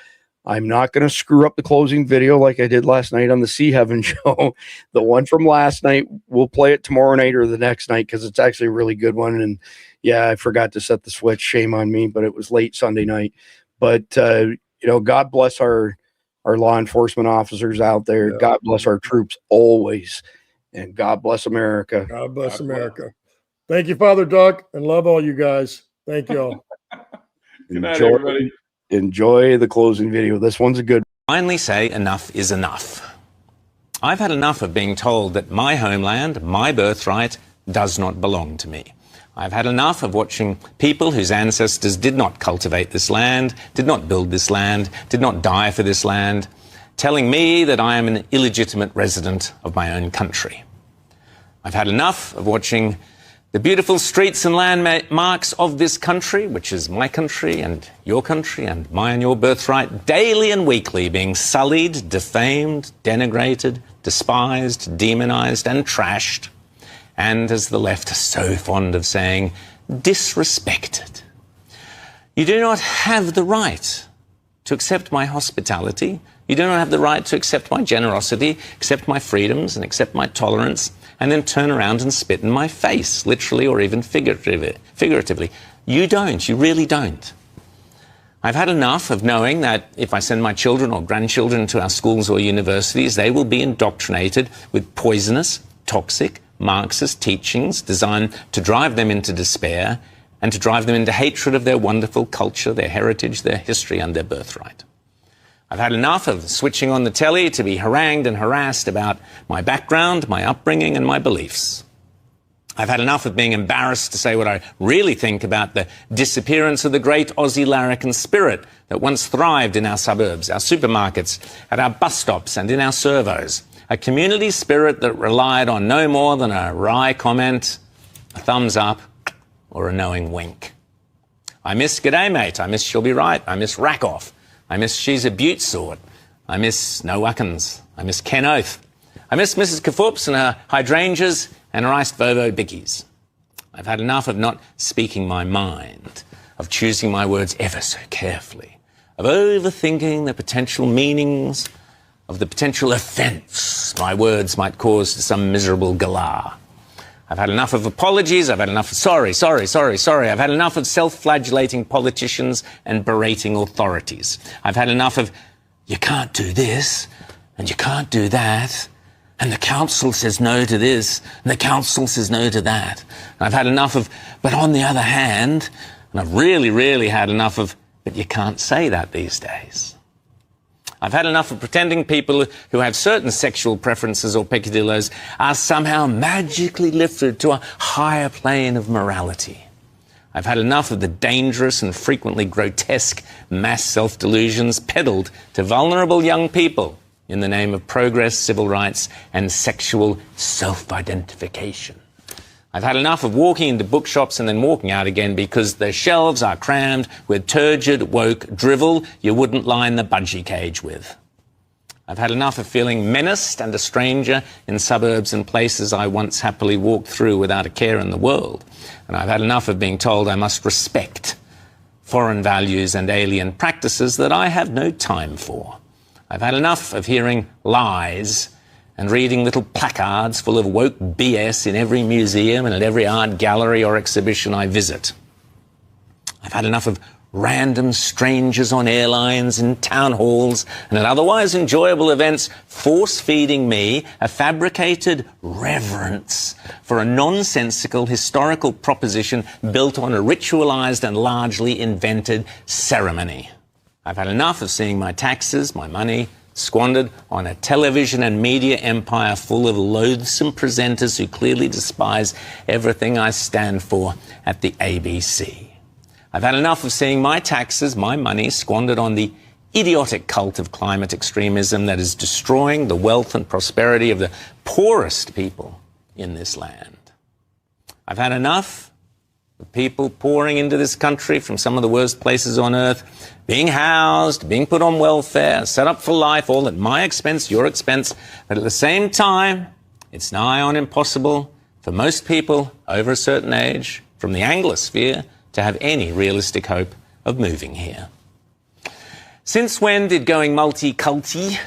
I'm not going to screw up the closing video like I did last night on the Sea Heaven show. The one from last night, we'll play it tomorrow night or the next night because it's actually a really good one. And yeah, I forgot to set the switch. Shame on me, but it was late Sunday night. But, God bless our law enforcement officers out there. Yeah. God bless our troops always. And God bless America. God bless America. Thank you, Father Duck, and love all you guys. Thank you all. Good night, everybody. Enjoy the closing video. This one's a good. Finally say enough is enough. I've had enough of being told that my homeland, my birthright, does not belong to me. I've had enough of watching people whose ancestors did not cultivate this land, did not build this land, did not die for this land, telling me that I am an illegitimate resident of my own country. I've had enough of watching the beautiful streets and landmarks of this country, which is my country and your country and my and your birthright, daily and weekly being sullied, defamed, denigrated, despised, demonized and trashed, and, as the left are so fond of saying, disrespected. You do not have the right to accept my hospitality. You do not have the right to accept my generosity, accept my freedoms and accept my tolerance, and then turn around and spit in my face, literally or even figuratively. You don't. You really don't. I've had enough of knowing that if I send my children or grandchildren to our schools or universities, they will be indoctrinated with poisonous, toxic, Marxist teachings designed to drive them into despair and to drive them into hatred of their wonderful culture, their heritage, their history, and their birthright. I've had enough of switching on the telly to be harangued and harassed about my background, my upbringing, and my beliefs. I've had enough of being embarrassed to say what I really think about the disappearance of the great Aussie larrikin spirit that once thrived in our suburbs, our supermarkets, at our bus stops, and in our servos. A community spirit that relied on no more than a wry comment, a thumbs up, or a knowing wink. I miss G'day Mate, I miss She'll Be Right, I miss Rack Off, I miss She's a Beaut Sort, I miss No Wuckins, I miss Ken Oath, I miss Mrs. Kafoops and her hydrangeas and her iced Vovo bickies. I've had enough of not speaking my mind, of choosing my words ever so carefully, of overthinking the potential meanings, of the potential offence my words might cause to some miserable galah. I've had enough of apologies, I've had enough of sorry. I've had enough of self-flagellating politicians and berating authorities. I've had enough of, you can't do this, and you can't do that, and the council says no to this, and the council says no to that. And I've had enough of, but on the other hand, and I've really had enough of, but you can't say that these days. I've had enough of pretending people who have certain sexual preferences or peccadillos are somehow magically lifted to a higher plane of morality. I've had enough of the dangerous and frequently grotesque mass self-delusions peddled to vulnerable young people in the name of progress, civil rights, and sexual self-identification. I've had enough of walking into bookshops and then walking out again because the shelves are crammed with turgid, woke drivel you wouldn't line the budgie cage with. I've had enough of feeling menaced and a stranger in suburbs and places I once happily walked through without a care in the world. And I've had enough of being told I must respect foreign values and alien practices that I have no time for. I've had enough of hearing lies and reading little placards full of woke BS in every museum and at every art gallery or exhibition I visit. I've had enough of random strangers on airlines, in town halls, and at otherwise enjoyable events force-feeding me a fabricated reverence for a nonsensical historical proposition built on a ritualized and largely invented ceremony. I've had enough of seeing my taxes, my money, squandered on a television and media empire full of loathsome presenters who clearly despise everything I stand for at the ABC. I've had enough of seeing my taxes, my money, squandered on the idiotic cult of climate extremism that is destroying the wealth and prosperity of the poorest people in this land. I've had enough of people pouring into this country from some of the worst places on earth, being housed, being put on welfare, set up for life, all at my expense, your expense, but at the same time, it's nigh on impossible for most people over a certain age from the Anglosphere to have any realistic hope of moving here. Since when did going multi-culti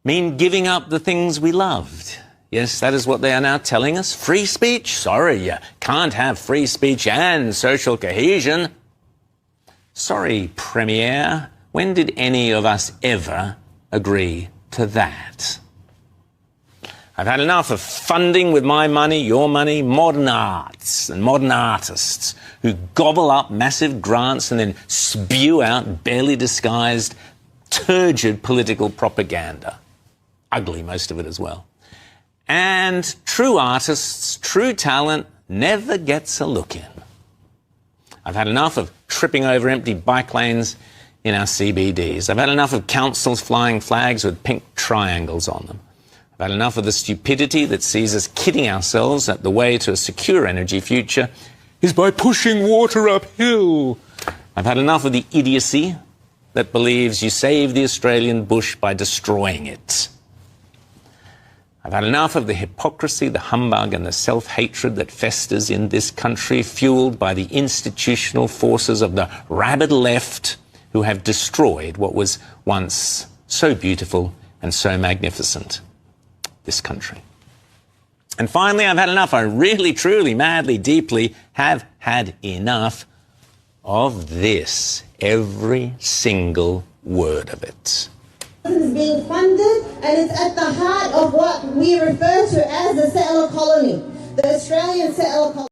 mean giving up the things we loved? Yes, that is what they are now telling us. Free speech? Sorry, you can't have free speech and social cohesion. Sorry, Premier, when did any of us ever agree to that? I've had enough of funding with my money, your money, modern arts and modern artists who gobble up massive grants and then spew out barely disguised, turgid political propaganda. Ugly, most of it as well. And true artists, true talent never gets a look in. I've had enough of tripping over empty bike lanes in our CBDs. I've had enough of councils flying flags with pink triangles on them. I've had enough of the stupidity that sees us kidding ourselves that the way to a secure energy future is by pushing water uphill. I've had enough of the idiocy that believes you save the Australian bush by destroying it. I've had enough of the hypocrisy, the humbug and the self-hatred that festers in this country, fueled by the institutional forces of the rabid left who have destroyed what was once so beautiful and so magnificent. This country. And finally, I've had enough. I really, truly, madly, deeply have had enough of this. Every single word of it. Is being funded and it's at the heart of what we refer to as the settler colony, the Australian settler colony.